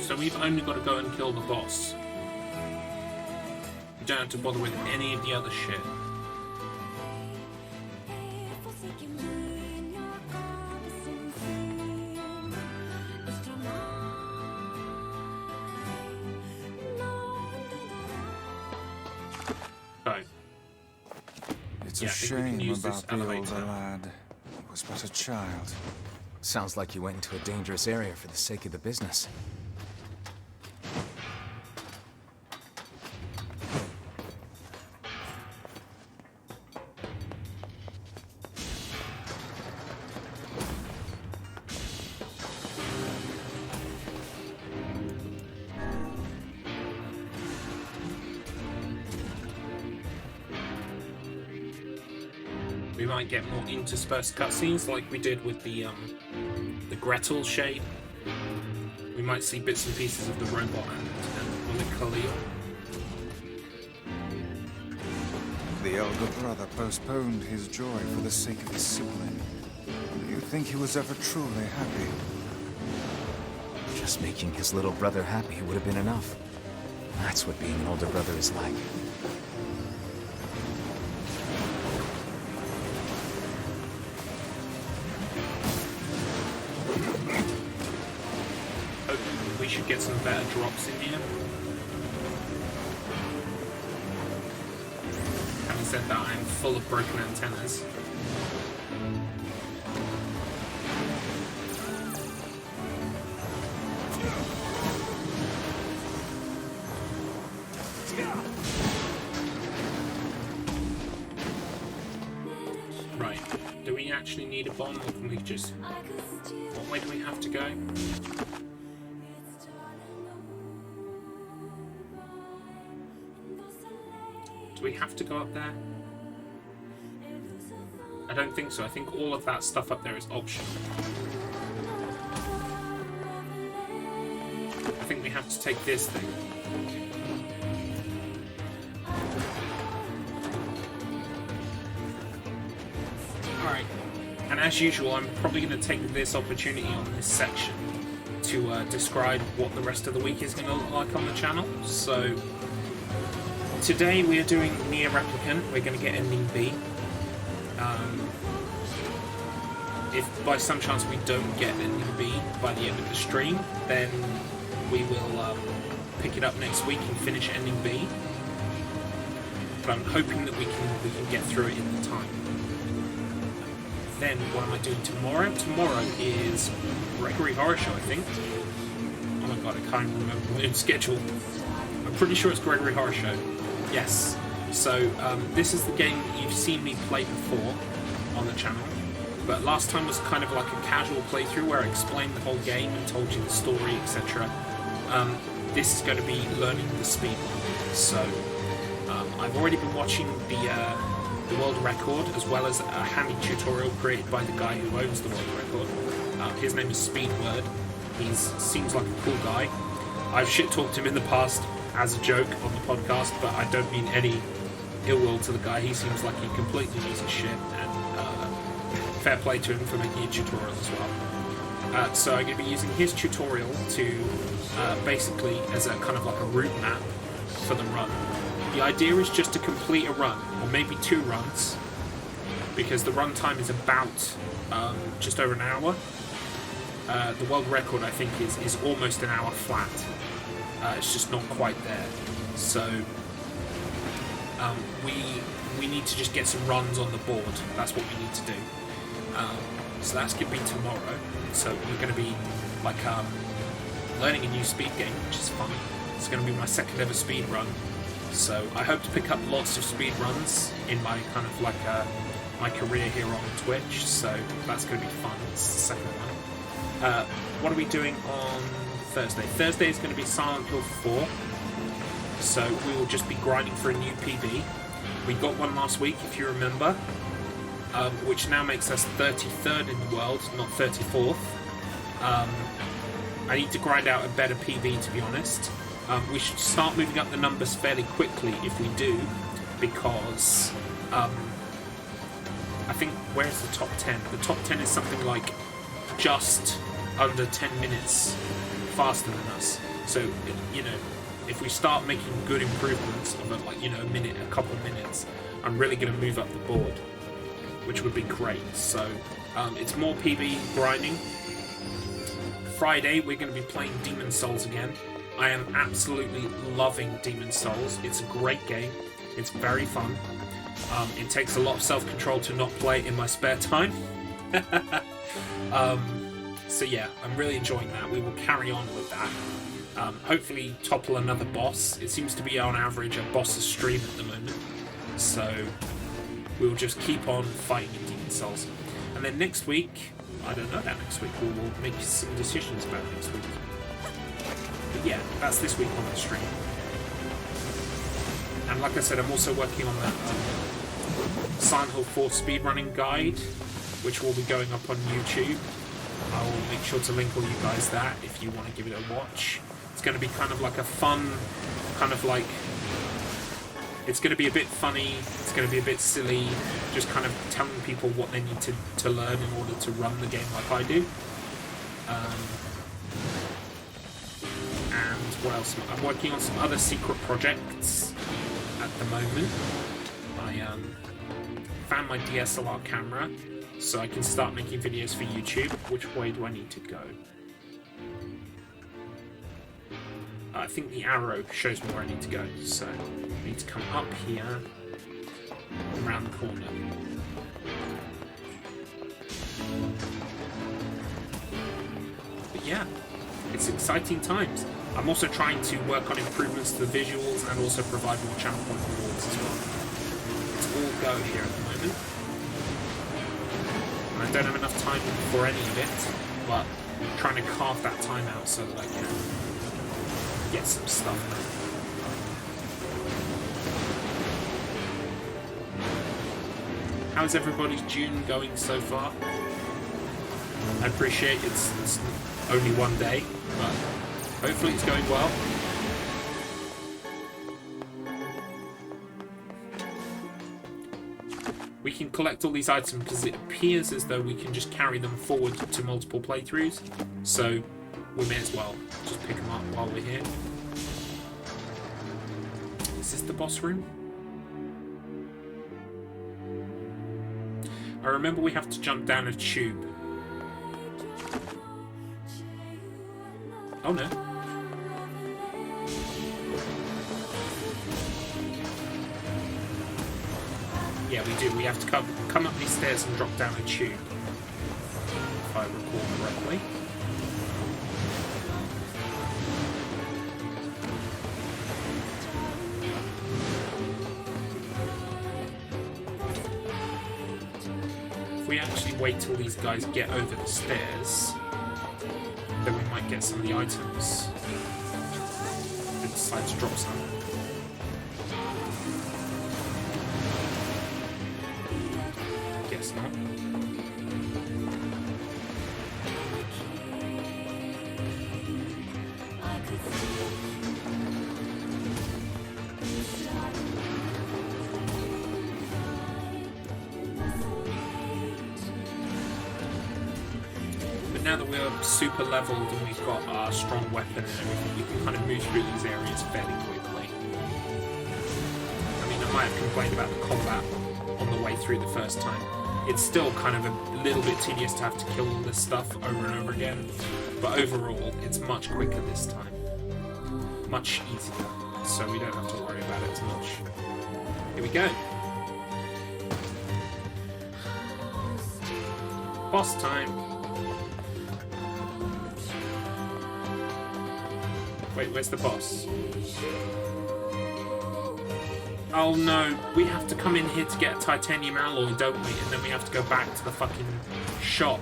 S1: So we've only got to go and kill the boss. We don't have to bother with any of the other shit.
S3: It's
S1: yeah,
S3: a
S1: I think we can
S3: shame
S1: use this
S3: about the
S1: elevator.
S3: older lad. He was but a child.
S4: Sounds like you went into a dangerous area for the sake of the business.
S1: We might get more interspersed cutscenes like we did with the Gretel shade. We might see bits and pieces of the robot and the Khalil.
S3: The elder brother postponed his joy for the sake of his sibling. Do you think he was ever truly happy?
S4: Just making his little brother happy would have been enough. That's what being an older brother is like.
S1: We should get some better drops in here. Having said that, I am full of broken antennas. Right, do we actually need a bomb, or can we just... What way do we have to go? Do we have to go up there? I don't think so. I think all of that stuff up there is optional. I think we have to take this thing. Alright. And as usual, I'm probably going to take this opportunity on this section to describe what the rest of the week is going to look like on the channel. So... today we are doing NieR Replicant. We're going to get ending B. If by some chance we don't get ending B by the end of the stream, then we will pick it up next week and finish ending B. But I'm hoping that we can get through it in the time. Then what am I doing tomorrow? Tomorrow is Gregory Horror Show, I think. Oh my god, I can't even remember my own schedule. I'm pretty sure it's Gregory Horror Show. Yes, so this is the game that you've seen me play before on the channel, but last time was kind of like a casual playthrough where I explained the whole game and told you the story, etc. This is going to be learning the speed. So I've already been watching the world record, as well as a handy tutorial created by the guy who owns the world record. His name is Speedword. He seems like a cool guy. I've shit-talked him in the past as a joke on the podcast, but I don't mean any ill will to the guy. He seems like he completely knows his shit, and fair play to him for making a tutorial as well. So I'm going to be using his tutorial to basically as a kind of like a route map for the run. The idea is just to complete a run, or maybe 2 runs, because the run time is about just over an hour. The world record, I think, is almost an hour flat. It's just not quite there. So we need to just get some runs on the board. That's what we need to do. So that's going to be tomorrow. So we're going to be like learning a new speed game, which is fun. It's going to be my second ever speed run. So I hope to pick up lots of speed runs in my kind of like my career here on Twitch. So that's going to be fun. It's the second one. What are we doing on Thursday? Thursday is going to be Silent Hill 4. So we will just be grinding for a new PB. We got one last week, if you remember, which now makes us 33rd in the world, not 34th. I need to grind out a better PB, to be honest. We should start moving up the numbers fairly quickly if we do, because I think, where's the top 10? The top 10 is something like just under 10 minutes faster than us. So, you know, if we start making good improvements of like, you know, a minute, a couple of minutes, I'm really going to move up the board, which would be great. So it's more PB grinding. Friday we're going to be playing Demon Souls again. I am absolutely loving Demon Souls. It's a great game. It's very fun. It takes a lot of self-control to not play it in my spare time. So yeah, I'm really enjoying that. We will carry on with that. Hopefully topple another boss. It seems to be on average a boss a stream at the moment. So we'll just keep on fighting in Demon Souls. And then next week, I don't know about next week, we will make some decisions about next week. But yeah, that's this week on the stream. And like I said, I'm also working on that Silent Hill 4 speedrunning guide, which will be going up on YouTube. I will make sure to link all you guys that if you want to give it a watch. It's going to be kind of like a fun, kind of like... It's going to be a bit funny, it's going to be a bit silly, just kind of telling people what they need to learn in order to run the game like I do. And what else? I'm working on some other secret projects at the moment. I found my DSLR camera, so I can start making videos for YouTube. Which way do I need to go? I think the arrow shows me where I need to go, so I need to come up here and around the corner. But yeah, it's exciting times. I'm also trying to work on improvements to the visuals and also provide more channel point rewards as well. It's all go here at the moment. And I don't have enough time for any of it, but I'm trying to carve that time out so that I can get some stuff done. How's everybody's June going so far? I appreciate it's only one day, but hopefully it's going well. We can collect all these items because it appears as though we can just carry them forward to multiple playthroughs, so we may as well just pick them up while we're here. Is this the boss room? I remember we have to jump down a tube. Oh no. Yeah, we do. We have to come up these stairs and drop down a tube, if I recall correctly. If we actually wait till these guys get over the stairs, then we might get some of the items. They decide to drop some. Guess not. Now that we're super leveled and we've got our strong weapon and everything, we can kind of move through these areas fairly quickly. I mean, I might have complained about the combat on the way through the first time. It's still kind of a little bit tedious to have to kill all this stuff over and over again, but overall, it's much quicker this time. Much easier, so we don't have to worry about it too much. Here we go. Boss time. Wait, where's the boss? Oh no, we have to come in here to get a titanium alloy, don't we? And then we have to go back to the fucking shop.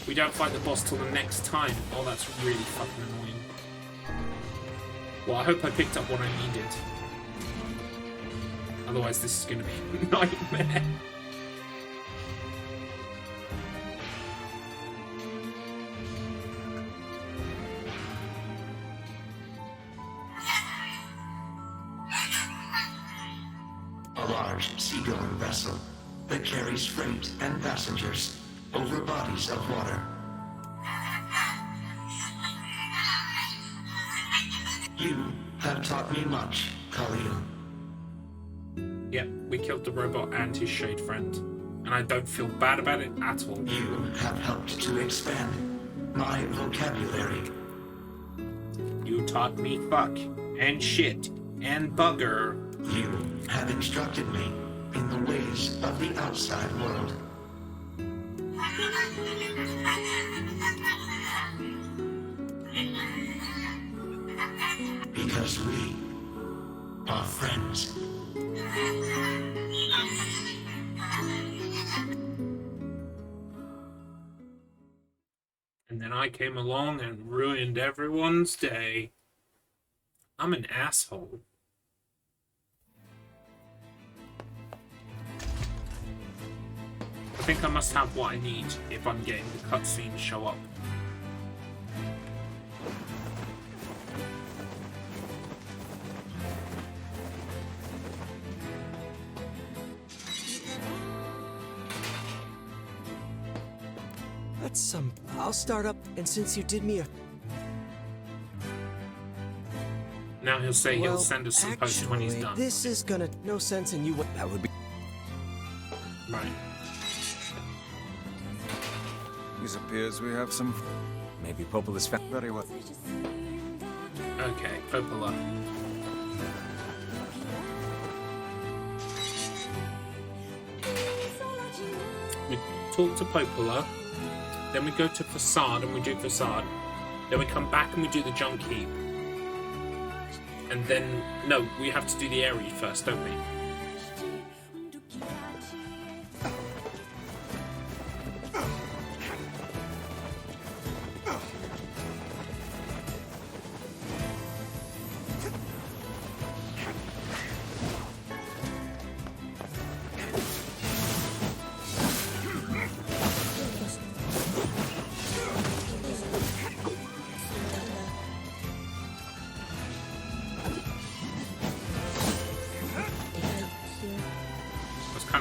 S1: We don't fight the boss till the next time. Oh, that's really fucking annoying. Well, I hope I picked up what I needed. Otherwise, this is gonna be a nightmare.
S10: Seagoing vessel that carries freight and passengers over bodies of water. You have taught me much, Khalil.
S1: Yep, we killed the robot and his shade friend, and I don't feel bad about it at all.
S10: You have helped to expand my vocabulary.
S1: You taught me fuck, and shit, and bugger.
S10: You have instructed me, in the ways of the outside world. Because we are friends.
S1: And then I came along and ruined everyone's day. I'm an asshole. I think I must have what I need if I'm getting the cutscene to show up.
S13: That's some. I'll start up, and since you did me a.
S1: Now he'll say he'll
S13: Well,
S1: send us some post when he's
S13: actually,
S1: done.
S13: This is gonna no sense in you. That would be.
S1: Right.
S3: It appears we have some.
S4: Maybe Popola's found.
S3: Very well.
S1: Okay, Popola. We talk to Popola, then we go to Facade and we do Facade, then we come back and we do the Junk Heap. And then, no, we have to do the Airy first, don't we?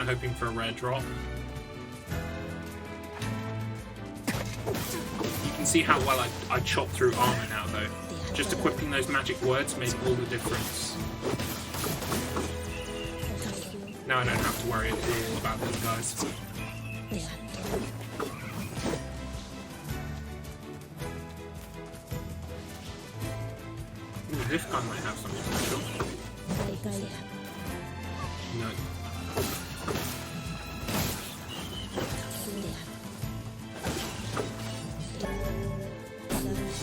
S1: Hoping for a rare drop. You can see how well I chop through armor now, though. Just equipping those magic words made all the difference. Now I don't have to worry at all about those guys. Ooh, this gun might have something special. No.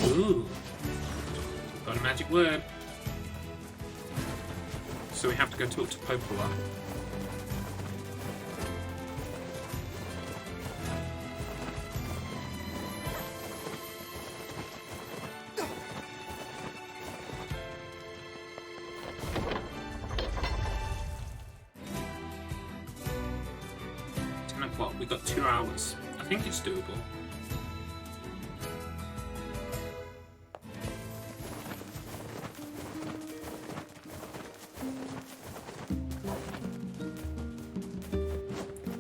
S1: Ooh, got a magic word. So we have to go talk to Popola. We got 2 hours. I think it's doable.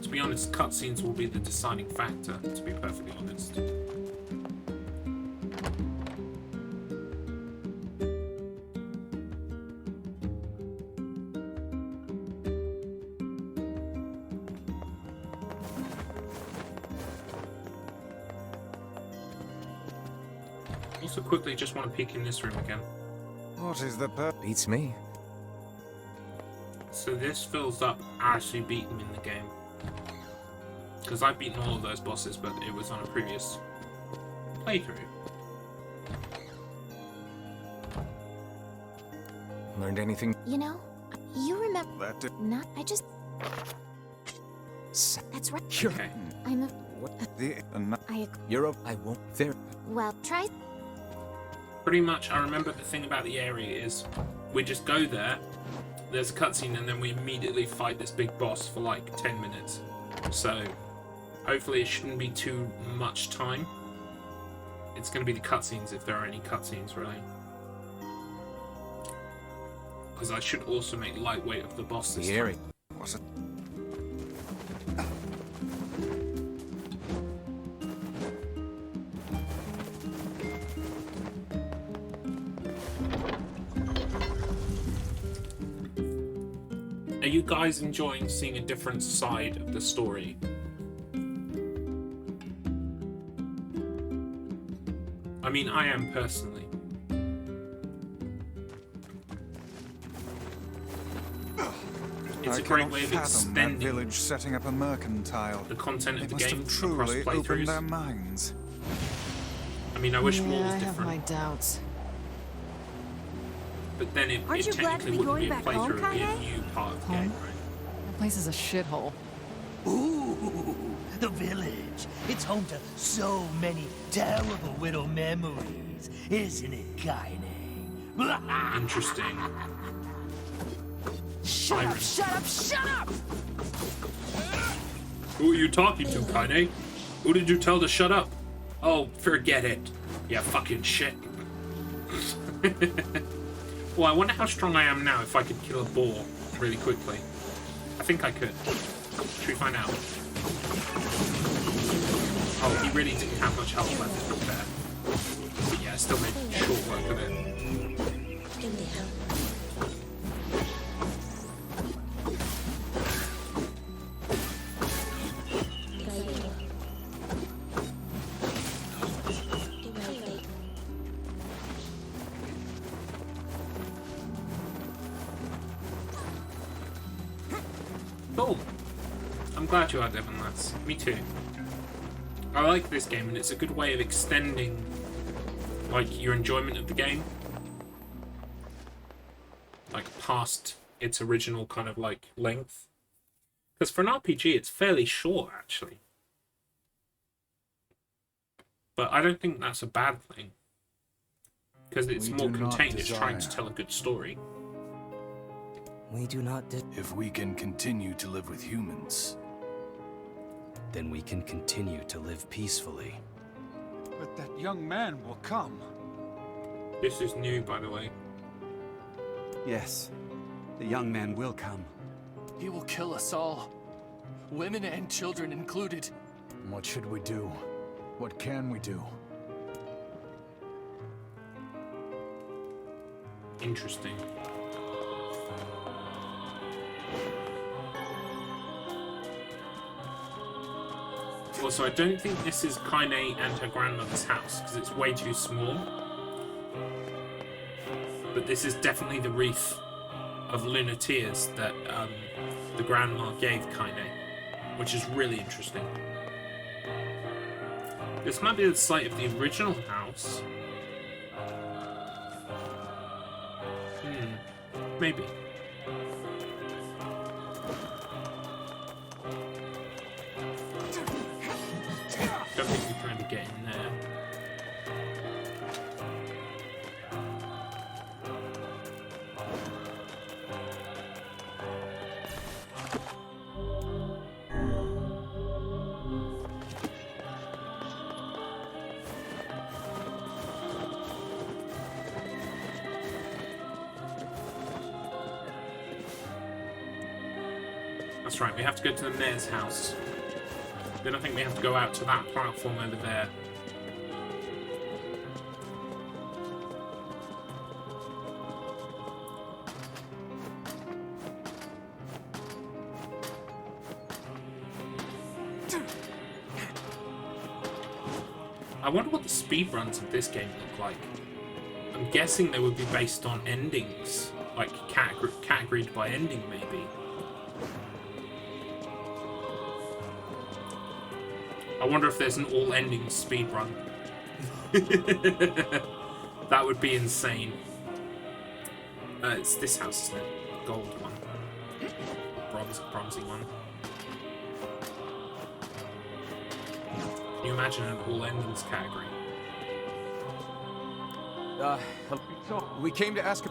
S1: To be honest, cutscenes will be the deciding factor, to be perfectly honest. Also quickly just want to peek in this room again.
S3: What is the
S4: Beats me.
S1: So this fills up actually beat them in the game. Because I've beaten all of those bosses, but it was on a previous playthrough.
S4: Learned anything?
S6: You know, you remember
S3: that?
S6: Not. I just. That's right.
S1: Okay.
S6: I'm a.
S3: What the?
S4: You're a. I won't. There.
S6: Well, try.
S1: Pretty much, I remember the thing about the area is we just go there, there's a cutscene, and then we immediately fight this big boss for like 10 minutes. So, hopefully it shouldn't be too much time. It's going to be the cutscenes, if there are any cutscenes, really. Because I should also make lightweight of the boss this time.
S3: What's it?
S1: Are you guys enjoying seeing a different side of the story? I mean, I am personally. it's
S3: I
S1: a great
S3: cannot
S1: way of
S3: fathom that
S1: extending
S3: village setting up a mercantile.
S1: the content
S3: They
S1: of the
S3: must
S1: game
S3: have
S1: across
S3: truly
S1: playthroughs.
S3: opened their minds.
S1: I mean, I wish
S5: Yeah,
S1: more was
S5: I have
S1: different.
S5: my doubts.
S1: But then it
S2: Aren't you glad to
S1: technically
S2: be
S1: wouldn't be a
S2: going back home,
S1: playthrough, it would be a
S2: Kainé?
S1: new part of the
S5: Home?
S1: game, right?
S5: That place is a shithole.
S8: Ooh, the village. It's home to so many terrible little memories, isn't it, Kainé?
S1: Interesting.
S8: Shut up, shut up, shut up!
S1: Who are you talking to, Kainé? Who did you tell to shut up? Oh, forget it. Yeah, fucking shit. Well, I wonder how strong I am now if I could kill a boar really quickly. I think I could. Should we find out? Oh, he really didn't have much health left, to be fair. But yeah, I still made short work of it. Cool. I'm glad you are, Devon, lads. Me too. I like this game, and it's a good way of extending, like, your enjoyment of the game. Like, past its original kind of, like, length. Because for an RPG, it's fairly short, actually. But I don't think that's a bad thing. Because it's
S3: We
S1: more
S3: do not
S1: contained, it's trying to
S3: desire.
S1: tell a good story.
S14: We do not
S15: If we can continue to live with humans,
S14: then we can continue to live peacefully.
S3: But that young man will come.
S1: This is new, by the way.
S16: Yes, the young man will come.
S11: He will kill us all. Women and children included.
S4: What should we do? What can we do?
S1: Interesting. Also, I don't think this is Kainé and her grandmother's house, because it's way too small. But this is definitely the wreath of lunar tears that the grandma gave Kainé, which is really interesting. This might be the site of the original house. Maybe. Don't think we're trying to get in there. That's right, we have to go to the mayor's house. Then I think we have to go out to that platform over there. I wonder what the speedruns of this game look like. I'm guessing they would be based on endings, like categorized by ending, maybe. I wonder if there's an all-ending speedrun. That would be insane. It's this house, isn't it? Gold one. Bronzy one. Can you imagine an all-endings category?
S12: We came to ask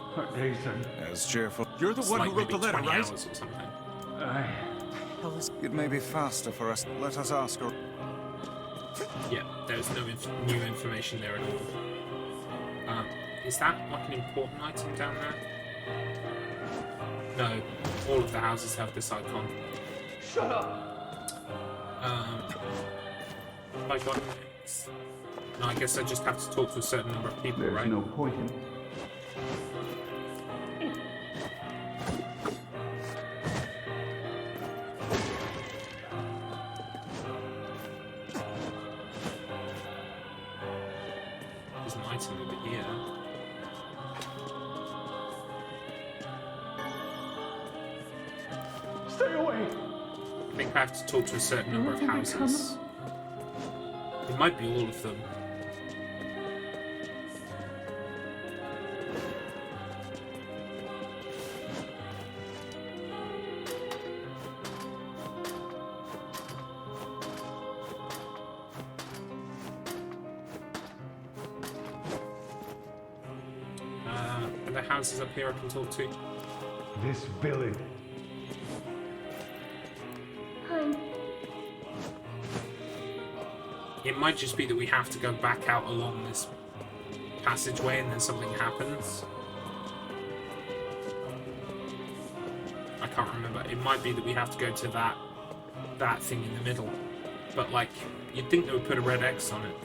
S3: As cheerful.
S12: You're the
S1: It's
S12: one
S1: like
S12: who wrote the
S1: maybe
S12: letter,
S1: 20
S12: right?
S1: hours or something.
S3: It may be faster for us. Let us ask her.
S1: Yeah, there's no new information there at all. Is that like an important item down there? No, all of the houses have this icon.
S9: Shut up!
S1: Have I got next? No, I guess I just have to talk to a certain number of people,
S9: There's
S1: right?
S9: no point in...
S1: There's an item over here.
S9: Stay away.
S1: I think I have to talk to a certain number of houses. It might be all of them. Are there houses up here I can talk to?
S9: This village.
S1: It might just be that we have to go back out along this passageway and then something happens. I can't remember. It might be that we have to go to that thing in the middle. But like, you'd think they would put a red X on it.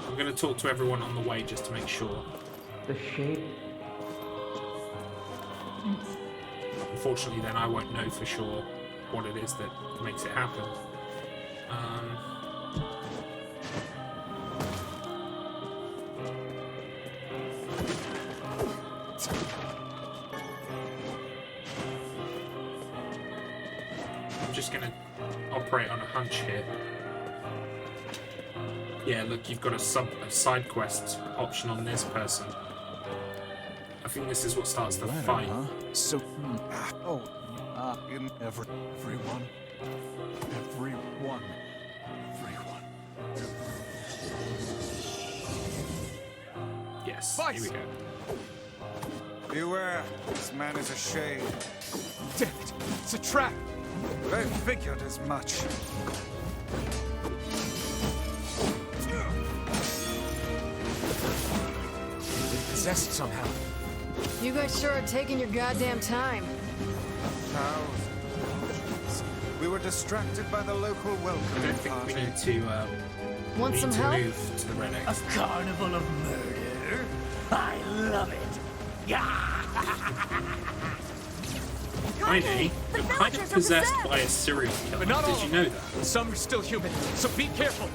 S1: I'm going to talk to everyone on the way just to make sure.
S17: The shape.
S1: Unfortunately, then I won't know for sure what it is that makes it happen. I'm just gonna operate on a hunch here. Yeah, look, you've got a side quest option on this person. I think this is what starts the fight.
S3: Huh? So, everyone.
S1: Yes, here we go.
S3: Beware, this man is a shade.
S12: Damn it, it's a trap!
S3: I figured as much.
S4: It's possessed somehow.
S5: You guys sure are taking your goddamn time.
S3: We were distracted by the local welcoming party.
S1: We need to,
S5: Want some help?
S1: move to the red X.
S8: A carnival of murder? I love it. Yeah.
S1: Kainé, I'm kind of possessed by a serial killer.
S12: But not all
S1: Did you know that?
S12: Some are still human, so be careful.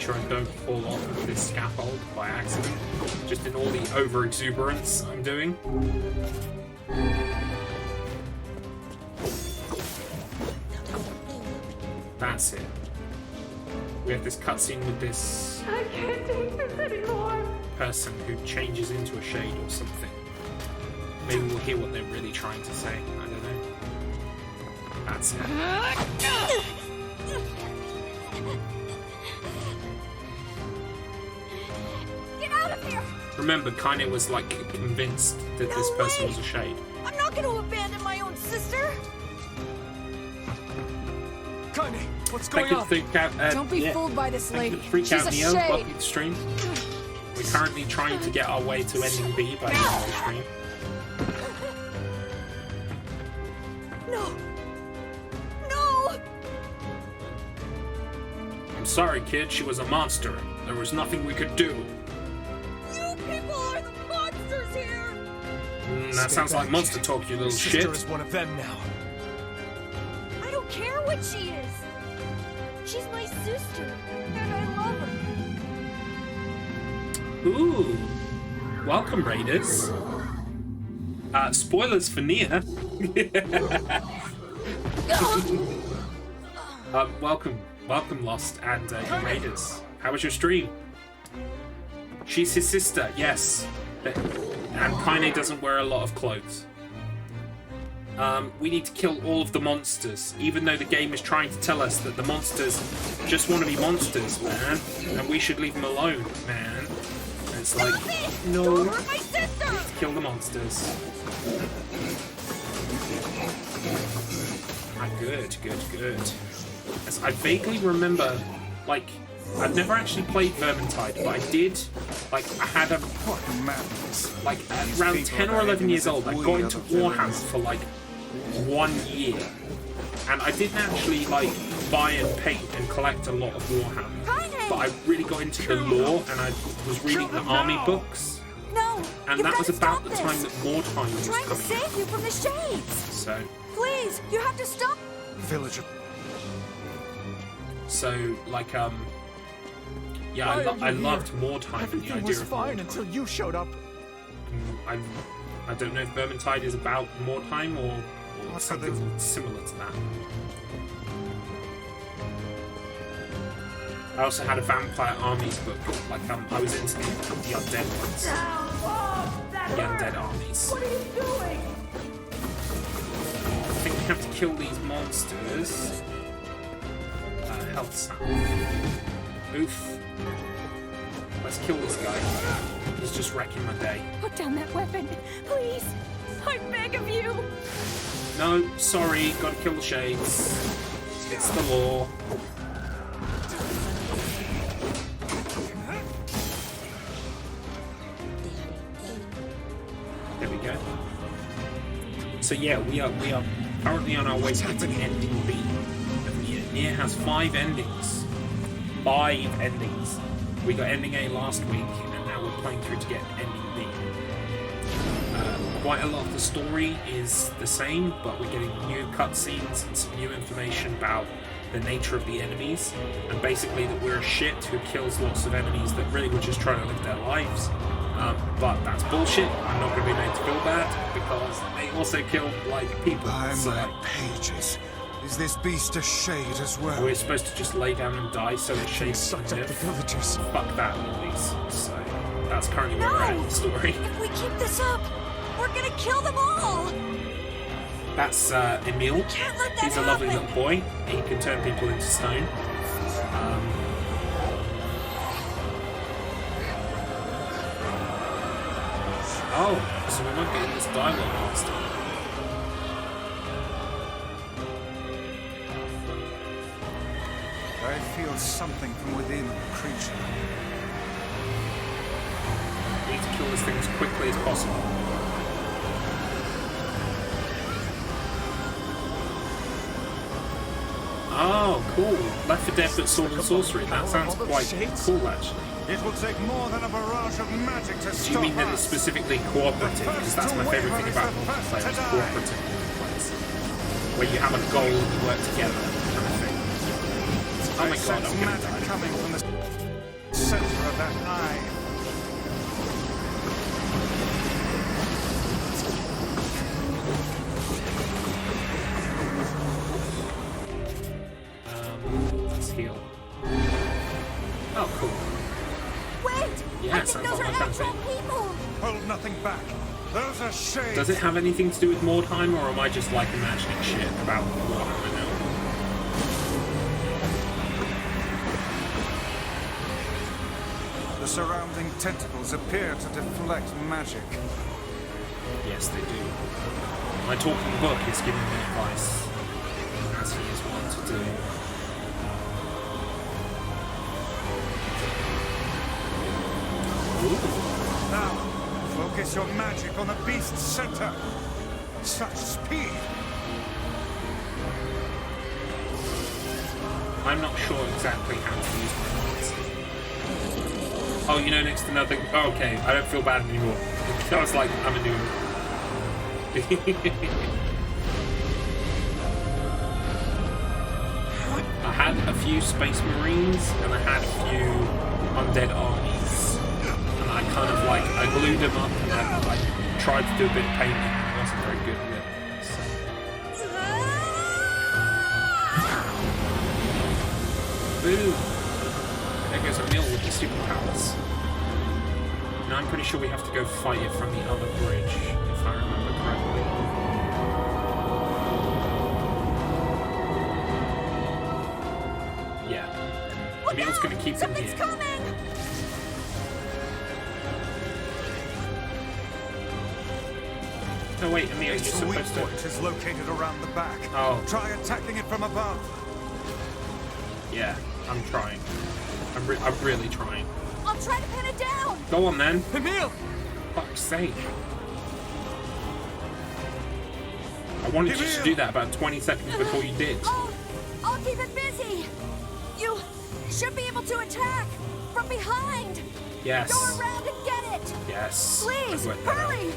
S1: Sure I don't fall off of this scaffold by accident, just in all the over-exuberance I'm doing. That's it. We have this cutscene with this
S9: I can't take this anymore.
S1: person who changes into a shade or something. Maybe we'll hear what they're really trying to say. I don't know. That's it. Remember, Kainé was like convinced that this person was a shade.
S2: I'm not going to abandon my own sister.
S12: Kainé, what's going on?
S5: Don't be fooled by this lady.
S1: Freak
S5: She's
S1: out,
S5: a
S1: NieR.
S5: shade.
S1: Welcome to the stream. We're currently trying to get our way to ending B by the end of the stream.
S2: No. No.
S1: I'm sorry, kid. She was a monster. There was nothing we could do. That sounds like monster talk, you little shit.
S12: Sister is one of them now.
S2: I don't care what she is. She's my sister, and I love her.
S1: Ooh. Welcome, Raiders. Spoilers for NieR. Welcome, Lost and Raiders. How was your stream? She's his sister, yes. And Kainé doesn't wear a lot of clothes. We need to kill all of the monsters, even though the game is trying to tell us that the monsters just want to be monsters, man, and we should leave them alone, man. And it's like, no, kill the monsters. Ah, good. Yes, I vaguely remember, like, I've never actually played Vermintide, but I did. Like, I had a... Like, around 10 or 11 years old, I got into Warhammer for, like, 1 year. And I didn't actually, like, buy and paint and collect a lot of Warhammer. but I really got into the lore, and I was reading the army books.
S17: No,
S1: and that was about the time that Mordheim was
S17: coming. Trying to save you from the shades.
S1: So
S17: please, you have to stop.
S3: Villager.
S1: So like yeah, I loved Mordheim and the idea
S12: was
S1: of
S12: fine
S1: Mordheim.
S12: until you showed up.
S1: I don't know if Vermintide is about Mordheim or something similar to that. I also had a Vampire Armies book. Like I was into the undead ones. The undead armies.
S9: What are you doing?
S1: I think we have to kill these monsters. Health sap. Oof. Let's kill this guy. He's just wrecking my day.
S17: Put down that weapon, please. I beg of you.
S1: No, sorry. Gotta kill the shades. It's the law. There we go. So yeah, we are currently on our way to getting ending B of NieR. NieR has 5 endings. 5 endings. We got ending A last week, and now we're playing through to get ending B. Quite a lot of the story is the same, but we're getting new cutscenes and some new information about the nature of the enemies, and basically that we're a shit who kills lots of enemies that really were just trying to live their lives. But that's bullshit. I'm not going to be made to feel bad because they also killed like people.
S3: So, pages. Is this beast a shade as well?
S1: We're supposed to just lay down and die so the shades
S3: sucked up the villagers.
S1: Fuck that, please. So that's currently where we're at in the story.
S17: If we keep this up, we're gonna kill them all.
S1: That's Emil.
S17: Can't let that
S1: He's a lovely
S17: happen.
S1: little boy. He can turn people into stone. Oh, so we might get this dialogue monster.
S3: I feel something from within the creature.
S1: We need to kill this thing as quickly as possible. Oh, cool. Left 4 Dead but Sword and Sorcery. That sounds quite cool, actually.
S3: It will take more than a barrage of magic to stop
S1: Do you mean that
S3: us.
S1: it's specifically cooperative? Because that's my favourite thing about multiplayer, is cooperative multiplayer. Where you have a goal and you work together, kind of thing. Oh my god, I'm gonna die.
S3: Coming from the center of that eye.
S1: Let's heal. Oh, cool.
S17: Wait!
S1: Yeah,
S17: I think
S1: sounds
S17: those
S1: like
S17: are
S1: my kind of
S17: actual
S1: thing.
S17: people!
S3: Hold nothing back. Those are shades.
S1: Does it have anything to do with Mordheim, or am I just like imagining shit about Warhammer now?
S3: The surrounding tentacles appear to deflect magic.
S1: Yes, they do. My talking book is giving me advice, as he is wont to do. Ooh.
S3: Now, focus your magic on the beast's center. Such speed.
S1: I'm not sure exactly how to use my cards. Oh, you know, next to nothing. Oh, okay, I don't feel bad anymore. I was like, I'm a noob. I had a few Space Marines and I had a few undead armies, and I kind of like I glued them up and I tried to do a bit of painting. I wasn't very good at it. So. Boo! There goes Emil with the superpowers. Now I'm pretty sure we have to go fight it from the other bridge, if I remember correctly. Yeah. Emil's gonna keep them here. No, wait, Emil, you're
S3: Its weak
S1: supposed
S3: point
S1: to...
S3: is located around the back.
S1: Oh.
S3: Try attacking it from above.
S1: Yeah, I'm trying. I'm really trying.
S17: I'll try to pin it down!
S1: Go on, then.
S12: Emil!
S1: Fuck's sake. I wanted you to do that about 20 seconds before you did.
S17: I'll keep it busy! You should be able to attack from behind.
S1: Yes.
S17: Go around and get it.
S1: Yes.
S17: Please, hurry.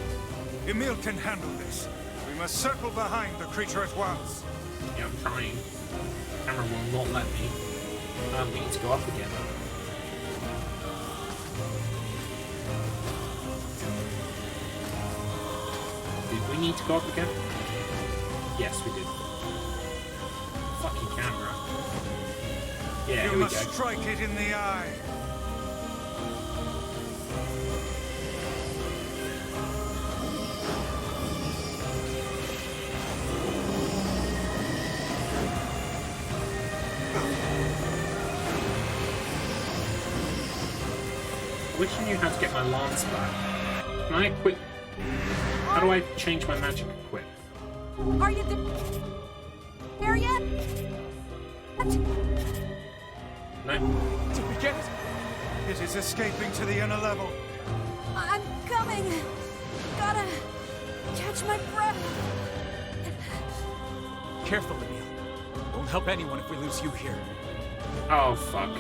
S3: Emil can handle this. We must circle behind the creature at once.
S1: Yeah, I'm trying. Camera will not let me. We need to go up again. Did we need to go up again? Yes, we did. Fucking camera. Yeah,
S3: You
S1: here we
S3: must
S1: go.
S3: strike it in the eye.
S1: I wish I knew how to get my lance back. Can I equip? How do I change my magic equip?
S17: Are you there yet?
S1: No.
S3: Did we get it? It is escaping to the inner level.
S17: I'm coming. Gotta catch my breath.
S12: Careful, Emil. Won't help anyone if we lose you here.
S1: Oh, fuck.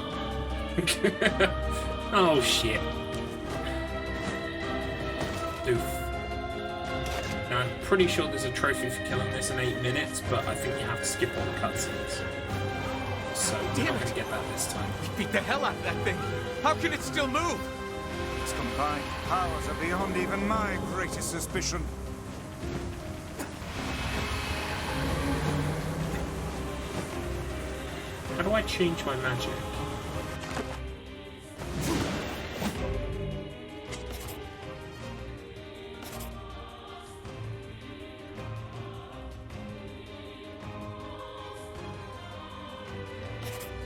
S1: Oh, shit. Oof. Now, I'm pretty sure there's a trophy for killing this in 8 minutes, but I think you have to skip all the cutscenes. So, we're not going to get that this time.
S12: We beat the hell out of that thing. How can it still move?
S3: Its combined powers are beyond even my greatest suspicion.
S1: How do I change my magic?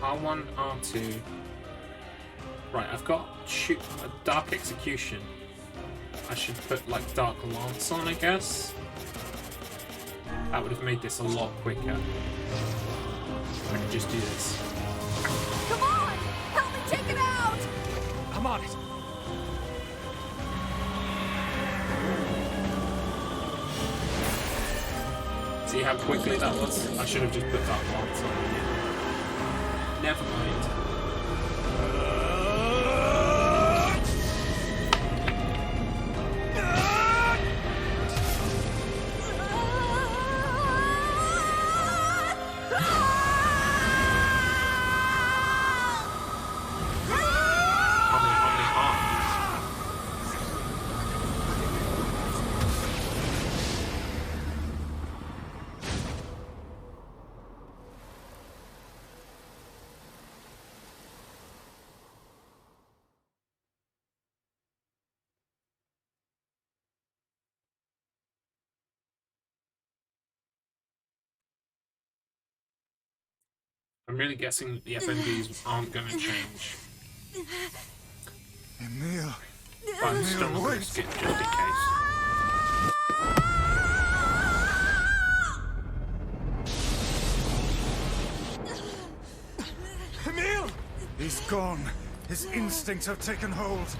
S1: R1, R2. Right, I've got shoot a Dark Execution. I should put like Dark Lance on, I guess. That would have made this a lot quicker. I could just do this.
S17: Come on! Help me take it out!
S12: I'm on it.
S1: See how quickly that was? I should have just put Dark Lance on. Never mind. I'm really guessing that the FMVs aren't going to change.
S3: Emil.
S1: But I'm still not going to skip just in case.
S3: Emil! He's gone. His instincts have taken hold.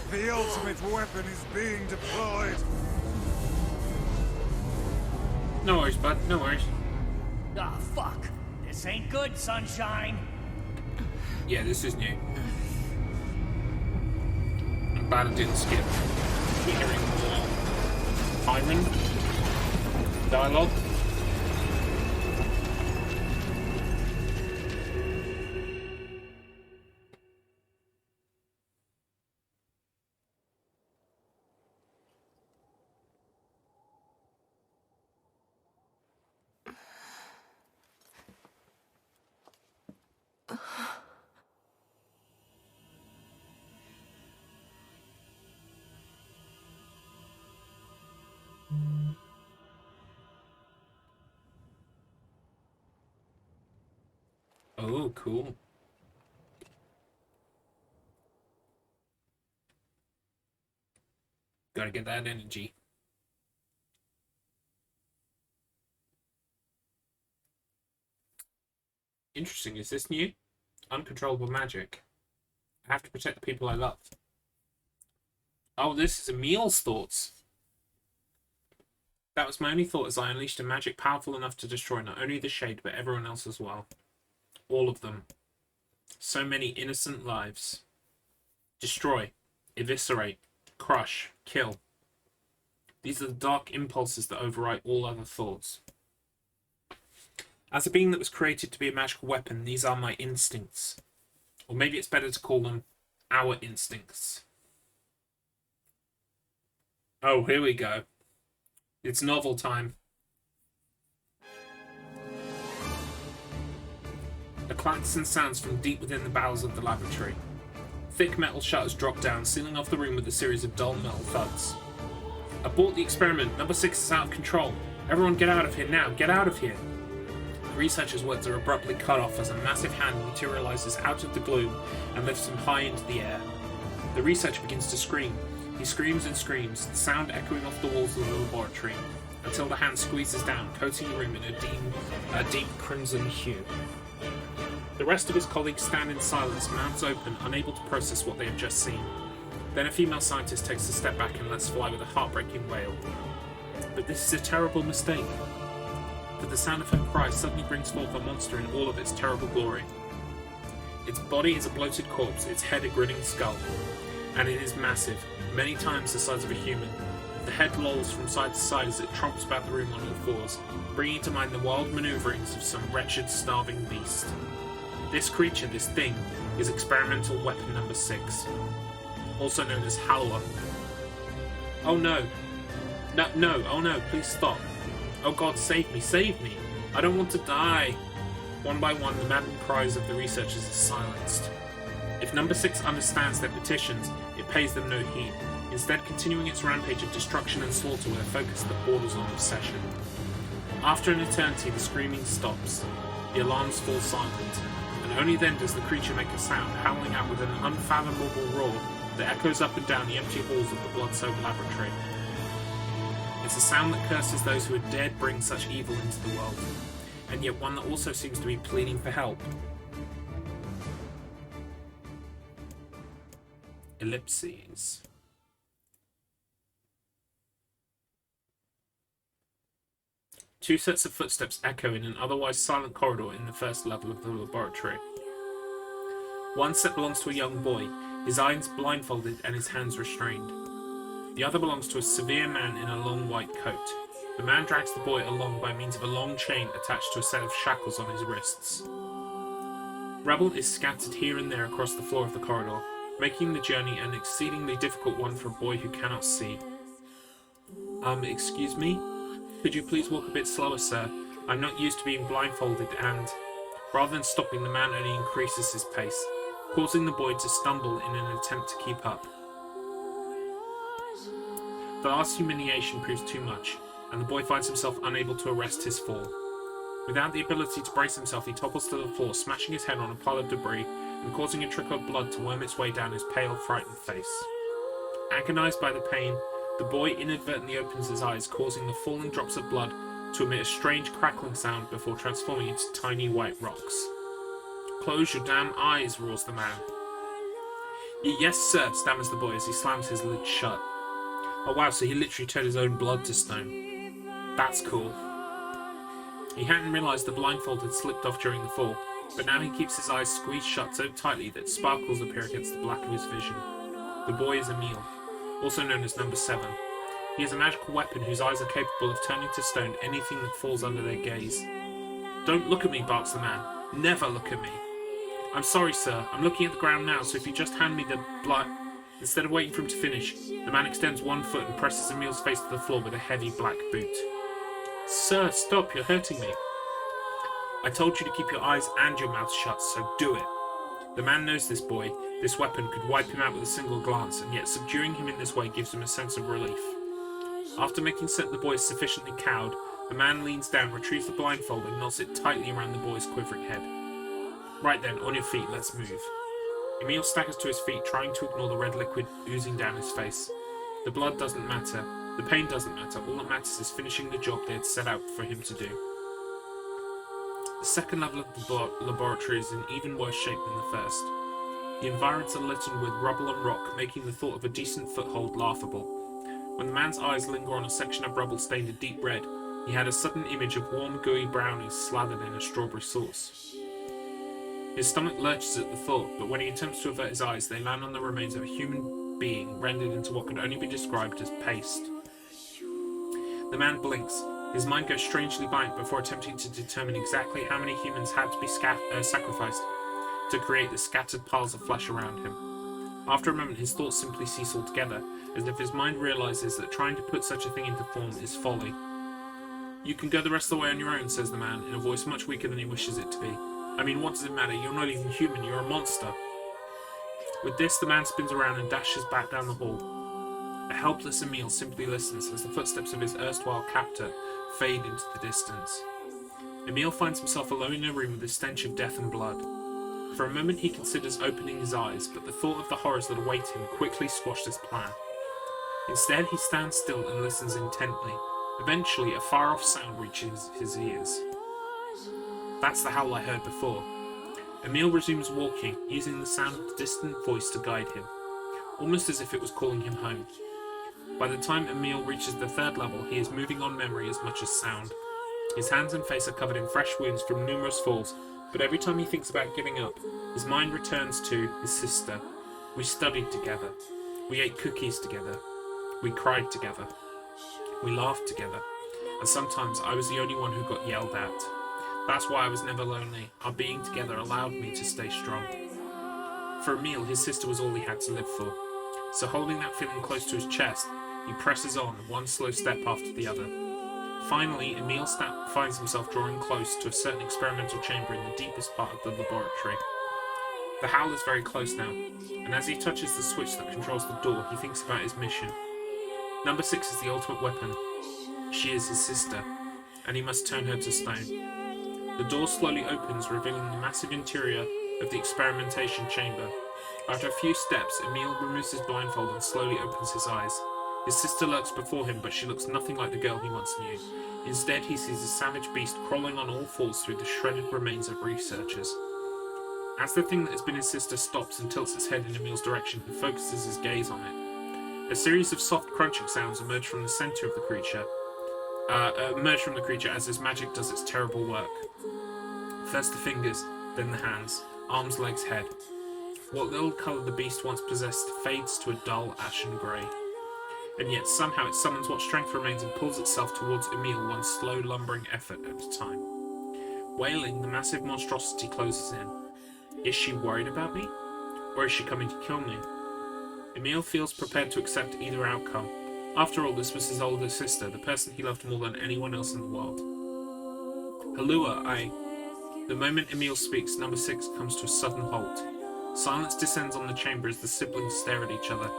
S3: The ultimate weapon is being deployed.
S1: No worries, bud. No worries.
S18: Ah, fuck. This ain't good, sunshine.
S1: Yeah, this is new. I'm glad I didn't skip hearing Iron dialogue. Oh, cool. Gotta get that energy. Interesting. Is this new? Uncontrollable magic. I have to protect the people I love. Oh, this is Emil's thoughts. That was my only thought as I unleashed a magic powerful enough to destroy not only the Shade, but everyone else as well. All of them. So many innocent lives. Destroy, eviscerate, crush, kill. These are the dark impulses that override all other thoughts. As a being that was created to be a magical weapon, these are my instincts. Or maybe it's better to call them our instincts. Oh, here we go. It's novel time. A klaxon sounds from deep within the bowels of the laboratory. Thick metal shutters drop down, sealing off the room with a series of dull metal thuds. Abort the experiment. Number 6 is out of control. Everyone get out of here now. Get out of here. The researcher's words are abruptly cut off as a massive hand materializes out of the gloom and lifts him high into the air. The researcher begins to scream. He screams and screams, the sound echoing off the walls of the laboratory, until the hand squeezes down, coating the room in a deep crimson hue. The rest of his colleagues stand in silence, mouths open, unable to process what they have just seen. Then a female scientist takes a step back and lets fly with a heartbreaking wail. But this is a terrible mistake. For the sound of her cry suddenly brings forth a monster in all of its terrible glory. Its body is a bloated corpse, its head a grinning skull. And it is massive, many times the size of a human. The head lolls from side to side as it tromps about the room on all fours, bringing to mind the wild maneuverings of some wretched, starving beast. This creature, this thing, is experimental weapon number 6, also known as Halwa. Oh no! No, oh no, please stop. Oh God, save me, save me! I don't want to die! One by one, the maddened cries of the researchers are silenced. If number 6 understands their petitions, it pays them no heed, instead continuing its rampage of destruction and slaughter with a focus that borders on obsession. After an eternity, the screaming stops. The alarms fall silent, and only then does the creature make a sound, howling out with an unfathomable roar that echoes up and down the empty halls of the blood-soaked laboratory. It's a sound that curses those who had dared bring such evil into the world, and yet one that also seems to be pleading for help. Ellipses. Two sets of footsteps echo in an otherwise silent corridor in the first level of the laboratory. One set belongs to a young boy, his eyes blindfolded and his hands restrained. The other belongs to a severe man in a long white coat. The man drags the boy along by means of a long chain attached to a set of shackles on his wrists. Rubble is scattered here and there across the floor of the corridor, making the journey an exceedingly difficult one for a boy who cannot see. Excuse me? Could you please walk a bit slower, sir? I'm not used to being blindfolded and... Rather than stopping, the man only increases his pace, causing the boy to stumble in an attempt to keep up. The last humiliation proves too much, and the boy finds himself unable to arrest his fall. Without the ability to brace himself, he topples to the floor, smashing his head on a pile of debris and causing a trickle of blood to worm its way down his pale, frightened face. Agonized by the pain, the boy inadvertently opens his eyes, causing the falling drops of blood to emit a strange crackling sound before transforming into tiny white rocks. "Close your damn eyes," roars the man. "Yes, sir," stammers the boy as he slams his lids shut. Oh wow, so he literally turned his own blood to stone. That's cool. He hadn't realised the blindfold had slipped off during the fall, but now he keeps his eyes squeezed shut so tightly that sparkles appear against the black of his vision. The boy is Emil, also known as number 7. He is a magical weapon whose eyes are capable of turning to stone anything that falls under their gaze. "Don't look at me," barks the man. "Never look at me." "I'm sorry, sir. I'm looking at the ground now, so if you just hand me the blood..." Instead of waiting for him to finish, the man extends one foot and presses Emil's face to the floor with a heavy black boot. "Sir, stop, you're hurting me." "I told you to keep your eyes and your mouth shut, so do it." The man knows this boy. This weapon could wipe him out with a single glance, and yet subduing him in this way gives him a sense of relief. After making certain the boy is sufficiently cowed, the man leans down, retrieves the blindfold, and knots it tightly around the boy's quivering head. "Right then, on your feet, let's move." Emil staggers to his feet, trying to ignore the red liquid oozing down his face. The blood doesn't matter. The pain doesn't matter. All that matters is finishing the job they had set out for him to do. The second level of the laboratory is in even worse shape than the first. The environs are littered with rubble and rock, making the thought of a decent foothold laughable. When the man's eyes linger on a section of rubble stained a deep red, he had a sudden image of warm, gooey brownies slathered in a strawberry sauce. His stomach lurches at the thought, but when he attempts to avert his eyes, they land on the remains of a human being rendered into what could only be described as paste. The man blinks. His mind goes strangely blank before attempting to determine exactly how many humans had to be sacrificed to create the scattered piles of flesh around him. After a moment, his thoughts simply cease altogether, as if his mind realizes that trying to put such a thing into form is folly. "You can go the rest of the way on your own," says the man, in a voice much weaker than he wishes it to be. "I mean, what does it matter? You're not even human, you're a monster." With this, the man spins around and dashes back down the hall. A helpless Emil simply listens as the footsteps of his erstwhile captor fade into the distance. Emil finds himself alone in a room with a stench of death and blood. For a moment he considers opening his eyes, but the thought of the horrors that await him quickly squashed his plan. Instead, he stands still and listens intently. Eventually, a far-off sound reaches his ears. "That's the howl I heard before." Emil resumes walking, using the sound of the distant voice to guide him, almost as if it was calling him home. By the time Emil reaches the 3rd level, he is moving on memory as much as sound. His hands and face are covered in fresh wounds from numerous falls, but every time he thinks about giving up, his mind returns to his sister. We studied together. We ate cookies together. We cried together. We laughed together. And sometimes I was the only one who got yelled at. That's why I was never lonely. Our being together allowed me to stay strong. For Emil, his sister was all he had to live for. So holding that feeling close to his chest, he presses on, one slow step after the other. Finally, Emil finds himself drawing close to a certain experimental chamber in the deepest part of the laboratory. The howl is very close now, and as he touches the switch that controls the door, he thinks about his mission. Number 6 is the ultimate weapon. She is his sister, and he must turn her to stone. The door slowly opens, revealing the massive interior of the experimentation chamber. After a few steps, Emil removes his blindfold and slowly opens his eyes. His sister lurks before him, but she looks nothing like the girl he once knew. Instead, he sees a savage beast crawling on all fours through the shredded remains of researchers. As the thing that has been his sister stops and tilts its head in Emil's direction, he focuses his gaze on it. A series of soft crunching sounds emerge from the center of the creature. As his magic does its terrible work. First the fingers, then the hands, arms, legs, head. What little colour the beast once possessed fades to a dull, ashen grey. And yet somehow it summons what strength remains and pulls itself towards Emil one slow, lumbering effort at a time. Wailing, the massive monstrosity closes in. Is she worried about me? Or is she coming to kill me? Emil feels prepared to accept either outcome. After all, this was his older sister, the person he loved more than anyone else in the world. Halua, The moment Emil speaks, number 6 comes to a sudden halt. Silence descends on the chamber as the siblings stare at each other.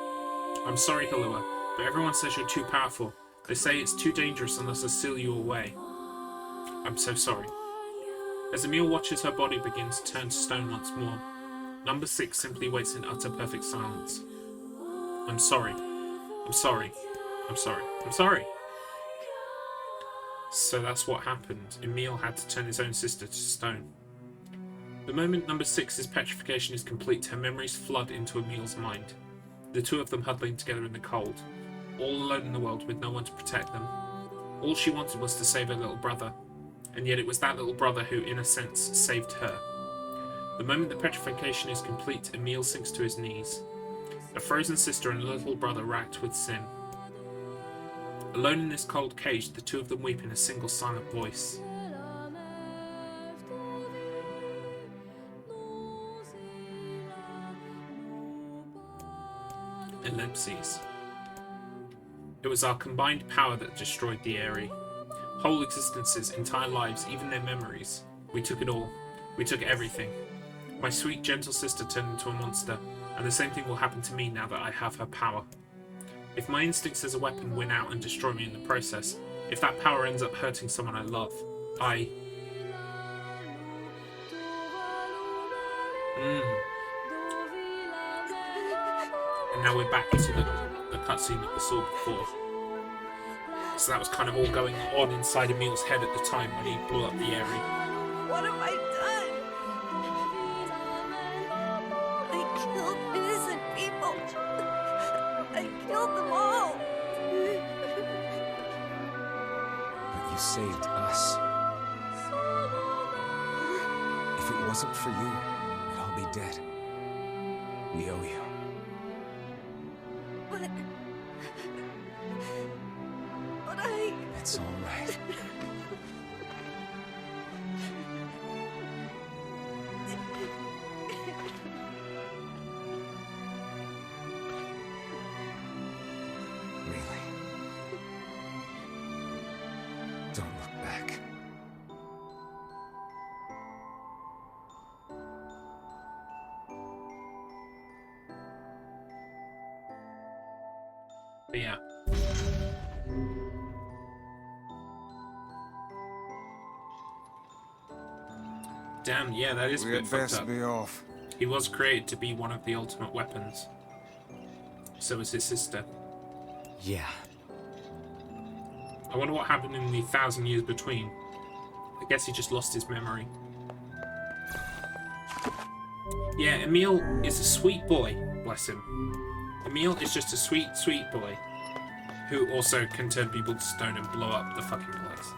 S1: I'm sorry, Halua, but everyone says you're too powerful. They say it's too dangerous unless I seal you away. I'm so sorry. As Emil watches her body begin to turn to stone once more, number 6 simply waits in utter perfect silence. I'm sorry. I'm sorry. I'm sorry. I'm sorry. So that's what happened. Emil had to turn his own sister to stone. The moment number 6's petrification is complete, her memories flood into Emil's mind. The two of them huddling together in the cold, all alone in the world with no one to protect them. All she wanted was to save her little brother, and yet it was that little brother who, in a sense, saved her. The moment the petrification is complete, Emil sinks to his knees. A frozen sister and a little brother racked with sin. Alone in this cold cage, the two of them weep in a single silent voice. Ellipses. It was our combined power that destroyed the Eyrie. Whole existences, entire lives, even their memories. We took it all. We took everything. My sweet, gentle sister turned into a monster, and the same thing will happen to me now that I have her power. If my instincts as a weapon win out and destroy me in the process, if that power ends up hurting someone I love, And now we're back to the cutscene that we saw before. So that was kind of all going on inside Emil's head at the time when he blew up the Eyrie.
S2: What have I done? I killed innocent people. I killed them all.
S4: But you saved us. If it wasn't for you, be dead. We owe you.
S2: But
S4: It's all right. Really? Don't look back.
S1: But yeah. Damn, yeah, that is a bit fucked up.
S3: Be off.
S1: He was created to be one of the ultimate weapons. So was his sister.
S4: Yeah.
S1: I wonder what happened in the 1,000 years between. I guess he just lost his memory. Yeah, Emil is a sweet boy, bless him. Emil is just a sweet, sweet boy who also can turn people to stone and blow up the fucking place.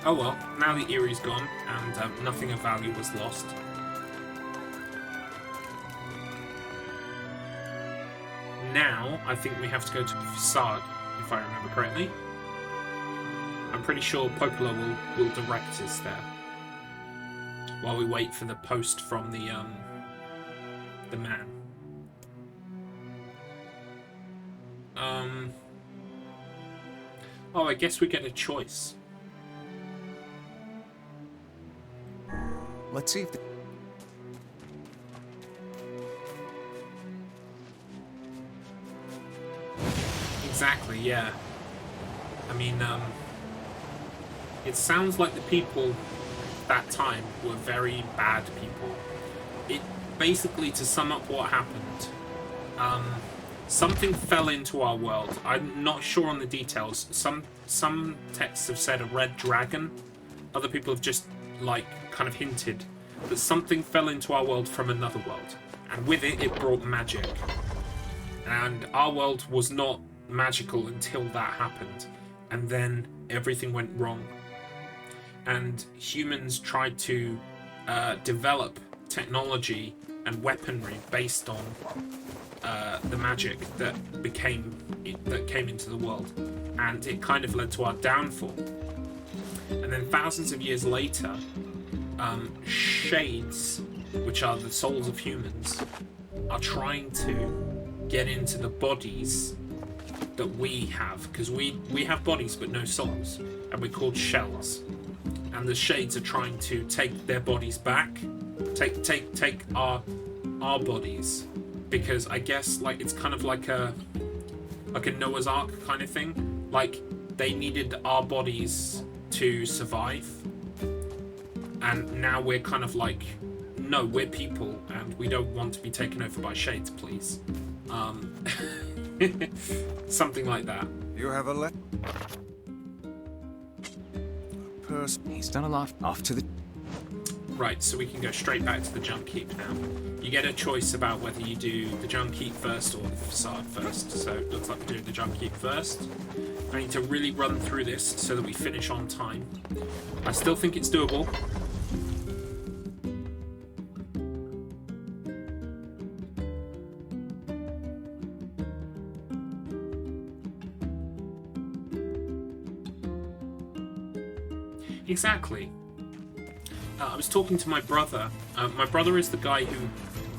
S1: Oh well, now the Erie's gone and nothing of value was lost. Now, I think we have to go to the facade, if I remember correctly. I'm pretty sure Popola will direct us there. While we wait for the post from the man. Oh, I guess we get a choice.
S3: Let's see if
S1: Exactly, yeah. I mean, it sounds like the people that time were very bad people. It basically, to sum up what happened, something fell into our world. I'm not sure on the details. Some texts have said a red dragon. Other people have just, like, kind of hinted that something fell into our world from another world. And with it, it brought magic. And our world was not magical until that happened. And then everything went wrong. And humans tried to develop technology and weaponry based on the magic that came into the world, and it kind of led to our downfall. And then thousands of years later, shades, which are the souls of humans, are trying to get into the bodies that we have, because we have bodies but no souls, and we're called shells. And the shades are trying to take their bodies back, take our bodies, because I guess like it's kind of like a Noah's Ark kind of thing. Like they needed our bodies to survive, and now we're kind of like, no, we're people and we don't want to be taken over by shades, please. Something like that.
S3: You have a
S4: He's done a lot. Off to the...
S1: Right, so we can go straight back to the junk heap now. You get a choice about whether you do the junk heap first or the facade first. So it looks like we're doing the junk heap first. I need to really run through this so that we finish on time. I still think it's doable. Exactly. I was talking to my brother. My brother is the guy who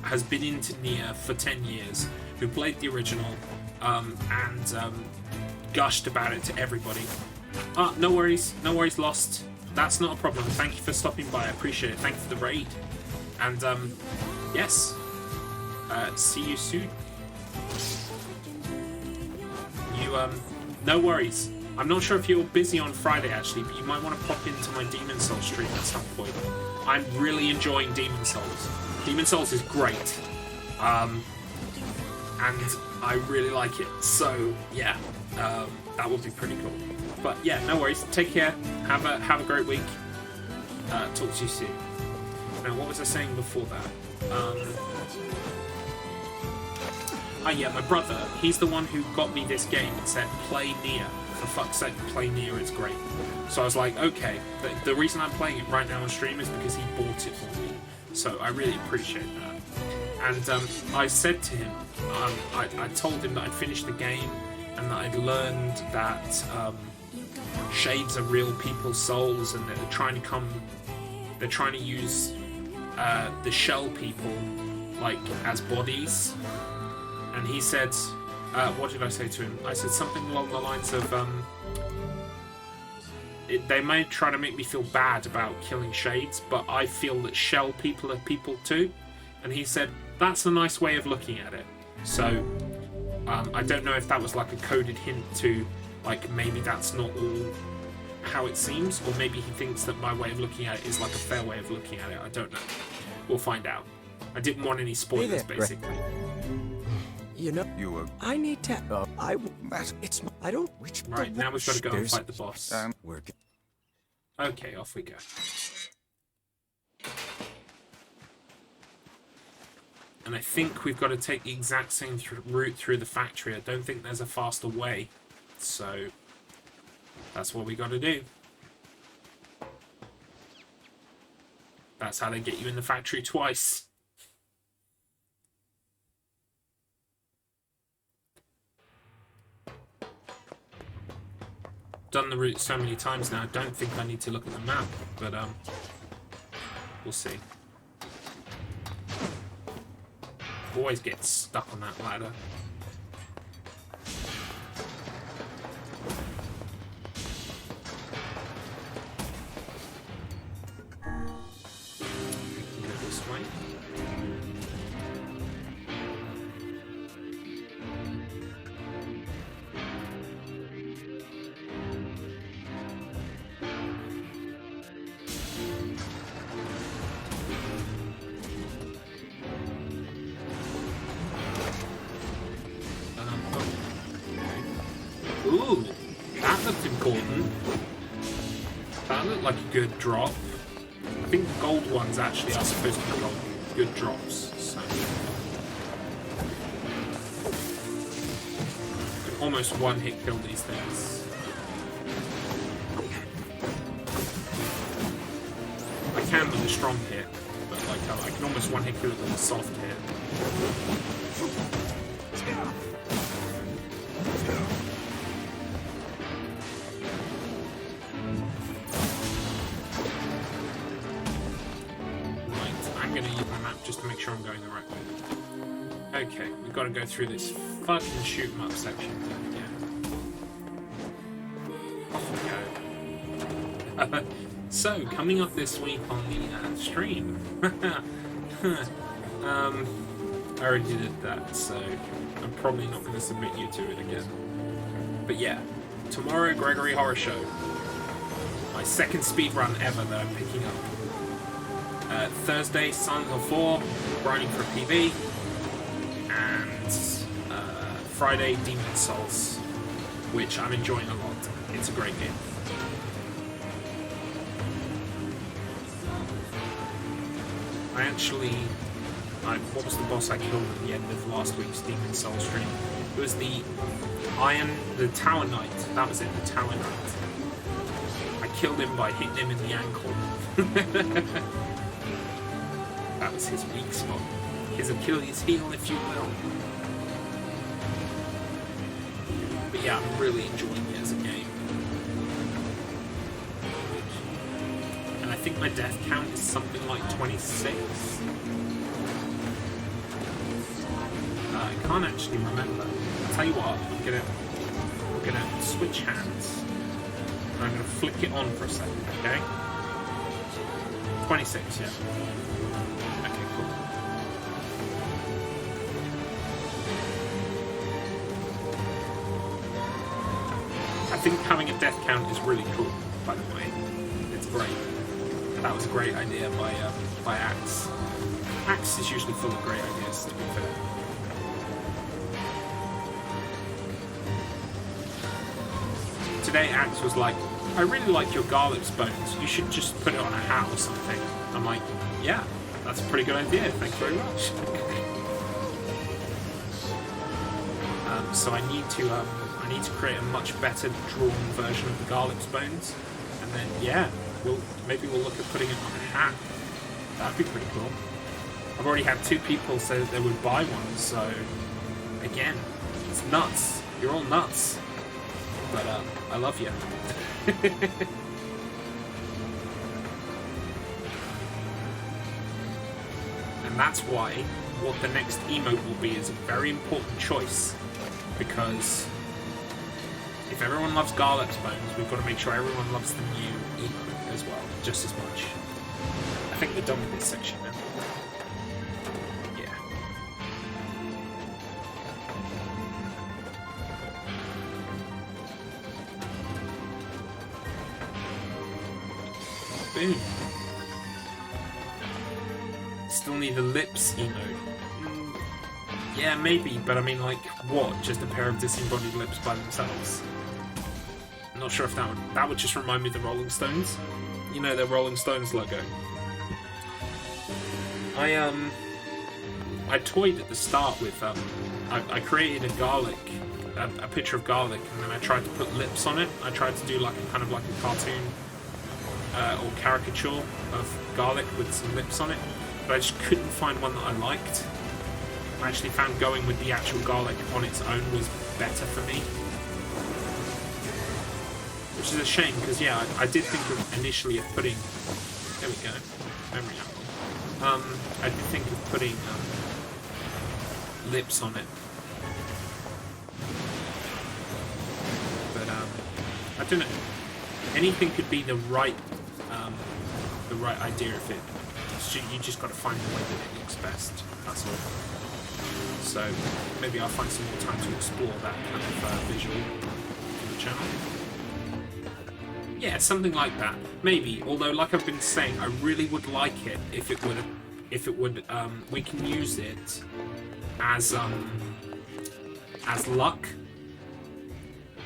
S1: has been into NieR for 10 years, who played the original, and gushed about it to everybody. No worries, Lost. That's not a problem. Thank you for stopping by. I appreciate it. Thank you for the raid. And, yes. See you soon. No worries. I'm not sure if you're busy on Friday, actually, but you might want to pop into my Demon Souls stream at some point. I'm really enjoying Demon Souls. Demon Souls is great. And I really like it. So, yeah, that would be pretty cool. But, yeah, no worries. Take care. Have a great week. Talk to you soon. Now, what was I saying before that? Yeah, my brother, he's the one who got me this game and said, play NieR. for fuck's sake, play NieR, it's great. So I was like, okay, the reason I'm playing it right now on stream is because he bought it for me. So I really appreciate that. And I said to him, I told him that I'd finished the game and that I'd learned that shades are real people's souls and that they're trying to use the shell people like as bodies. And he said, what did I say to him? I said something along the lines of, they may try to make me feel bad about killing shades, but I feel that shell people are people too. And he said, that's a nice way of looking at it. So, I don't know if that was like a coded hint to, like, maybe that's not all how it seems, or maybe he thinks that my way of looking at it is like a fair way of looking at it. I don't know. We'll find out. I didn't want any spoilers, basically.
S13: You know, I need to. I don't.
S1: Right, now we've got to go and fight the boss.
S4: Work.
S1: Okay, off we go. And I think we've got to take the exact same route through the factory. I don't think there's a faster way. So, that's what we got to do. That's how they get you in the factory twice. Done the route so many times now, I don't think I need to look at the map, but we'll see. Always get stuck on that ladder. Go this way. Ooh, that looked important. That looked like a good drop. I think the gold ones actually are supposed to be good drops. So. You can almost one-hit kill these things. I can with a strong hit, but like I can almost one-hit kill it with a soft hit. Just to make sure I'm going the right way. Okay, we've got to go through this fucking shoot 'em up section again. Off we go. So, coming up this week on the stream. I already did that, so I'm probably not going to submit you to it again. But yeah, tomorrow, Gregory Horror Show. My second speedrun ever that I'm picking up. Thursday, Sons of 4, grinding for PB, and Friday, Demon Souls, which I'm enjoying a lot. It's a great game. What was the boss I killed at the end of last week's Demon Souls stream? It was the Tower Knight. That was it, the Tower Knight. I killed him by hitting him in the ankle. That was his weak spot. His Achilles heel, if you will. But yeah, I'm really enjoying it as a game. And I think my death count is something like 26. I can't actually remember. I'll tell you what, we're gonna switch hands. And I'm gonna flick it on for a second, okay? 26, yeah. I think having a death count is really cool, by the way. It's great. That was a great idea by Axe. Axe is usually full of great ideas, to be fair. Today Axe was like, I really like your Garlips bones. You should just put it on a hat or something. I'm like, yeah, that's a pretty good idea. Thanks very much. So I need to need to create a much better drawn version of the Garlips bones, and then yeah, maybe we'll look at putting it on a hat. That'd be pretty cool. I've already had 2 people say that they would buy one, so again, it's nuts. You're all nuts, but I love you. And that's why what the next emote will be is a very important choice, because if everyone loves Garlips bones, we've got to make sure everyone loves the new emote as well, just as much. I think we're done with this section now. Yeah. Boom. Still need the lips emote. Yeah, maybe, but I mean, like, what? Just a pair of disembodied lips by themselves? I'm not sure if that would just remind me of the Rolling Stones. You know, the Rolling Stones logo. I toyed at the start with, I created a picture of garlic, and then I tried to put lips on it. I tried to do like a kind of like a cartoon or caricature of garlic with some lips on it, but I just couldn't find one that I liked. I actually found going with the actual garlic on its own was better for me. Which is a shame, because yeah, I did think of initially of putting... There we go. Memory apple. I did think of putting lips on it. But I don't know. Anything could be the right idea of it. You just got to find the way that it looks best. That's all. So maybe I'll find some more time to explore that kind of visual for the channel. Yeah, something like that. Maybe. Although, like I've been saying, I really would like it if it would. We can use it as luck.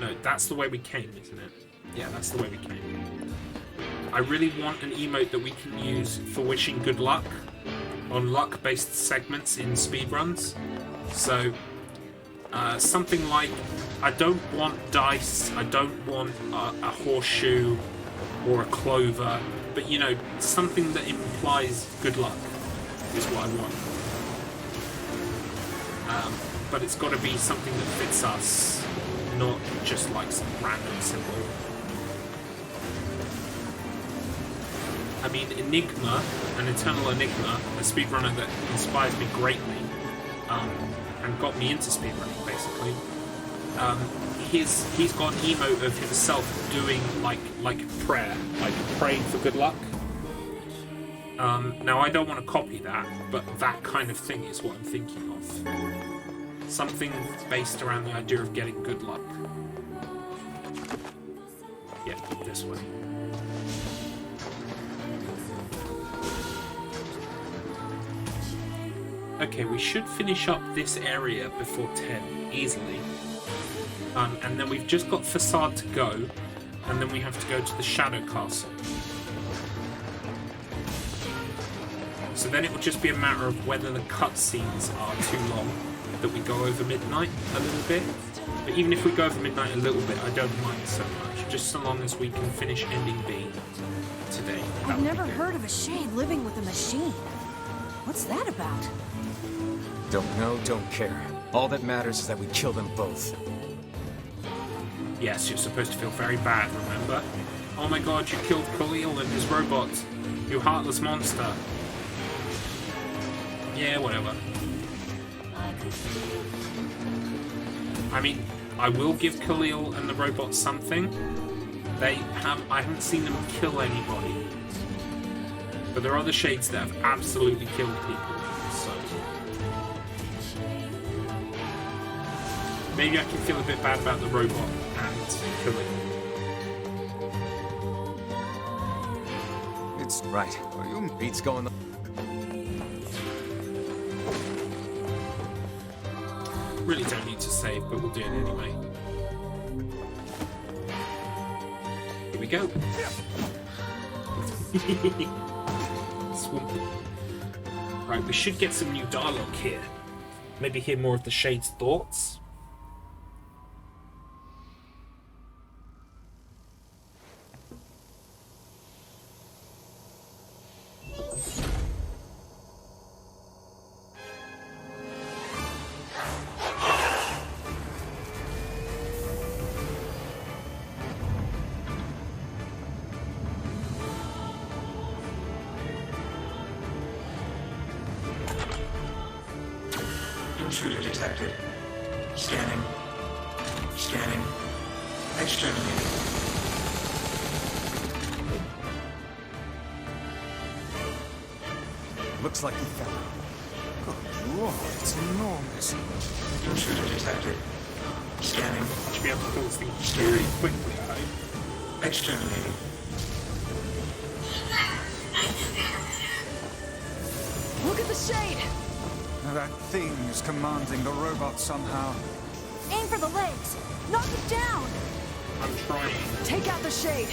S1: No, that's the way we came, isn't it? Yeah, that's the way we came. I really want an emote that we can use for wishing good luck on luck-based segments in speedruns. So, something like, I don't want dice, I don't want a horseshoe or a clover, but you know, something that implies good luck is what I want. But it's got to be something that fits us, not just like some random symbol. I mean, Enigma, an Eternal Enigma, a speedrunner that inspires me greatly, and got me into speedrunning, basically. He's got an emote of himself doing like prayer, like praying for good luck. Now I don't want to copy that, but that kind of thing is what I'm thinking of. Something based around the idea of getting good luck. Yeah, this way. Okay, we should finish up this area before 10, easily. And then we've just got Facade to go, and then we have to go to the Shadow Castle. So then it will just be a matter of whether the cutscenes are too long, that we go over midnight a little bit. But even if we go over midnight a little bit, I don't mind so much, just so long as we can finish ending B today.
S2: I've never heard of a shade living with a machine. What's that about?
S4: Don't know, don't care. All that matters is that we kill them both.
S1: Yes, you're supposed to feel very bad, remember? Oh my god, you killed Khalil and his robot. You heartless monster. Yeah, whatever. I mean, I will give Khalil and the robot something. I haven't seen them kill anybody. But there are other shades that have absolutely killed people, so... Maybe I can feel a bit bad about the robot and Khalil.
S4: It's right. Beats going on.
S1: Really don't need to save, but we'll do it anyway. Here we go. Swampy. Right, we should get some new dialogue here. Maybe hear more of the Shade's thoughts.
S10: Intruder detected. Scanning. Scanning. Exterminating.
S3: Looks like he found it. Good lord, it's enormous.
S10: Intruder detected. Scanning.
S1: Should be able to kill this thing very quickly, I hope.
S10: Exterminating.
S17: Look at the shade!
S3: That thing's commanding the robot somehow.
S17: Aim for the legs! Knock it down!
S1: I'm trying.
S17: Take out the shade!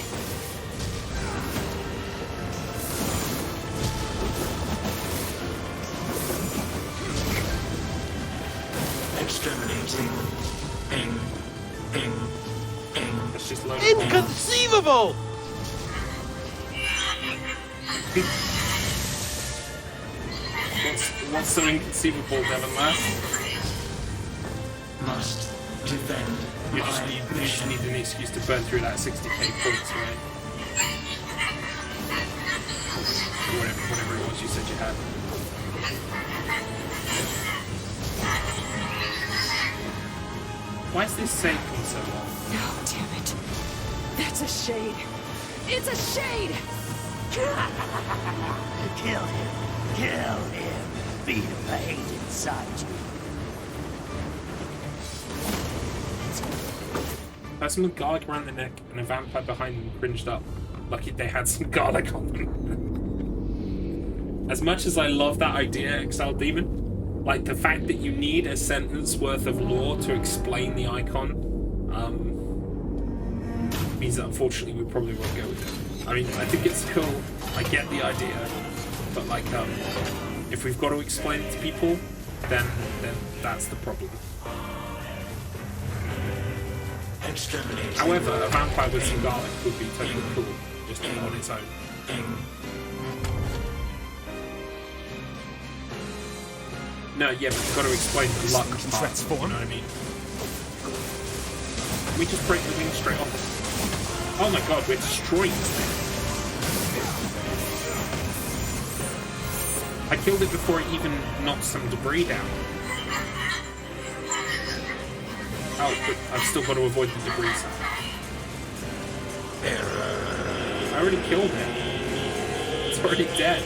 S10: Exterminating. Ing.
S1: That's just loaded.
S11: Inconceivable!
S1: What's so inconceivable, Devon Lass?
S10: Must defend.
S1: You just need an excuse to burn through that 60k points, right? Or whatever it was you said you had. Why is this save taking so long?
S17: Oh, damn it. That's a shade. It's a shade!
S8: Kill him. Kill him. Feed him the hate inside you.
S1: Has some garlic around the neck and a vampire behind them cringed up, like they had some garlic on them. As much as I love that idea, Exiled Demon, like the fact that you need a sentence worth of lore to explain the icon, means that unfortunately we probably won't go with it. I mean, I think it's cool, I get the idea, but like, if we've got to explain it to people, then that's the problem. However, a vampire with some garlic would be totally cool, just on its own. No, yeah, but you've got to explain the luck part, you know what I mean? Can we just break the wing straight off? Oh my god, we're destroying this thing. I killed it before it even knocked some debris down. Oh, but I've still got to avoid the debris somehow. I already killed it. It's already dead.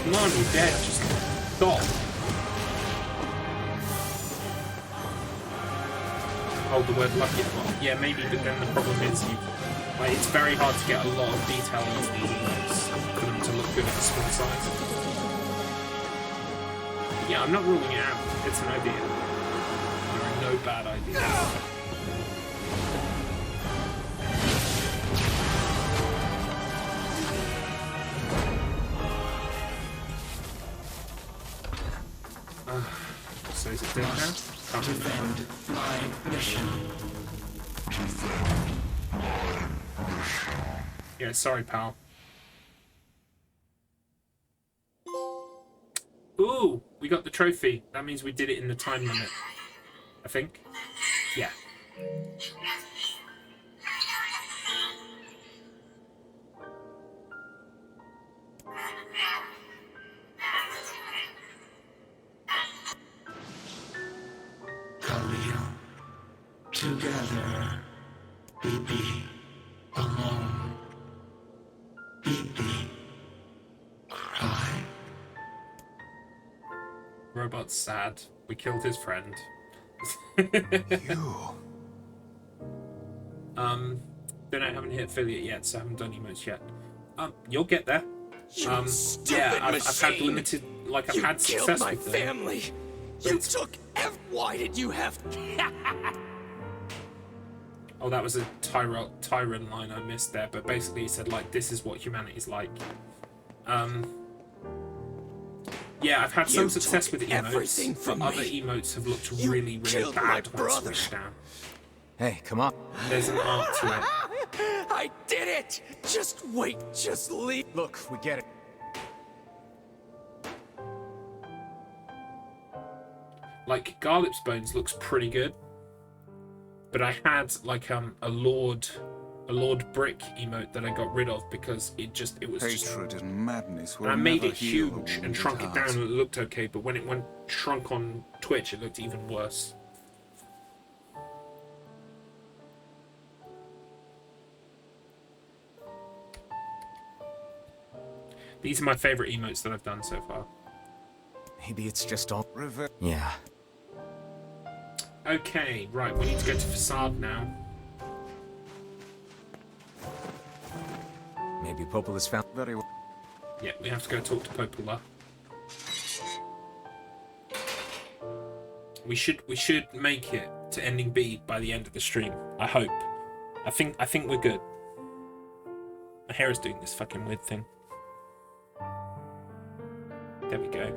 S1: Come on, you're dead. Just stop. Oh, the word lucky. Yeah, maybe, but then the problem is it's very hard to get a lot of detail into these emotes for them to look good at the small size. Yeah, I'm not ruling it out. It's an idea. There are no bad ideas. So is it dead now?
S10: Defend my mission.
S1: Yeah, sorry, pal. Ooh, we got the trophy. That means we did it in the time limit. I think. Yeah.
S10: Khalil. Together. BB. Alone. BB. Cry.
S1: Robot's sad. We killed his friend. Then I haven't hit affiliate yet, so I haven't done emotes yet. You'll get there. Yeah, I've had limited, like I've had success
S11: my
S1: with them.
S11: family. You took. Why did you have?
S1: Oh, that was a Tyron line I missed there, but basically he said, like, this is what humanity's like. Yeah, I've had some success with emotes, but other emotes have looked really, really bad when switched down.
S4: Hey, come on.
S1: There's an art to it.
S11: I did it! Just wait, just leave.
S4: Look, we get it.
S1: Like, Garlips Bones looks pretty good, but I had like a Lord Brick emote that I got rid of because it was
S3: Hatred and madness will
S1: and I made
S3: never
S1: it
S3: heal
S1: huge
S3: the
S1: and shrunk it
S3: wounded
S1: down
S3: heart.
S1: and it looked okay, but when it went shrunk on Twitch, it looked even worse. These are my favorite emotes that I've done so far.
S4: Maybe it's just all... Yeah.
S1: Okay, right, we need to go to Facade now.
S4: Maybe Popola's found...
S3: Very well.
S1: Yeah, we have to go talk to Popola. We should make it to ending B by the end of the stream. I hope. I think we're good. My hair is doing this fucking weird thing. There we go.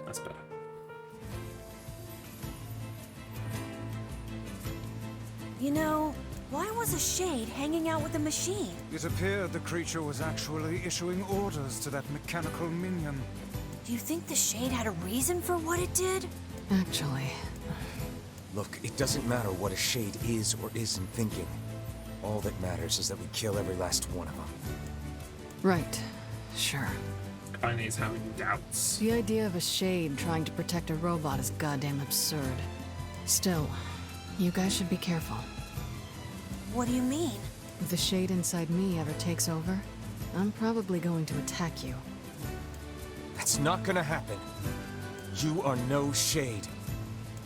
S1: That's better.
S2: You know, why was a shade hanging out with a machine?
S3: It appeared the creature was actually issuing orders to that mechanical minion.
S2: Do you think the shade had a reason for what it did?
S5: Actually...
S4: Look, it doesn't matter what a shade is or isn't thinking. All that matters is that we kill every last one of them.
S5: Right. Sure.
S1: Kainé is having doubts.
S5: The idea of a shade trying to protect a robot is goddamn absurd. Still, you guys should be careful.
S2: What do you mean?
S5: If the shade inside me ever takes over, I'm probably going to attack you.
S4: That's not gonna happen. You are no shade.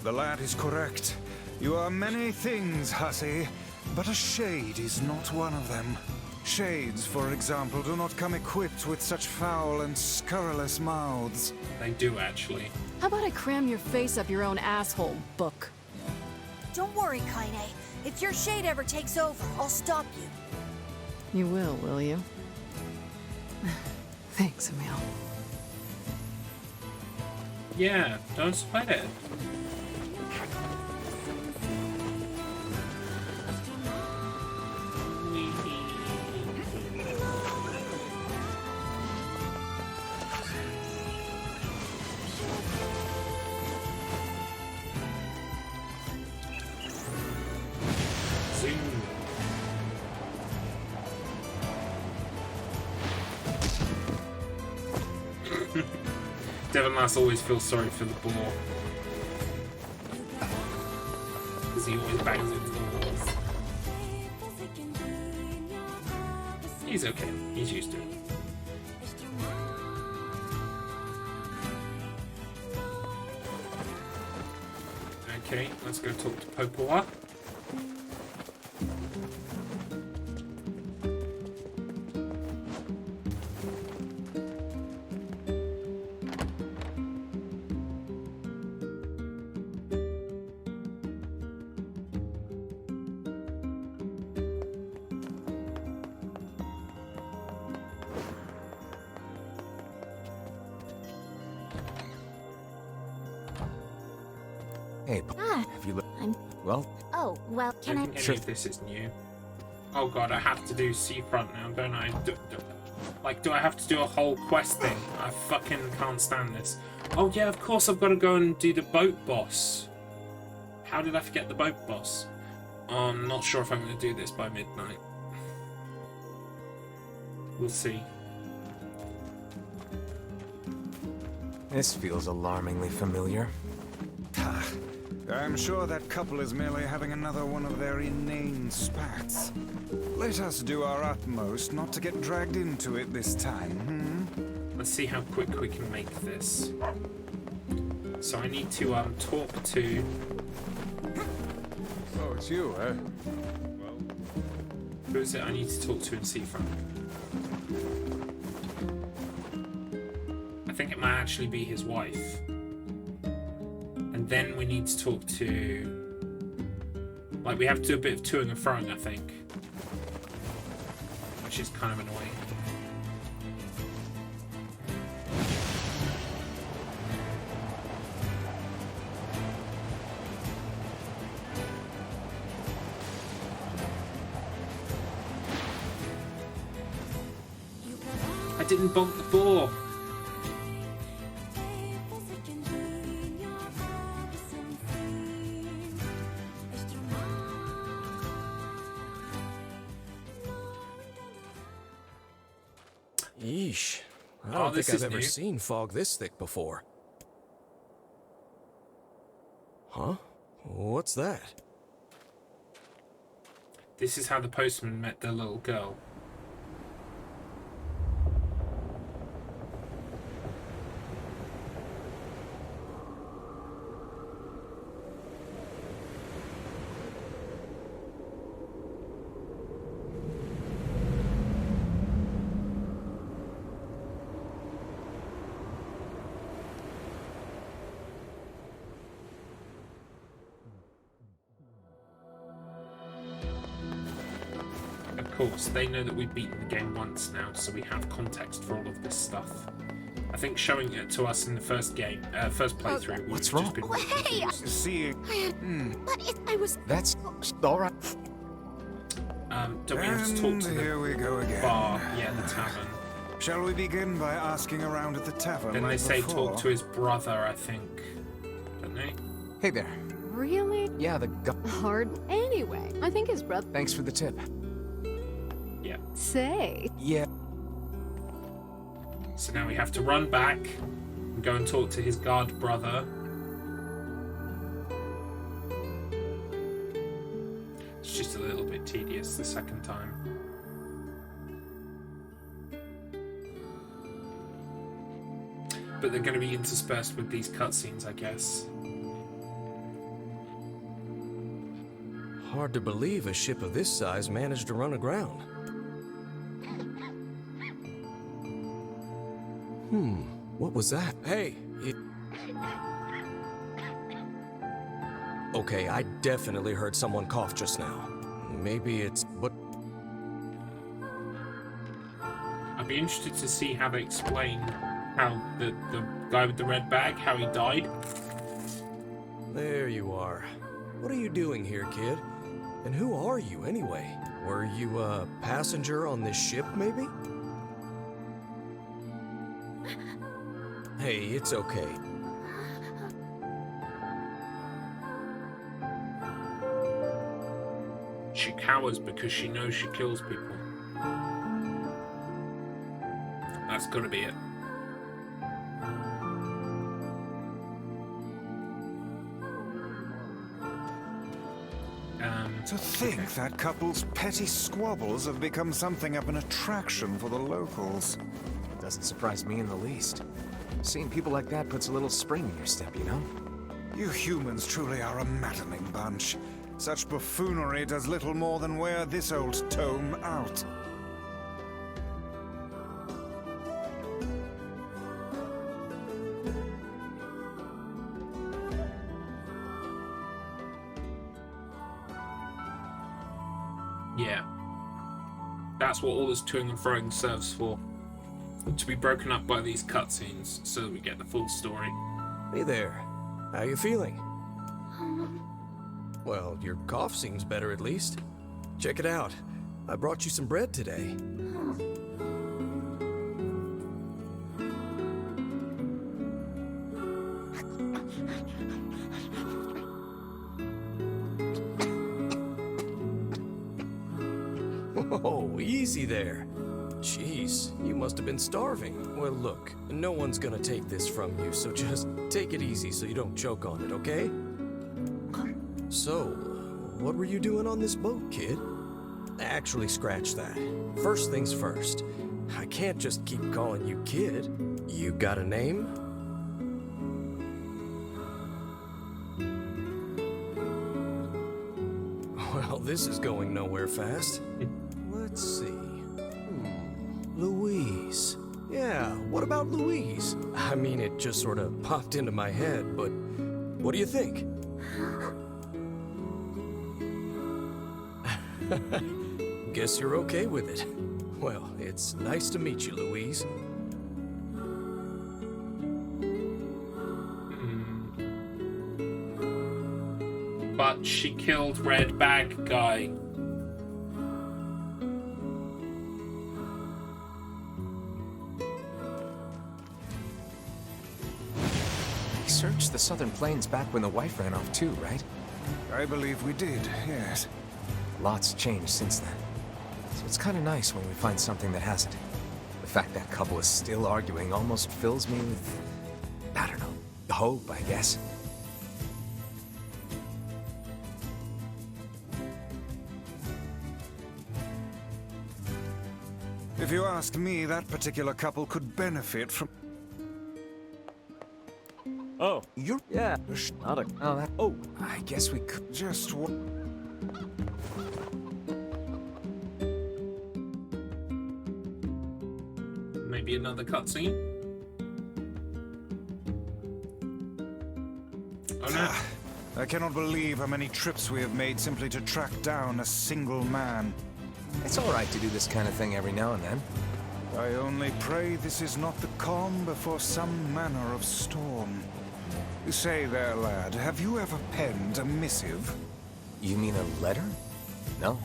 S3: The lad is correct. You are many things, hussy, but a shade is not one of them. Shades, for example, do not come equipped with such foul and scurrilous mouths.
S1: They do, actually.
S5: How about I cram your face up your own asshole, book?
S2: Don't worry, Kainé. If your shade ever takes over, I'll stop you.
S5: You will you? Thanks, Emil.
S1: Yeah, don't sweat it. Devon Lass always feels sorry for the boar. Because he always bangs into the walls. He's okay. He's used to it. Okay, let's go talk to Popola.
S4: Hey, have you looked? Well?
S6: Oh, well,
S1: I
S6: can
S1: don't
S6: I...
S1: think any of this is new. Oh god, I have to do Seafront now, don't I? Do I have to do a whole quest thing? I fucking can't stand this. Oh yeah, of course I've got to go and do the boat boss. How did I forget the boat boss? Oh, I'm not sure if I'm going to do this by midnight. We'll see.
S4: This feels alarmingly familiar.
S3: I'm sure that couple is merely having another one of their inane spats. Let us do our utmost not to get dragged into it this time,
S1: Let's see how quick we can make this. So I need to talk to...
S3: Oh, it's you, eh?
S1: Well, who is it I need to talk to in Seafront? I think it might actually be his wife. And then we need to talk to... Like, we have to do a bit of toing and froing, I think. Which is kind of annoying. I didn't bonk the ball.
S13: Yeesh. I don't think I've ever seen fog this thick before. Huh? What's that?
S1: This is how the postman met the little girl. Of course, they know that we've beaten the game once now, so we have context for all of this stuff. I think showing it to us in the first game, first playthrough,
S4: what's wrong?
S6: Oh, hey!
S3: See,
S6: I was.
S4: That's all right.
S1: Don't we have to talk to
S3: here we go again.
S1: bar? Yeah, the tavern.
S3: Shall we begin by asking around at the tavern?
S1: Then they
S3: like
S1: say
S3: before?
S1: talk to his brother, I think. Don't they?
S4: Hey there.
S17: Really?
S4: Yeah, the
S17: Hard. Anyway, I think his brother.
S4: Thanks for the tip.
S1: Yeah.
S17: Say.
S4: Yeah.
S1: So now we have to run back and go and talk to his guard brother. It's just a little bit tedious the second time. But they're going to be interspersed with these cutscenes, I guess.
S13: Hard to believe a ship of this size managed to run aground. What was that? Hey, Okay, I definitely heard someone cough just now. Maybe it's... but...
S1: I'd be interested to see how they explain how the guy with the red bag, how he died.
S13: There you are. What are you doing here, kid? And who are you, anyway? Were you a passenger on this ship, maybe? Hey, it's okay.
S1: She cowers because she knows she kills people. That's gotta be it.
S3: To think that couple's petty squabbles have become something of an attraction for the locals.
S4: Doesn't surprise me in the least. Seeing people like that puts a little spring in your step, you know?
S3: You humans truly are a maddening bunch. Such buffoonery does little more than wear this old tome out.
S1: Yeah. That's what all this toing and froing serves for. To be broken up by these cutscenes so that we get the full story.
S13: Hey there. How you feeling? Well, your cough seems better at least. Check it out. I brought you some bread today. Oh, easy there. Jeez, you must have been starving. Well, look, no one's gonna take this from you, so just take it easy so you don't choke on it, okay? So, what were you doing on this boat, kid? Actually, scratch that. First things first. I can't just keep calling you kid. You got a name? Well, this is going nowhere fast. Let's see. Louise. Yeah, what about Louise? I mean, it just sort of popped into my head, but what do you think? Guess you're okay with it. Well, it's nice to meet you, Louise.
S1: But she killed Red Bag Guy.
S4: We searched the southern plains back when the wife ran off too, right?
S3: I believe we did, yes.
S4: Lots changed since then. So it's kind of nice when we find something that hasn't. The fact that couple is still arguing almost fills me with, I don't know, hope, I guess.
S3: If you ask me, that particular couple could benefit from...
S4: Oh, you're... Yeah, not a... Oh, that... Oh, I guess we could...
S3: Just
S1: Maybe another cutscene? Oh no.
S3: I cannot believe how many trips we have made simply to track down a single man.
S4: It's all right to do this kind of thing every now and then.
S3: I only pray this is not the calm before some manner of storm. Say there, lad, have you ever penned a missive?
S4: You mean a letter? No.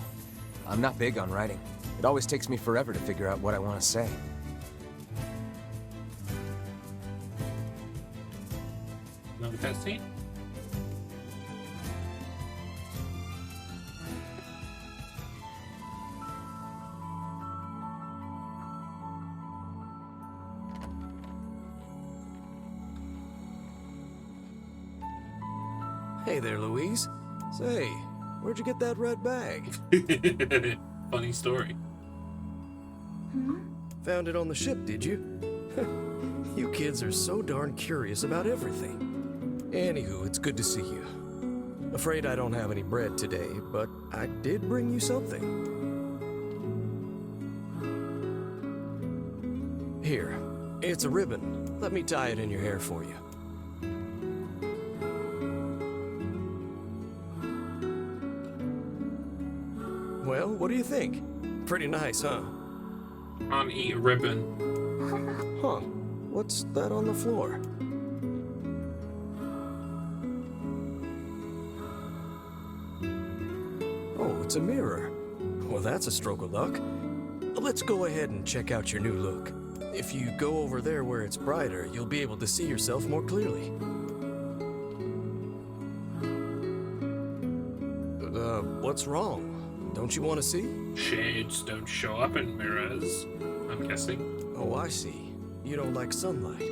S4: I'm not big on writing. It always takes me forever to figure out what I want to say.
S1: Another cutscene?
S13: Hey there, Louise. Say, where'd you get that red bag?
S1: Funny story.
S13: Found it on the ship, did you? You kids are so darn curious about everything. Anywho, it's good to see you. Afraid I don't have any bread today, but I did bring you something. Here, it's a ribbon. Let me tie it in your hair for you. Well, what do you think? Pretty nice, huh?
S1: Can't eat a ribbon.
S13: Huh. What's that on the floor? Oh, it's a mirror. Well, that's a stroke of luck. Let's go ahead and check out your new look. If you go over there where it's brighter, you'll be able to see yourself more clearly. What's wrong? Don't you want to see?
S1: Shades don't show up in mirrors, I'm guessing.
S13: Oh, I see. You don't like sunlight.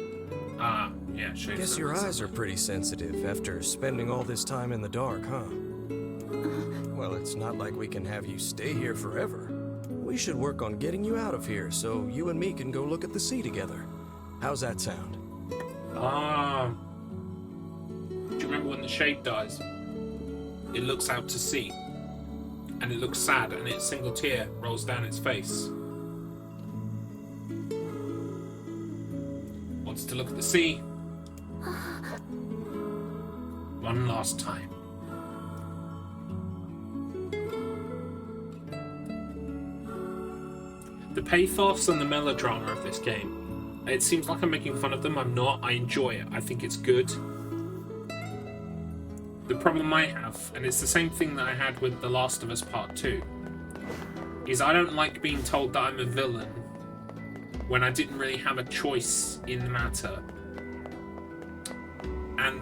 S1: Ah, yeah, shades.
S13: Guess your eyes are pretty sensitive after spending all this time in the dark, huh? Well, it's not like we can have you stay here forever. We should work on getting you out of here so you and me can go look at the sea together. How's that sound?
S1: Ah. Do you remember when the shade dies? It looks out to sea. And it looks sad, and its single tear rolls down its face. Wants to look at the sea. One last time. The pathos and the melodrama of this game. It seems like I'm making fun of them. I'm not. I enjoy it. I think it's good. The problem I have, and it's the same thing that I had with The Last of Us Part 2, is I don't like being told that I'm a villain when I didn't really have a choice in the matter. And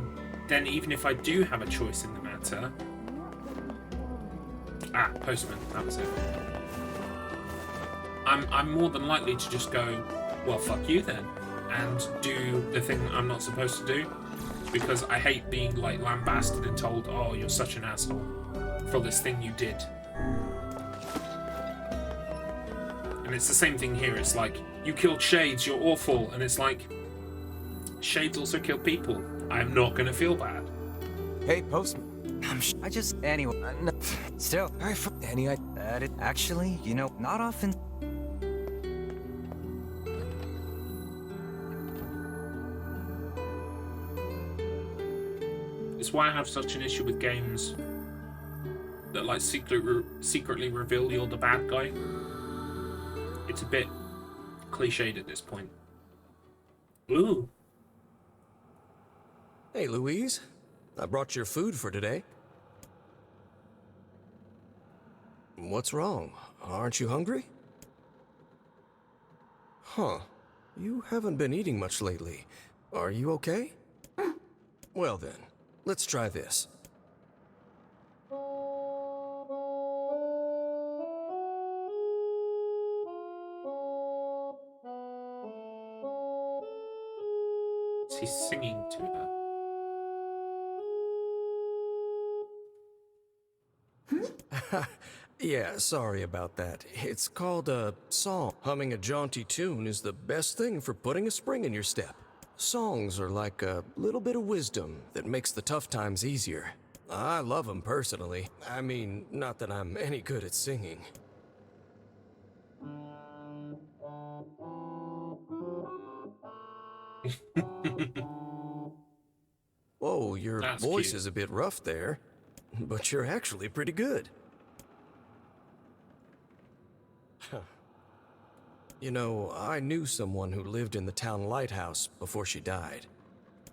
S1: then even if I do have a choice in the matter... Ah, Postman, that was it. I'm more than likely to just go, well, fuck you then, and do the thing I'm not supposed to do. Because I hate being like lambasted and told, oh, you're such an asshole for this thing you did. And it's the same thing here. It's like, you killed Shades, you're awful. And it's like, Shades also killed people. I'm not going to feel bad.
S4: Hey, Postman.
S16: I just... Anyway, no, still...
S4: Any idea?
S16: It actually, you know, not often...
S1: It's why I have such an issue with games that like secretly reveal you're the bad guy. It's a bit cliched at this point. Ooh.
S13: Hey, Louise. I brought your food for today. What's wrong? Aren't you hungry? Huh. You haven't been eating much lately. Are you okay? Well then, let's try this.
S1: Is he singing to her?
S13: Yeah, sorry about that. It's called a song. Humming a jaunty tune is the best thing for putting a spring in your step. Songs are like a little bit of wisdom that makes the tough times easier. I love them personally. I mean, not that I'm any good at singing. Whoa, your voice is a bit rough there, but you're actually pretty good. You know, I knew someone who lived in the town lighthouse before she died.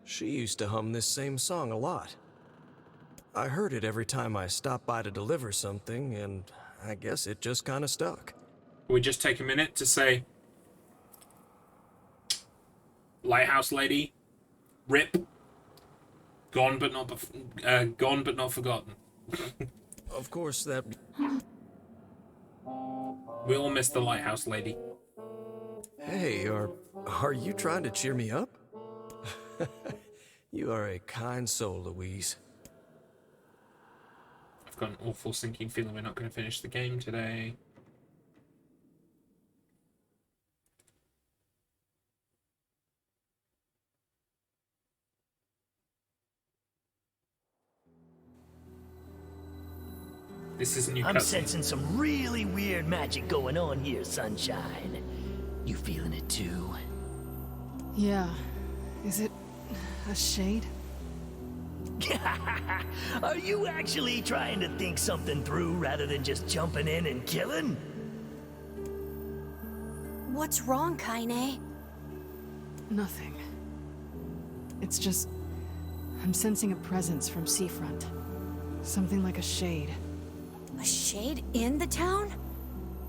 S13: She used to hum this same song a lot. I heard it every time I stopped by to deliver something, and I guess it just kind of stuck.
S1: We just take a minute to say, Lighthouse Lady, rip, gone but not forgotten.
S13: Of course, that...
S1: We all miss the Lighthouse Lady.
S13: Hey, are you trying to cheer me up? You are a kind soul, Louise.
S1: I've got an awful sinking feeling we're not going to finish the game today. This is a new
S18: I'm
S1: cutscene.
S18: sensing some really weird magic going on here, Sunshine. You feeling it too?
S5: Yeah. Is it a shade?
S18: Are you actually trying to think something through rather than just jumping in and killing?
S2: What's wrong, Kainé?
S5: Nothing. It's just... I'm sensing a presence from seafront. Something like a shade.
S2: A shade in the town?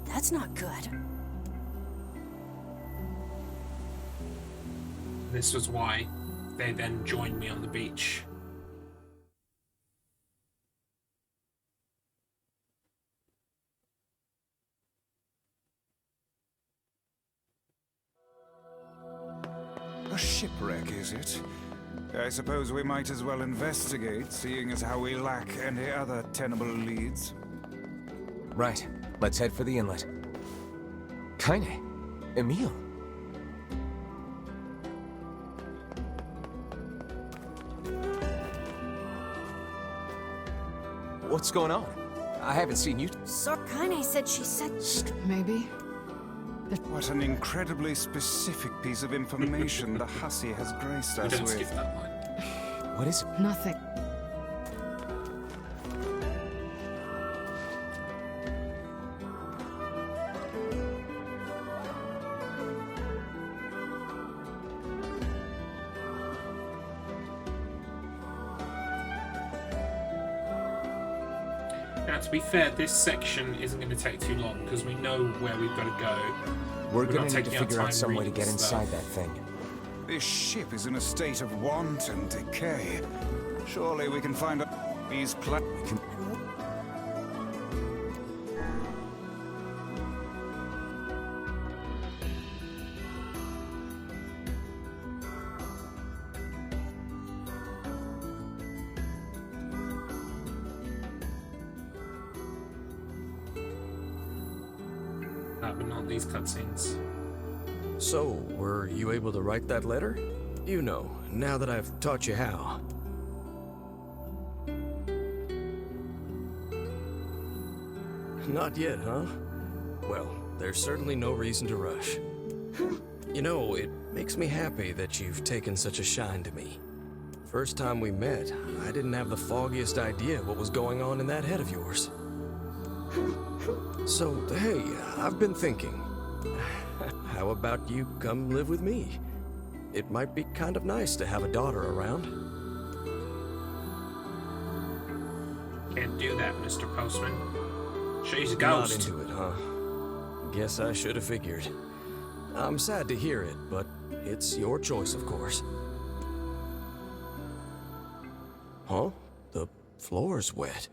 S2: That's not good.
S1: This was why they then joined me on the beach.
S3: A shipwreck, is it? I suppose we might as well investigate, seeing as how we lack any other tenable leads.
S4: Right. Let's head for the inlet. Kainé. Emil. What's going on? I haven't seen you.
S2: So Kainé said she said...
S5: Maybe?
S3: What an incredibly specific piece of information the hussy has graced us with.
S1: Skip that line.
S4: What is it?
S5: Nothing.
S1: Now, to be fair, this section isn't going to take too long because we know where we've got to go.
S4: We're going to need to figure out some way to get inside that thing.
S3: This ship is in a state of wanton decay. Surely we can find these
S1: but not these cutscenes.
S13: So, were you able to write that letter? You know, now that I've taught you how. Not yet, huh? Well, there's certainly no reason to rush. You know, it makes me happy that you've taken such a shine to me. First time we met, I didn't have the foggiest idea what was going on in that head of yours. So, hey, I've been thinking. How about you come live with me? It might be kind of nice to have a daughter around.
S1: Can't do that, Mr. Postman. She's a
S13: Not
S1: ghost.
S13: into it, huh? Guess I should have figured. I'm sad to hear it, but it's your choice, of course. Huh? The floor's wet.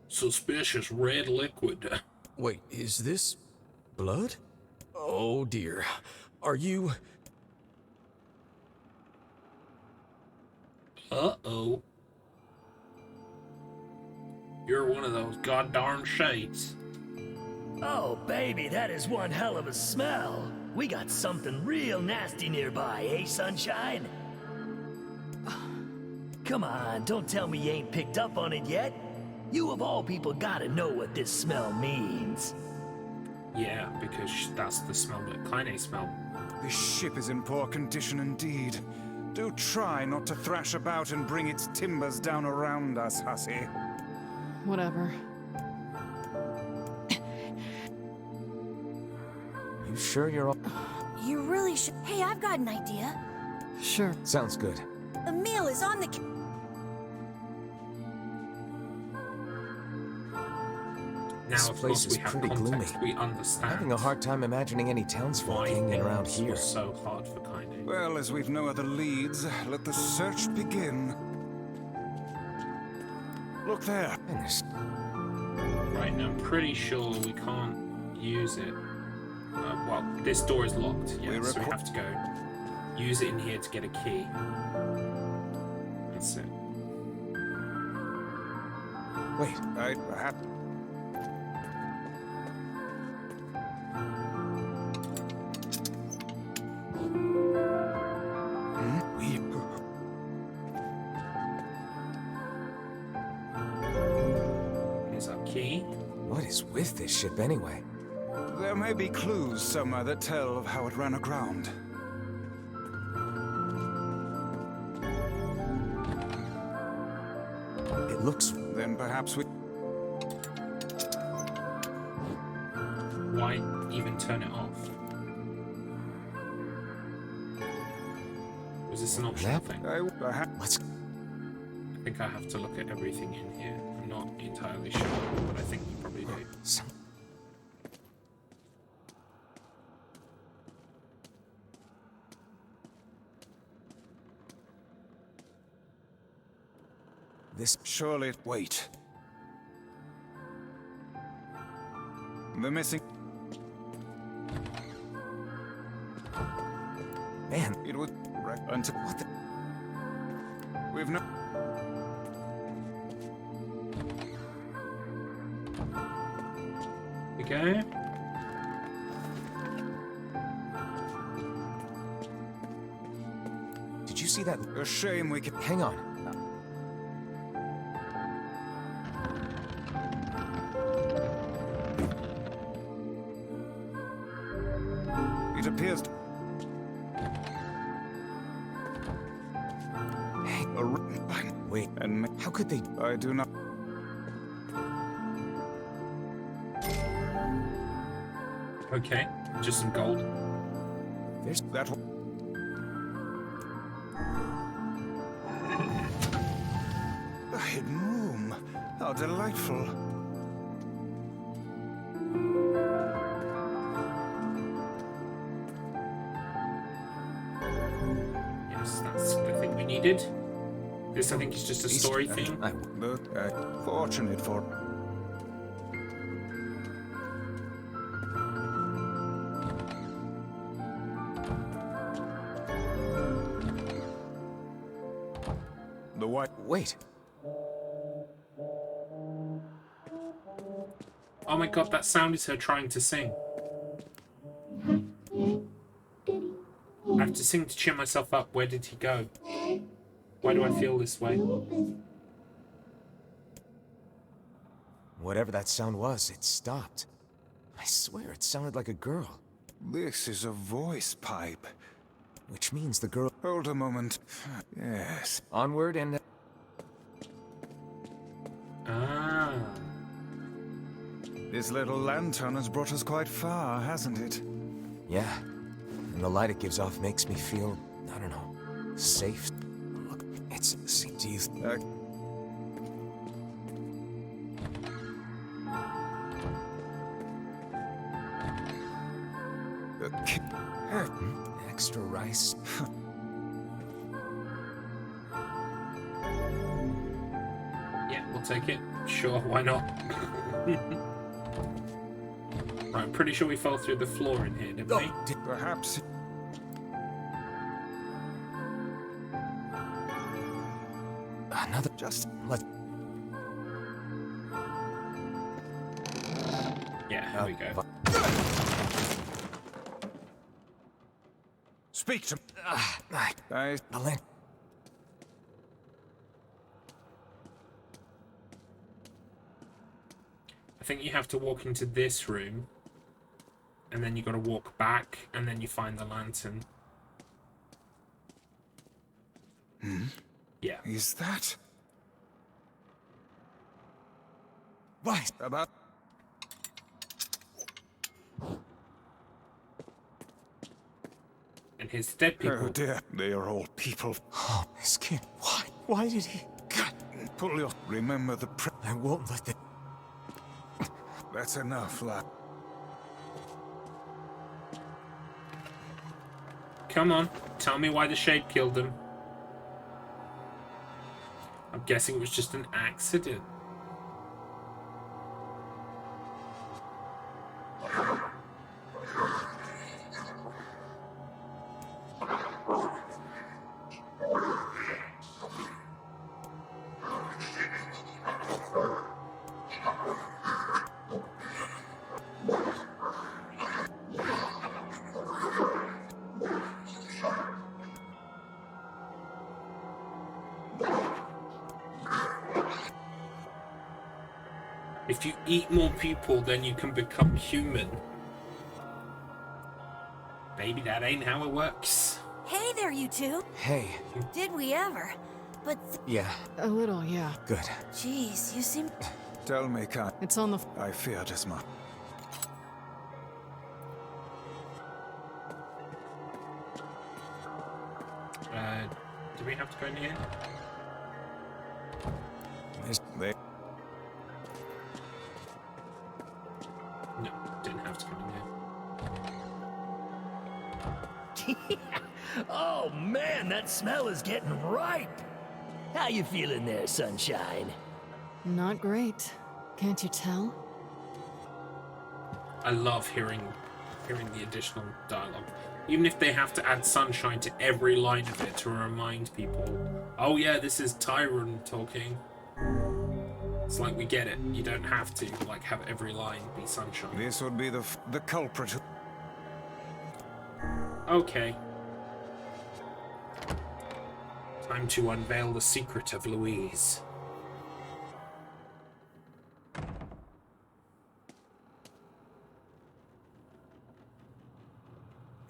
S1: Suspicious red liquid.
S13: Wait, is this blood? Oh dear. Are you...
S1: Uh-oh. You're one of those goddarn shades.
S18: Oh, baby, that is one hell of a smell. We got something real nasty nearby, eh, Sunshine? Come on, don't tell me you ain't picked up on it yet. You of all people gotta know what this smell means.
S1: Yeah, because that's the smell that Kainé smelled.
S3: This ship is in poor condition indeed. Do try not to thrash about and bring its timbers down around us, hussy.
S5: Whatever.
S4: You sure you're all...
S6: You really should. Hey, I've got an idea.
S5: Sure.
S4: Sounds good.
S6: The meal is on the.
S1: Now,
S4: This
S1: of
S4: place
S1: course,
S4: is
S1: we have
S4: pretty
S1: context.
S4: gloomy.
S1: We understand
S4: Having a hard time imagining any townsfolk
S1: why
S4: hanging around
S1: things
S4: here.
S1: were so hard for Kainé.
S3: Well, as we've no other leads, let the search begin. Look there.
S1: Right, now I'm pretty sure we can't use it. Well, this door is locked, yeah, so we have to go use it in here to get a key. That's it.
S3: Wait, I have...
S1: Here's our key.
S4: What is with this ship anyway?
S3: There may be clues somewhere that tell of how it ran aground.
S4: It looks...
S3: Then perhaps we...
S1: Why even turn it off? Was this an optional thing?
S4: Let's...
S1: I think I have to look at everything in here. I'm not entirely sure, but I think you probably do.
S3: This... Surely... Wait. The missing...
S4: Man.
S3: It would... Until... What the... We've no...
S1: Okay.
S4: Did you see that?
S3: A shame we could...
S4: Hang on.
S3: It appears...
S4: Hey, wait,
S3: and
S4: how could they...
S3: I do not...
S1: Okay, just some gold.
S3: There's that one. A hidden room. How delightful.
S1: Yes, that's the thing we needed. This, I think, is just a story thing.
S3: Fortunate for... The white...
S4: Wait.
S1: Oh my god, that sound is her trying to sing. I have to sing to cheer myself up. Where did he go? Why do I feel this way?
S4: Whatever that sound was, it stopped. I swear it sounded like a girl.
S3: This is a voice pipe.
S4: Which means the girl...
S3: Hold a moment. Yes.
S4: Onward and...
S1: Ah.
S3: This little lantern has brought us quite far, hasn't it?
S4: Yeah. And the light it gives off makes me feel, I don't know, safe. Look, it's... See, do you... Extra rice.
S1: Yeah, we'll take it. Sure, why not? Right, I'm pretty sure we fell through the floor in here, didn't we?
S3: Perhaps.
S4: Another... Just... Let...
S1: Yeah, here we go.
S3: Speak to...
S4: I
S1: think you have to walk into this room, and then you got to walk back, and then you find the lantern.
S3: Hmm?
S1: Yeah.
S3: Is that... Right, about...
S1: And his dead people.
S3: Oh dear, they are all people.
S4: Oh, this kid. Why? Why did he...
S3: God, pull your... Remember the...
S4: I won't let the...
S3: That's enough, lad.
S1: Come on, tell me why the Shade killed him. I'm guessing it was just an accident. If you eat more people, then you can become human. Maybe that ain't how it works.
S2: Hey there, you two.
S4: Hey.
S2: Did we ever? But...
S4: Yeah.
S5: A little, yeah.
S4: Good.
S2: Jeez, you seem...
S3: Tell me, Kai.
S5: It's on the...
S3: I feared as much.
S1: Do we have to go in here?
S3: They...
S1: No, didn't have to come in here.
S18: Oh man, that smell is getting ripe. How you feeling there, Sunshine?
S5: Not great. Can't you tell?
S1: I love hearing the additional dialogue. Even if they have to add Sunshine to every line of it to remind people, oh yeah, this is Tyrone talking. It's like, we get it. You don't have to like have every line be Sunshine.
S3: This would be the culprit.
S1: Okay. Time to unveil the secret of Louise.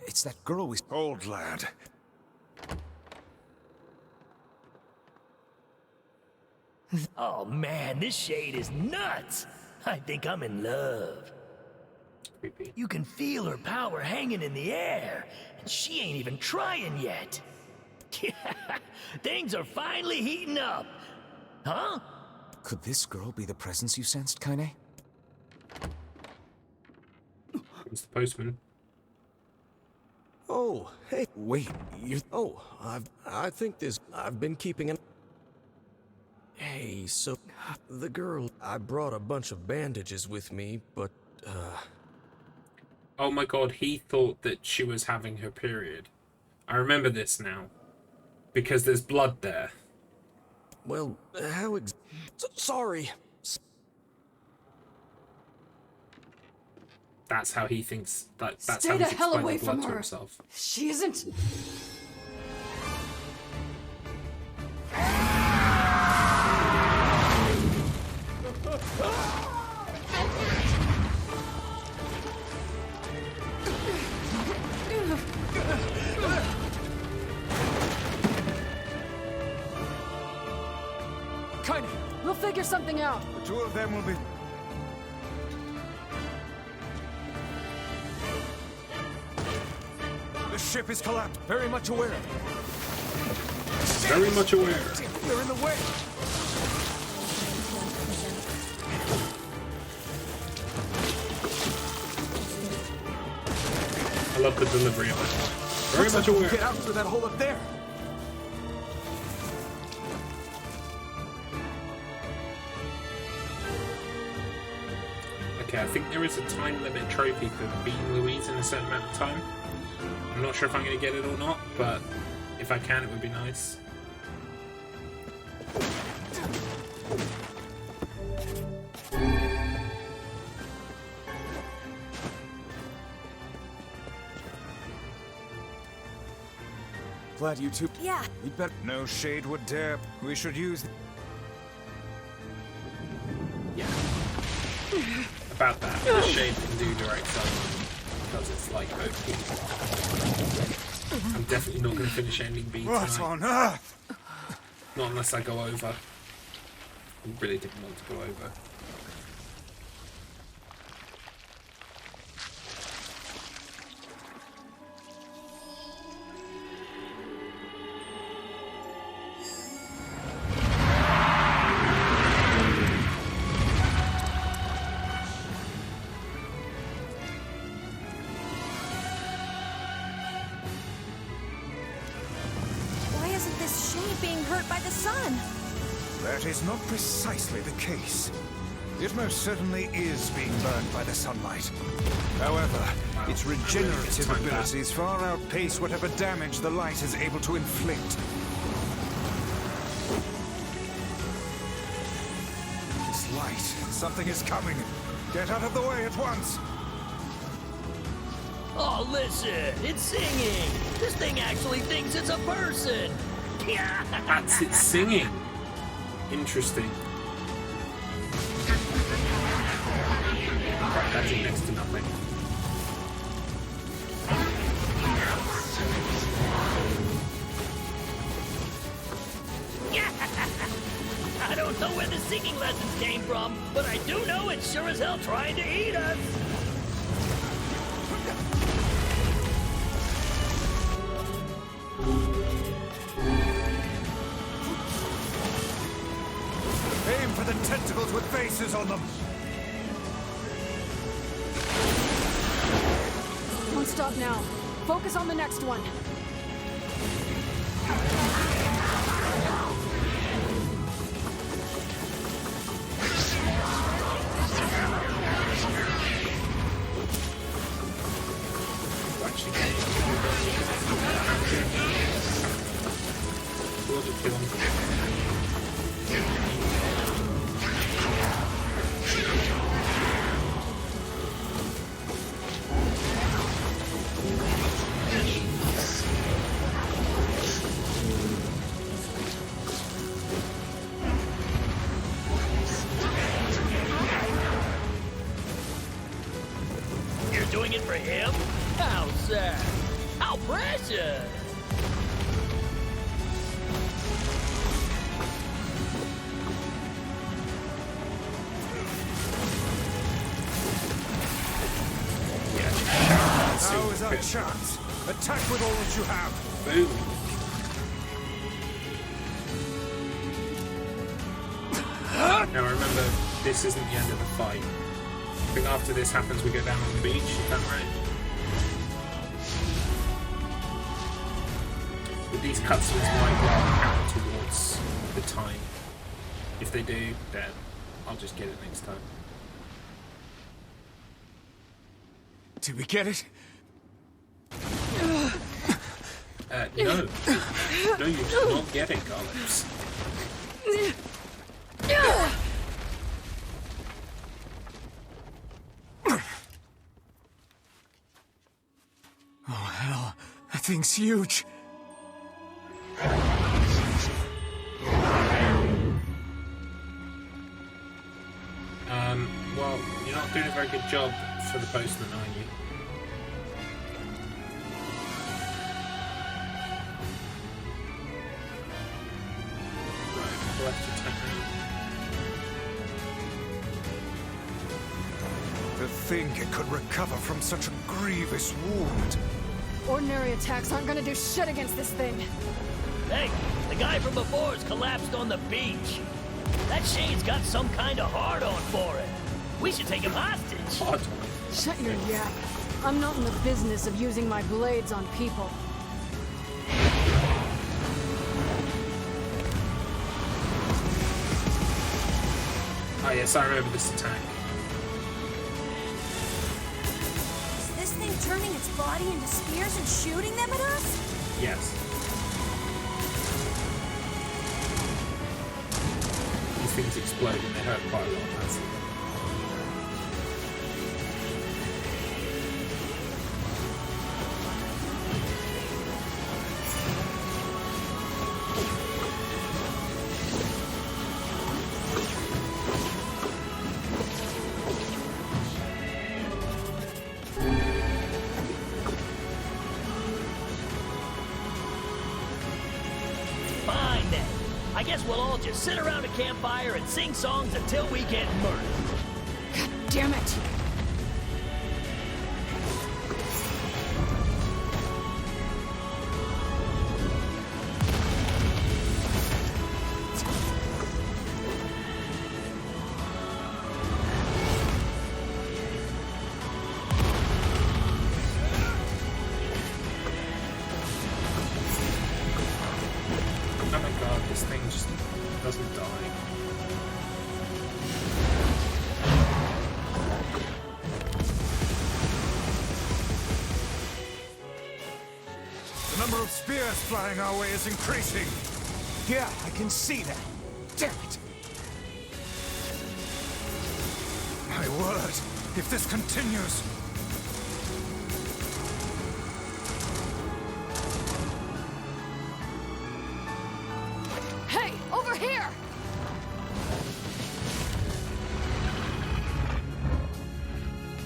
S4: It's that girl we...
S3: Old lad.
S18: Oh man, this Shade is nuts. I think I'm in love.
S1: Creepy.
S18: You can feel her power hanging in the air, and she ain't even trying yet. Things are finally heating up. Huh?
S4: Could this girl be the presence you sensed, Kainé?
S1: It's the postman.
S13: Oh, hey.
S4: Wait, you're...
S13: Oh, I think this... I've been keeping an... Hey, so... The girl... I brought a bunch of bandages with me, but,
S1: Oh my god, he thought that she was having her period. I remember this now. Because there's blood there.
S13: Well, how sorry.
S1: That's how he thinks. That's
S17: Stay
S1: how
S17: the
S1: he's
S17: hell
S1: explaining
S17: away
S1: the blood
S17: from
S1: to
S17: her.
S1: himself.
S17: She isn't...
S5: Kainé, we'll figure something out.
S3: The two of them will be... The ship is collapsed. Very much aware.
S1: Very much aware.
S3: They're in the way.
S1: I love the delivery of it. Very much aware.
S3: Get out through that hole up there.
S1: Okay, I think there is a time limit trophy for beating Louise in a certain amount of time. I'm not sure if I'm going to get it or not, but if I can, it would be nice.
S3: Glad you two.
S2: Yeah.
S3: We'd better. No shade would dare. We should use.
S1: Yeah. About that. The shade can do direct selling because it's like OP. I'm definitely not going to finish ending B tonight.
S3: What on earth?
S1: Not unless I go over. I really didn't want to go over.
S3: That is not precisely the case. It most certainly is being burned by the sunlight. However, its regenerative abilities far outpace whatever damage the light is able to inflict. This light, something is coming. Get out of the way at once.
S18: Oh, listen, it's singing. This thing actually thinks it's a person.
S1: That's it singing. Interesting. Right, that's it next to nothing.
S18: I don't know where the singing lessons came from, but I do know it's sure as hell trying to eat us.
S3: Aim for the tentacles with faces on them.
S17: Don't stop now. Focus on the next one.
S18: Doing it for him? How sad. How precious.
S3: Now is our chance. Attack with all that you have.
S1: Boom. Now remember, this isn't the end of the fight. I think after this happens, we go down on the beach. Is that right? But these cutscenes might well count towards the time. If they do, then I'll just get it next time.
S3: Did we get it?
S1: No. No, you did not get it, Garlips.
S3: Oh, hell. That thing's huge.
S1: Well, you're not doing a very good job for the postman, are you? Right, left attack now.
S3: To think it could recover from such a grievous wound.
S5: Ordinary attacks aren't gonna do shit against this thing.
S18: Hey, the guy from before's collapsed on the beach. That Shade's got some kind of hard-on for it. We should take him hostage.
S5: Shut your yap. I'm not in the business of using my blades on people.
S1: Oh yes, I remember this attack.
S2: Is this thing turning its body into spears and shooting them at us?
S1: Yes. These things explode and they hurt quite a lot. That's it.
S18: Fine then. I guess we'll all just sit around a campfire and sing songs until we get murdered.
S5: God damn it!
S1: Oh my god, this thing just doesn't die.
S3: The number of spears flying our way is increasing.
S4: Yeah, I can see that. Damn it!
S3: My word, if this continues...
S5: Hey, over here!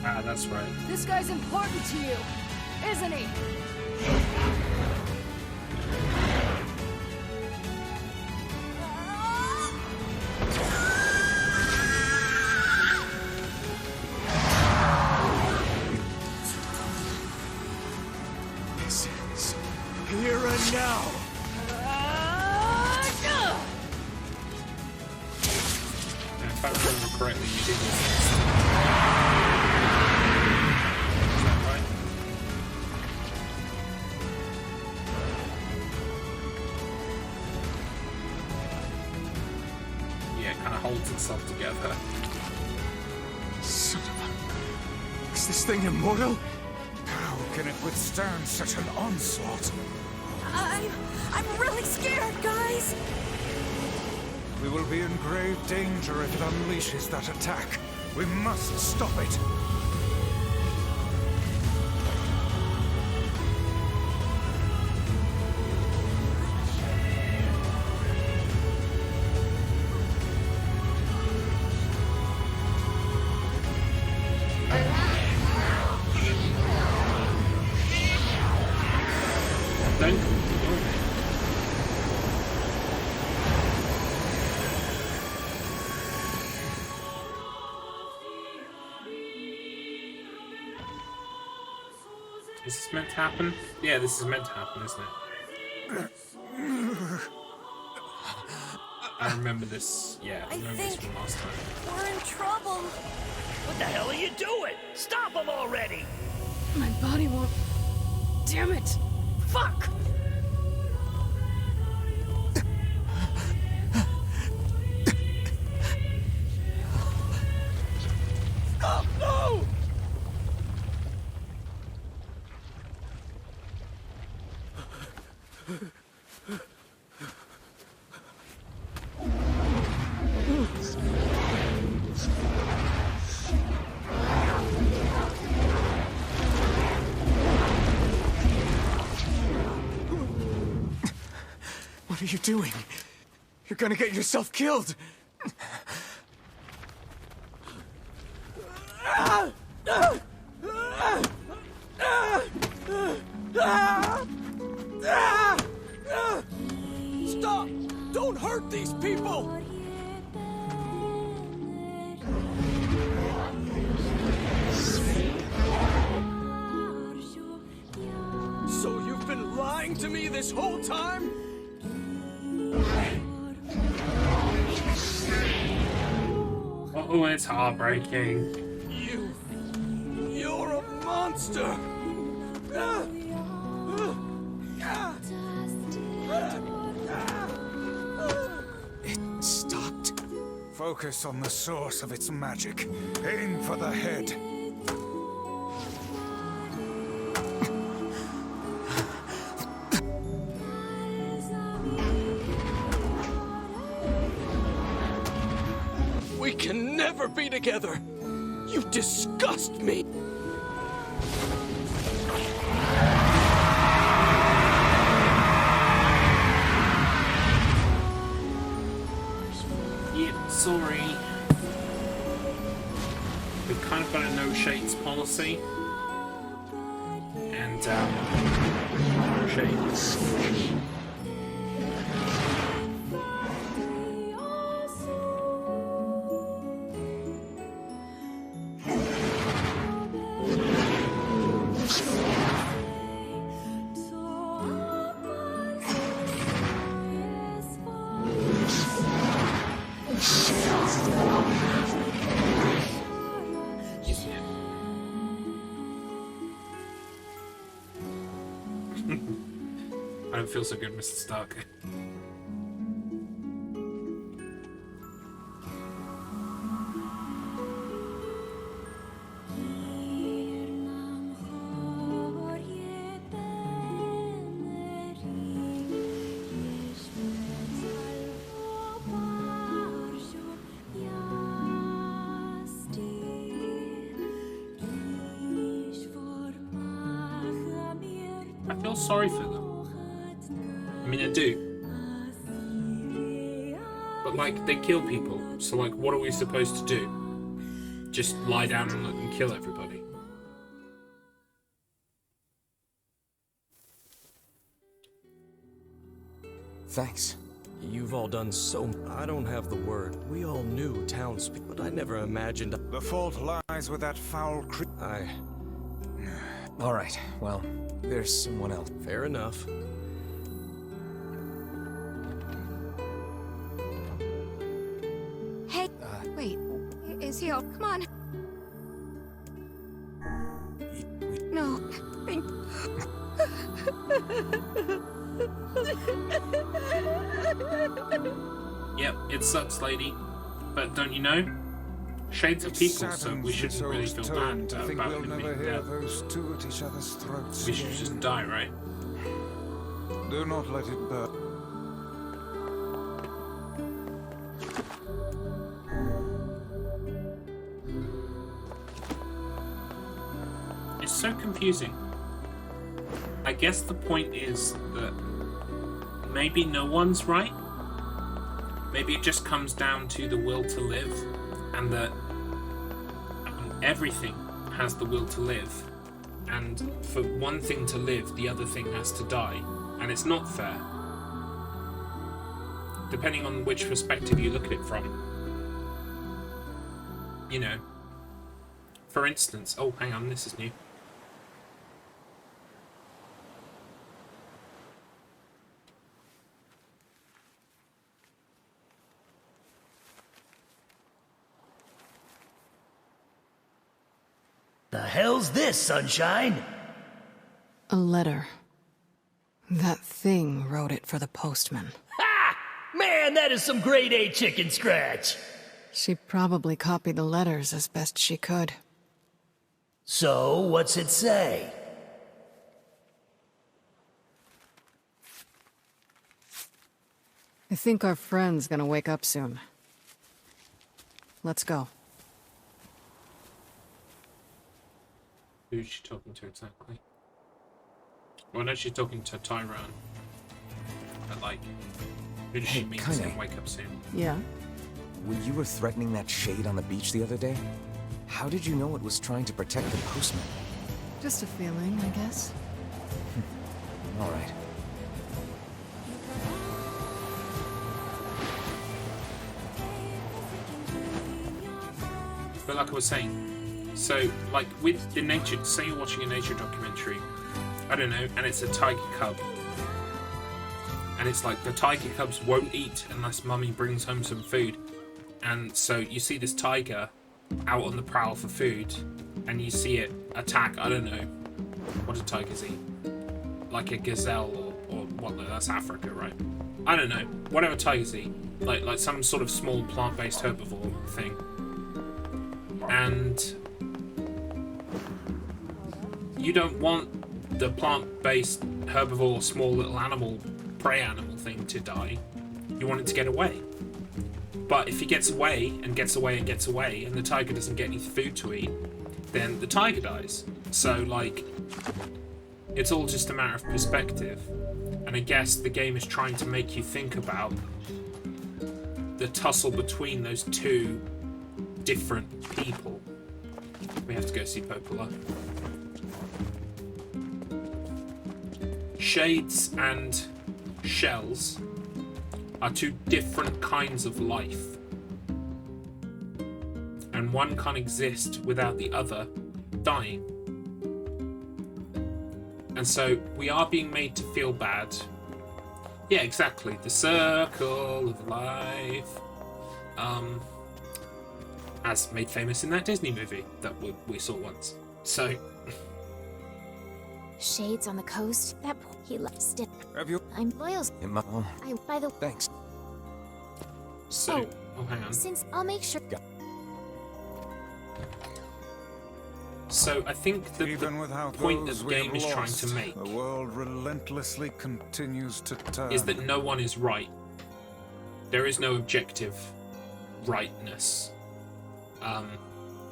S1: Ah, that's right.
S5: This guy's important to you, isn't he?
S4: This is here and now.
S1: And if I remember correctly, you did this. Is that right? Yeah, it kind of holds itself together.
S4: Son of a... Is this thing immortal?
S3: How can it withstand such an onslaught?
S2: I'm really scared, guys.
S3: We will be in grave danger if it unleashes that attack. We must stop it.
S1: Don't. Is this meant to happen? Yeah, this is meant to happen, isn't it? I remember this. Yeah, I remember this from last time.
S2: We're in trouble.
S18: What the hell are you doing? Stop him already!
S5: My body won't... Damn it! Fuck!
S18: Stop! No!
S4: What are you doing? You're gonna get yourself killed!
S11: Stop! Don't hurt these people!
S13: lying to me this whole time?
S1: Oh, it's heartbreaking.
S13: You're a monster!
S3: It stopped. Focus on the source of its magic. Aim for the head.
S13: We can never be together! You disgust me!
S1: Yeah, sorry. We've kind of got a no shades policy. And, no shades. I don't feel so good, Mr. Stark. I feel sorry for them. I mean, I do. But, like, they kill people, so, like, what are we supposed to do? Just lie down and let them kill everybody?
S4: Thanks.
S13: You've all done so. I don't have the word. We all knew townspeople, but I never imagined.
S3: The fault lies with that foul
S4: All right, well, there's someone else.
S13: Fair enough.
S19: Hey, wait. Is he all? Come on. No.
S1: Yep, it sucks, lady. But don't you know? Shades of people, so we shouldn't really feel bad about
S3: we'll
S1: him
S3: never
S1: being
S3: hear
S1: dead.
S3: those two at each other's throats.
S1: We should just die, right?
S3: Do not let it burn.
S1: It's so confusing. I guess the point is that maybe no one's right. Maybe it just comes down to the will to live, and that everything has the will to live. And for one thing to live, the other thing has to die. And it's not fair. Depending on which perspective you look at it from. You know. For instance... Oh, hang on, this is new.
S18: The hell's this, Sunshine?
S5: A letter. That thing wrote it for the postman.
S18: Ha! Man, that is some grade A chicken scratch.
S5: She probably copied the letters as best she could.
S18: So, what's it say?
S5: I think our friend's gonna wake up soon. Let's go.
S1: Who's she talking to exactly? Well, no, she's talking to Tyrone. But, like, who does she mean is gonna wake up soon?
S5: Yeah?
S4: When you were threatening that shade on the beach the other day, how did you know it was trying to protect the postman?
S5: Just a feeling, I guess.
S4: All right.
S1: But like I was saying, so, like, with the nature... Say you're watching a nature documentary, I don't know, and it's a tiger cub, and it's like the tiger cubs won't eat unless Mummy brings home some food. And so you see this tiger out on the prowl for food, and you see it attack, I don't know, what do tigers eat? Like a gazelle or what, that's Africa, right? I don't know, whatever tigers eat. Like some sort of small plant-based herbivore thing. And you don't want the plant-based herbivore, small little animal, prey animal thing to die. You want it to get away. But if he gets away and gets away and gets away, and the tiger doesn't get any food to eat, then the tiger dies. So, like, it's all just a matter of perspective. And I guess the game is trying to make you think about the tussle between those two different people. We have to go see Popola. Shades and shells are two different kinds of life, and one can't exist without the other dying. And so we are being made to feel bad. Yeah, exactly. The circle of life, as made famous in that Disney movie that we saw once. So
S6: Shades on the coast. That he left it.
S4: Have you?
S6: I'm loyal. By the
S4: thanks.
S1: So, hang on.
S6: Since I'll make sure.
S1: So I think the point that the game is trying to make,
S3: the world relentlessly continues to turn,
S1: is that no one is right. There is no objective rightness.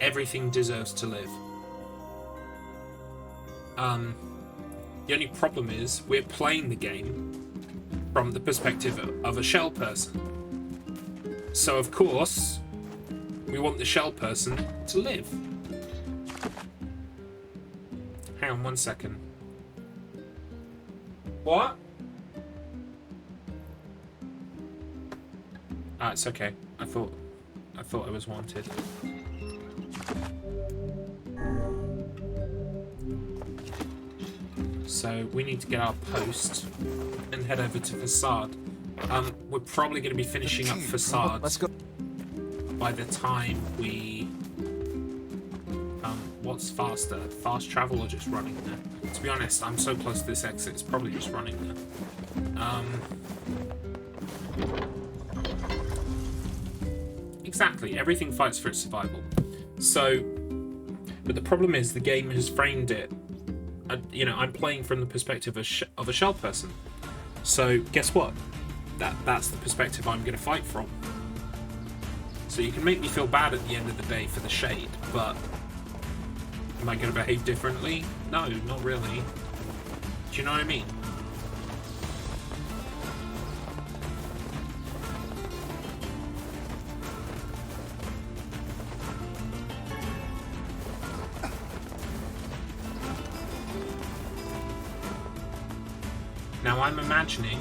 S1: Everything deserves to live. The only problem is we're playing the game from the perspective of a shell person. So of course, we want the shell person to live. Hang on 1 second. What? Ah, it's okay. I thought I was wanted. So we need to get our post and head over to Facade. We're probably going to be finishing up Facade.
S4: Let's go.
S1: By the time we... what's faster? Fast travel or just running there? To be honest, I'm so close to this exit, it's probably just running there. Exactly, everything fights for its survival. So, but the problem is the game has framed it. You know, I'm playing from the perspective of a shell person. So guess what? That's the perspective I'm going to fight from. So you can make me feel bad at the end of the day for the shade, but am I going to behave differently? No, not really. Do you know what I mean? Now I'm imagining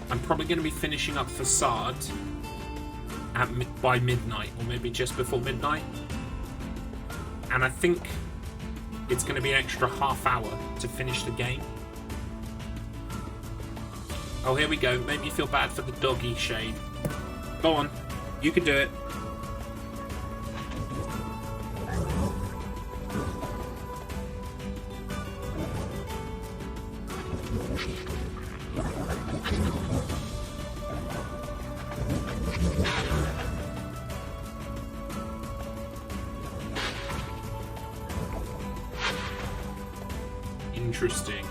S1: I'm probably going to be finishing up Facade by midnight, or maybe just before midnight. And I think it's going to be an extra half hour to finish the game. Oh, here we go. Make me feel bad for the doggy shade. Go on. You can do it. Interesting.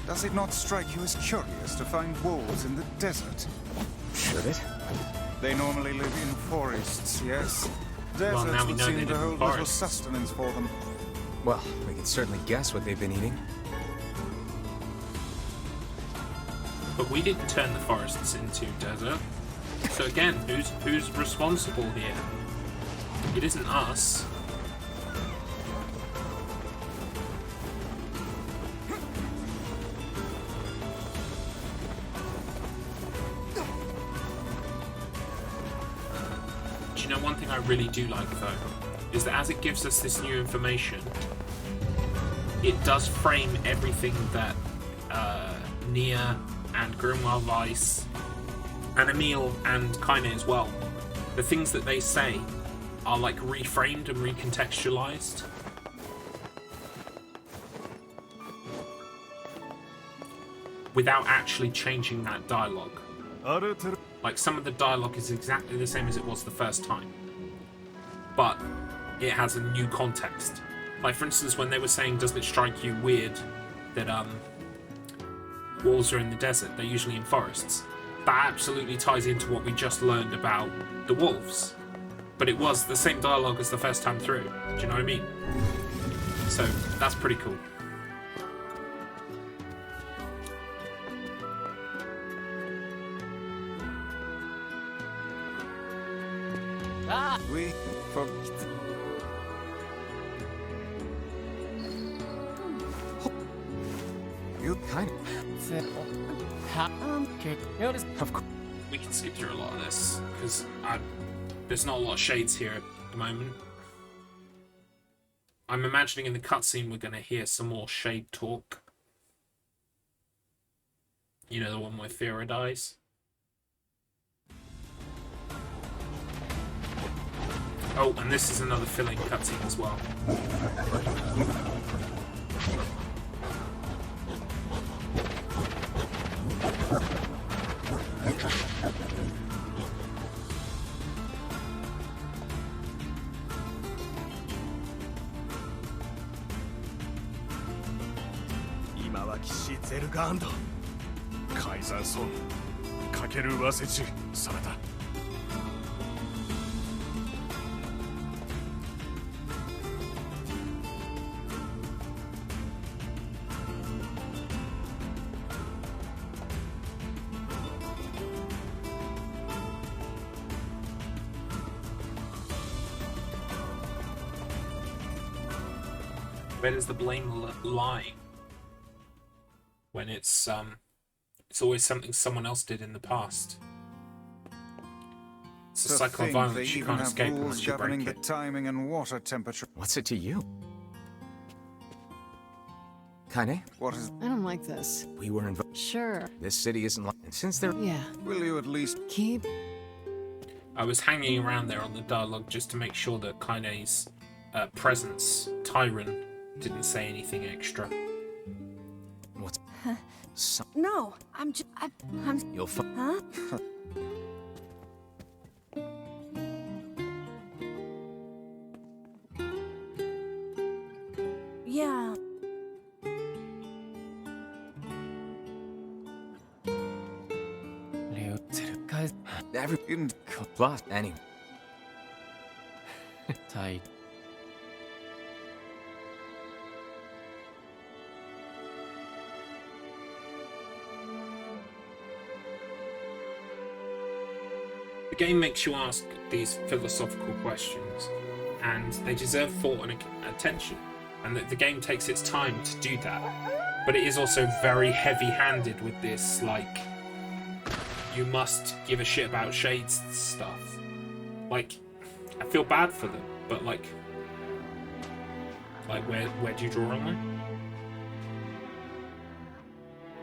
S3: Does it not strike you as curious to find wolves in the desert?
S4: Should it?
S3: They normally live in forests, yes.
S1: Well,
S3: Deserts
S1: now we
S3: would
S1: know they
S3: seem
S1: live
S3: to
S1: in
S3: hold little
S1: forests.
S3: sustenance for them.
S4: Well, we can certainly guess what they've been eating.
S1: But we didn't turn the forests into desert. So again, who's responsible here? It isn't us. you know, one thing I really do like, though, is that as it gives us this new information, it does frame everything that NieR and Grimoire Weiss and Emil and Kainé as well, the things that they say are like reframed and recontextualized. Without actually changing that dialogue. Like, some of the dialogue is exactly the same as it was the first time, but it has a new context. Like, for instance, when they were saying, doesn't it strike you weird that wolves are in the desert? They're usually in forests. That absolutely ties into what we just learned about the wolves. But it was the same dialogue as the first time through. Do you know what I mean? So, that's pretty cool.
S3: We for you kind
S1: of course. We can skip through a lot of this because there's not a lot of shades here at the moment. I'm imagining in the cutscene we're going to hear some more shade talk. You know, the one where Fira dies. Oh, and this is another filling cutscene as well. Where does the blame lie? When it's always something someone else did in the past. It's a cycle of violence you can't escape unless you break
S3: the
S1: it.
S3: timing and water temperature.
S4: What's it to you? Kainé?
S3: What is?
S5: I don't like this.
S4: We were invited.
S5: Sure.
S4: This city isn't like. And since they're.
S5: Yeah.
S3: Will you at least
S5: keep?
S1: I was hanging around there on the dialogue just to make sure that Kainé's presence, Tyron, didn't say anything extra.
S4: What's?
S2: No, I'm just. I'm.
S4: You'll find.
S2: Huh? Yeah.
S4: Every plus any.
S14: Tight.
S1: The game makes you ask these philosophical questions, and they deserve thought and attention, and that the game takes its time to do that. But it is also very heavy-handed with this, like, you must give a shit about Shades stuff. Like, I feel bad for them, but like where do you draw on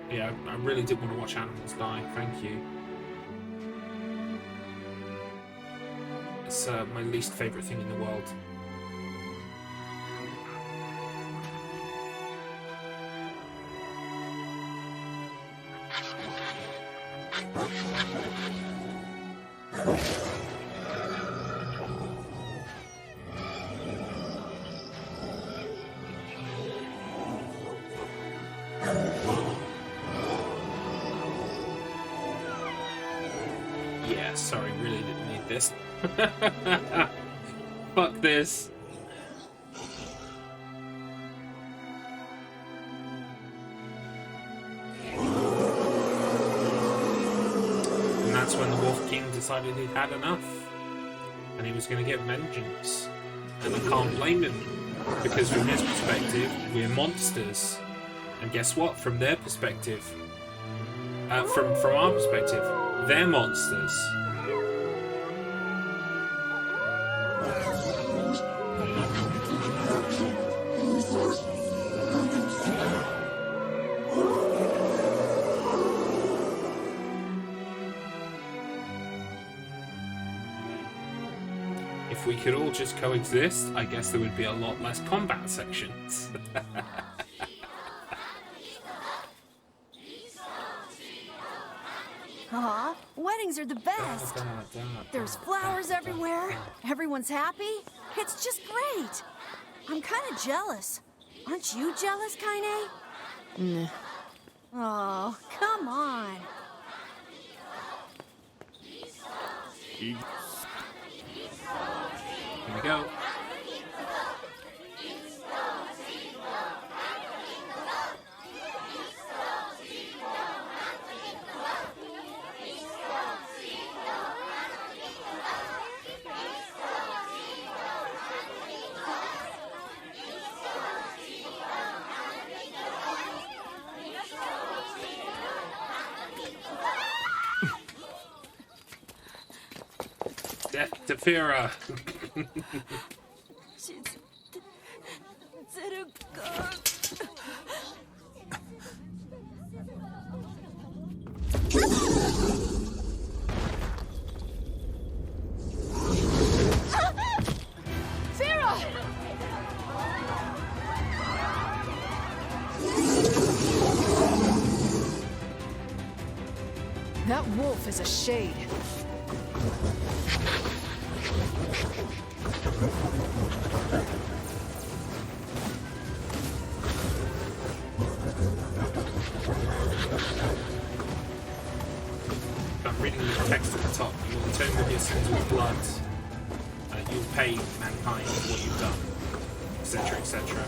S1: that? Yeah, I really did want to watch animals die. Thank you. It's my least favourite thing in the world. Yeah, sorry, really didn't need this. Fuck this. And that's when the Wolf King decided he'd had enough. And he was going to get vengeance. And I can't blame him. Because from his perspective, we're monsters. And guess what? From their perspective, from our perspective, they're monsters. If we could all just coexist, I guess there would be a lot less combat sections.
S2: Aw, weddings are the best. There's flowers everywhere. Everyone's happy. It's just great. I'm kind of jealous. Aren't you jealous, Kainé?
S5: Nah.
S2: Oh, come on.
S1: Here we go. Death to Fira.
S5: That wolf is a shade.
S1: I'm reading the text at the top. You will atone with your sins with blood. You'll pay mankind for what you've done, etc., etc.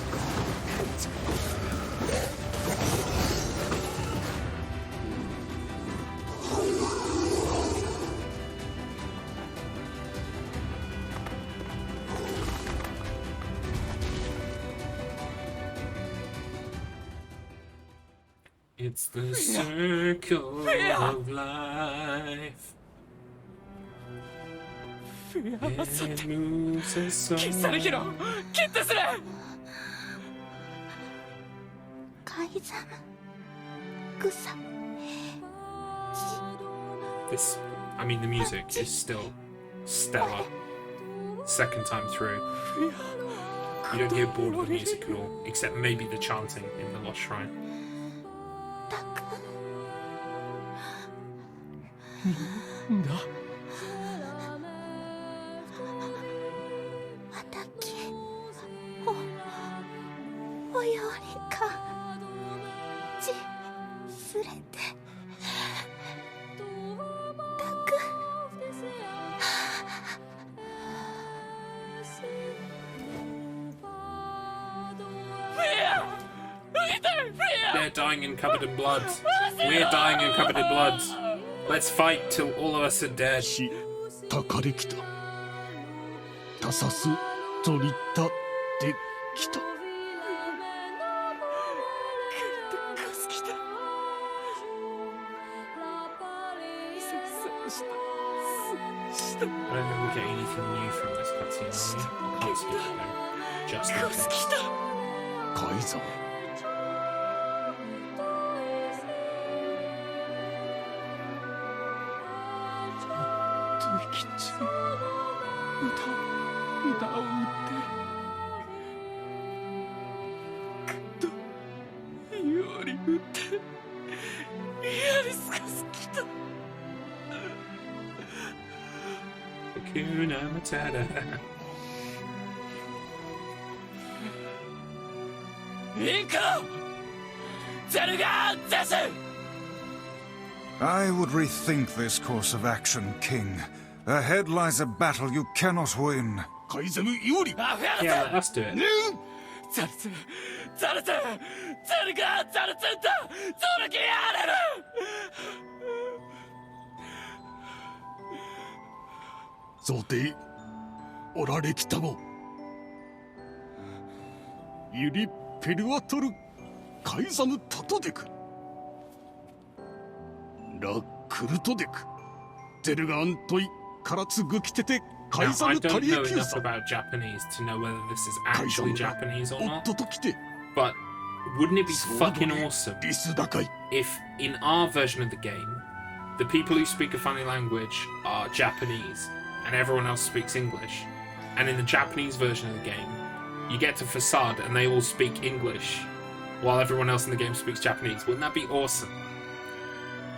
S1: It's the circle of life. It moves us all. This, I mean, the music is still stellar. Second time through. You don't get bored of the music at all, except maybe the chanting in the Lost Shrine. They're dying and covered in blood. We're dying and covered in blood. Let's fight till all of us are dead. I don't think we'll get anything new from this cutscene, are we? I can't skip it though. Just in case. Hakuna Matata.
S3: I would rethink this course of action, King. Ahead lies a battle you cannot win.
S1: Yeah, let's do it. Now, I don't know enough about Japanese to know whether this is actually Japanese or not, but wouldn't it be fucking awesome if in our version of the game, the people who speak a funny language are Japanese and everyone else speaks English, and in the Japanese version of the game, you get to Facade and they all speak English while everyone else in the game speaks Japanese? Wouldn't that be awesome?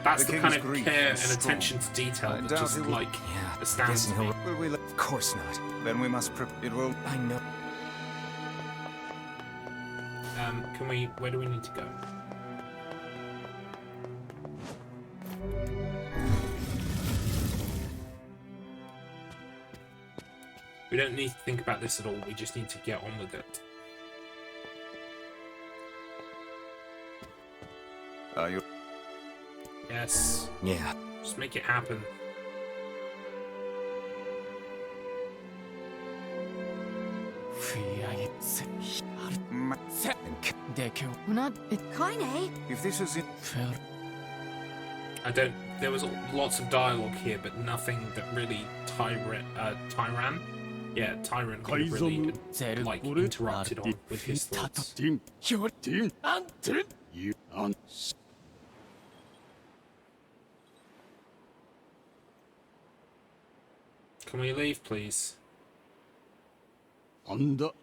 S1: That's the kind of care and attention to detail that just, like, astounds me.
S4: Of course not.
S3: Then we must it will...
S4: I know.
S1: Where do we need to go? We don't need to think about this at all, we just need to get on with it.
S3: Are you...
S1: Yes.
S4: Yeah.
S1: Just make it happen.
S5: We're not...
S19: Kainé?
S3: If this is it...
S1: I don't... There was lots of dialogue here, but nothing that really Tyran? Yeah, Tyran could have really, like, interrupted on with his thoughts. Can we leave, please?
S20: あんだ、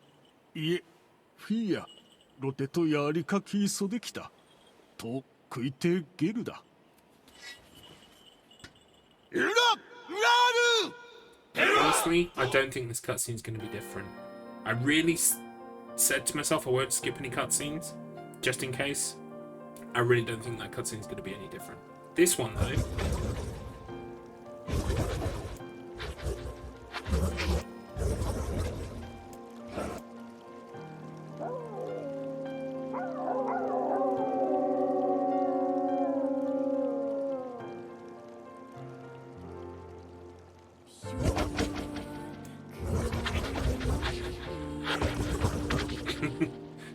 S20: いえ、フィア、ロテとやりかきそできた。と食いてゲルだ。
S1: Honestly, I don't think this cutscene is going to be different. I really said to myself I won't skip any cutscenes, just in case. I really don't think that cutscene is going to be any different. This one, though...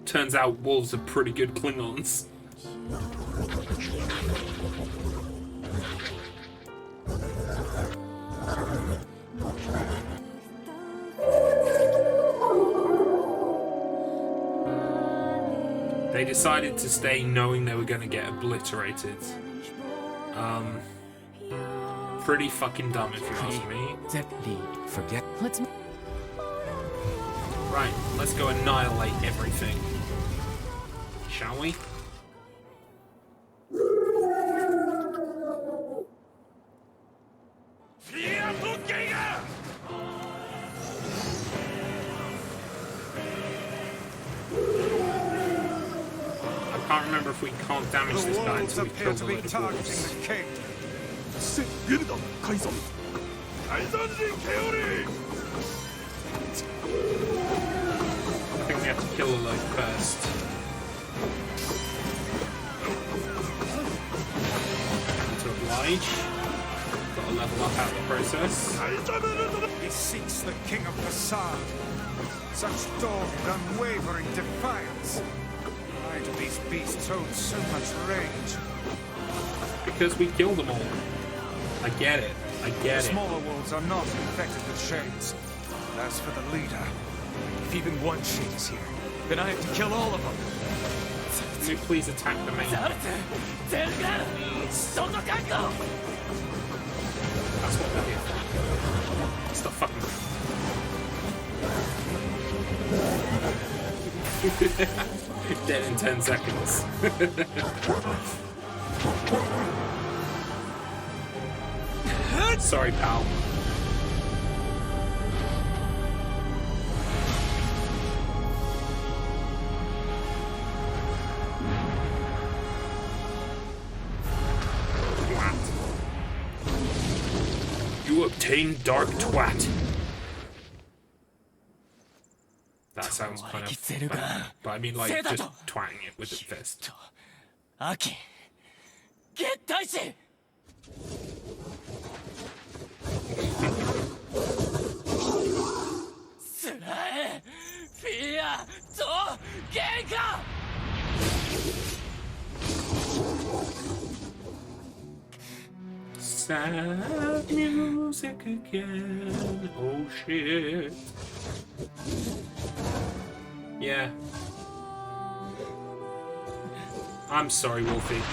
S1: Turns out wolves are pretty good Klingons. They decided to stay knowing they were going to get obliterated. Pretty fucking dumb if you ask me.
S4: Forget.
S1: Right, let's go annihilate everything. Shall we? I can't remember if we can't damage this guy until we kill the load of wolves. I think we have to kill a load first. To oblige. Got to level up out of the process.
S3: He seeks the King of Facade. Such dogged, unwavering defiance. Why do these beasts hold so much rage?
S1: Because we killed them all. I get it. I get it.
S3: Smaller wolves are not infected with shades. As for the leader,
S4: if even one shade is here, then I have to kill all of them.
S1: Can you please attack the main one? Please. That's what we're here for. Stop fucking dead in 10 seconds. Sorry, pal. You obtained Dark Twat. That sounds kind of bad, but I mean like just twatting it with the fist.
S8: Aki, get Daisy! Tsunae, Fia, to Genka!
S1: sad music again. Oh shit. Yeah. I'm sorry, Wolfie.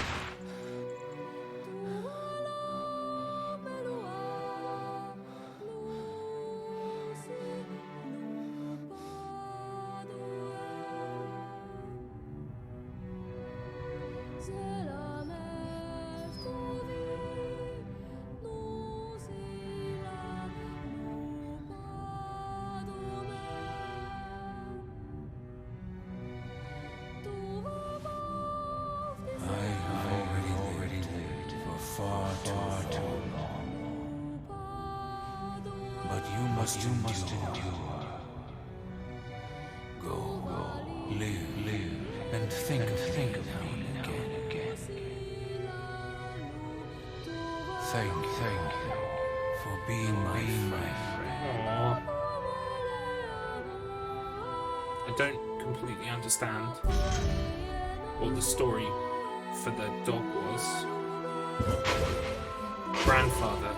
S10: You must endure. Go, live, and think of me again. Thank you for being my friend.
S1: I don't completely understand what the story for the dog was. Grandfather.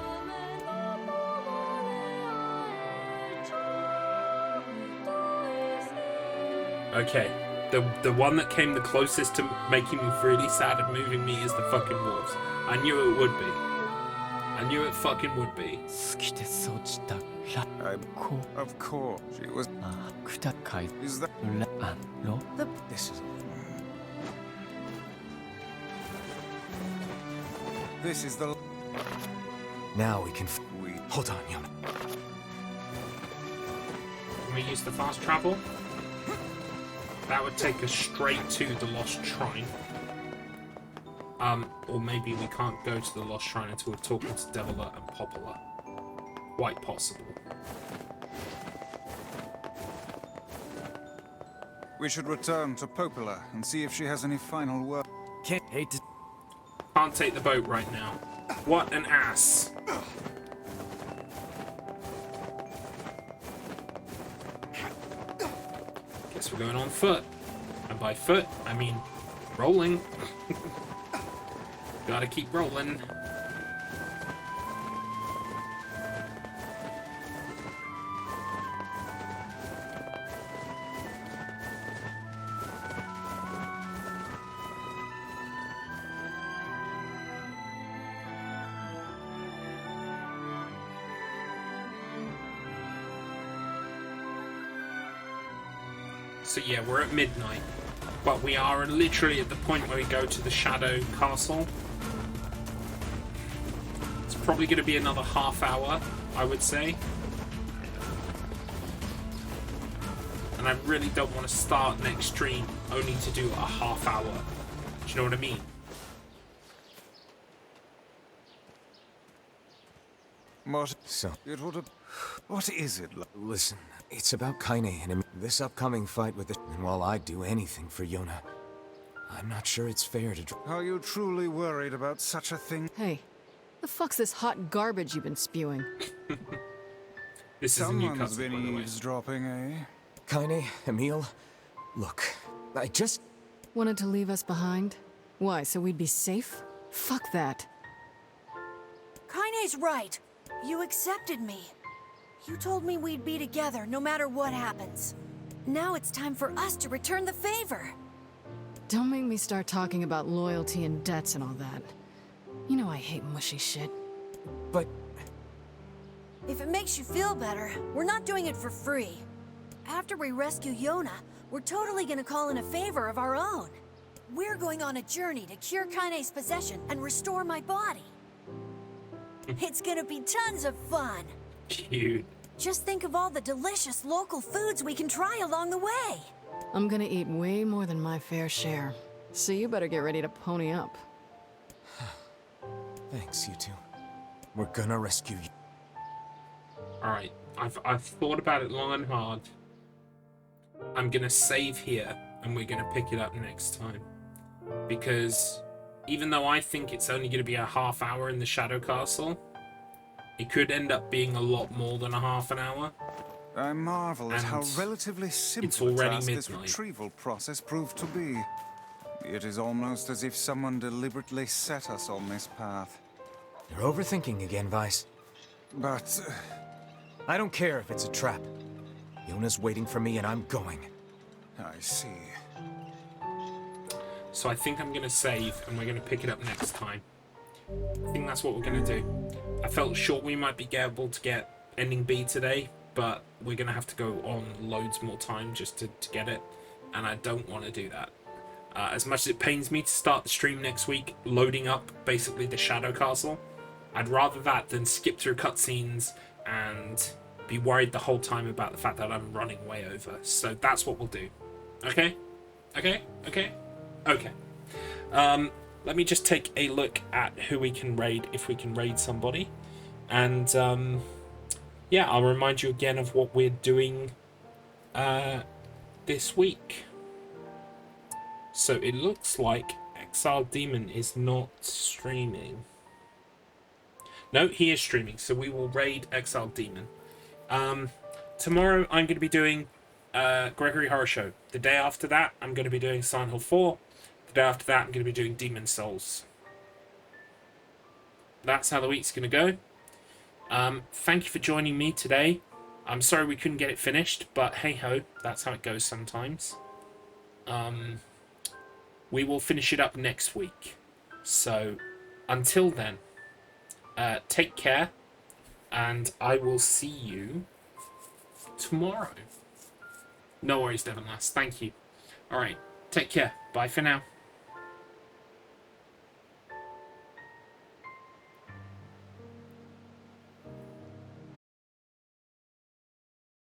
S1: Okay, the one that came the closest to making me really sad and moving me is the fucking wolves. I knew it would be. I knew it fucking would be.
S3: Of course, she was. Is that? This is. This is the.
S4: Now we can. Hold on, Yona.
S1: Can we use the fast travel? That would take us straight to the Lost Shrine. Or maybe we can't go to the Lost Shrine until we're talking to Deviler and Popular. Quite possible.
S3: We should return to Popular and see if she has any final word.
S1: Can't take the boat right now. What an ass. Guess we're going on foot. And by foot, I mean rolling. Gotta keep rolling. So yeah, we're at midnight, but we are literally at the point where we go to the Shadow Castle. It's probably going to be another half hour, I would say. And I really don't want to start next stream only to do a half hour. Do you know what I mean?
S3: What? So it would have. What is it?
S4: Listen, it's about Kainé and this upcoming fight with the. And while I'd do anything for Yona, I'm not sure it's fair to.
S3: Are you truly worried about such a thing?
S5: Hey, the fuck's this hot garbage you've been spewing?
S1: This is
S3: Someone's been eavesdropping, eh?
S4: Kainé, Emil, look, I just
S5: wanted to leave us behind. Why? So we'd be safe? Fuck that.
S2: Kainé's right. You accepted me. You told me we'd be together no matter what happens. Now it's time for us to return the favor.
S5: Don't make me start talking about loyalty and debts and all that. You know I hate mushy shit.
S4: But...
S2: If it makes you feel better, we're not doing it for free. After we rescue Yona, we're totally gonna call in a favor of our own. We're going on a journey to cure Kainé's possession and restore my body. It's gonna be tons of fun.
S1: Cute.
S2: Just think of all the delicious local foods we can try along the way.
S5: I'm gonna eat way more than my fair share. So you better get ready to pony up.
S4: Thanks, you two. We're gonna rescue you.
S1: Alright, I've thought about it long and hard. I'm gonna save here, and we're gonna pick it up next time. Because even though I think it's only gonna be a half hour in the Shadow Castle, it could end up being a lot more than a half an hour.
S3: I marvel at how relatively simple
S1: it's already
S3: a task this
S1: midnight.
S3: retrieval process proved to be. It is almost as if someone deliberately set us on this path.
S4: You're overthinking again, Vice.
S3: But...
S4: I don't care if it's a trap. Yuna's waiting for me and I'm going.
S3: I see.
S1: So I think I'm going to save and we're going to pick it up next time. I think that's what we're going to do. I felt sure we might be able to get ending B today, but we're going to have to go on loads more time just to get it. And I don't want to do that. As much as it pains me to start the stream next week, loading up basically the Shadow Castle, I'd rather that than skip through cutscenes and be worried the whole time about the fact that I'm running way over. So that's what we'll do. Okay? Okay? Okay? Okay. Let me just take a look at who we can raid, if we can raid somebody. And, yeah, I'll remind you again of what we're doing this week. So it looks like Exiled Demon is not streaming. No, he is streaming, so we will raid Exiled Demon. Tomorrow I'm going to be doing Gregory Horror Show. The day after that, I'm going to be doing Silent Hill 4. The day after that, I'm going to be doing Demon Souls. That's how the week's going to go. Thank you for joining me today. I'm sorry we couldn't get it finished, but hey-ho, that's how it goes sometimes. We will finish it up next week. So, until then, take care, and I will see you tomorrow. No worries, Devon Lass. Thank you. Alright, take care. Bye for now.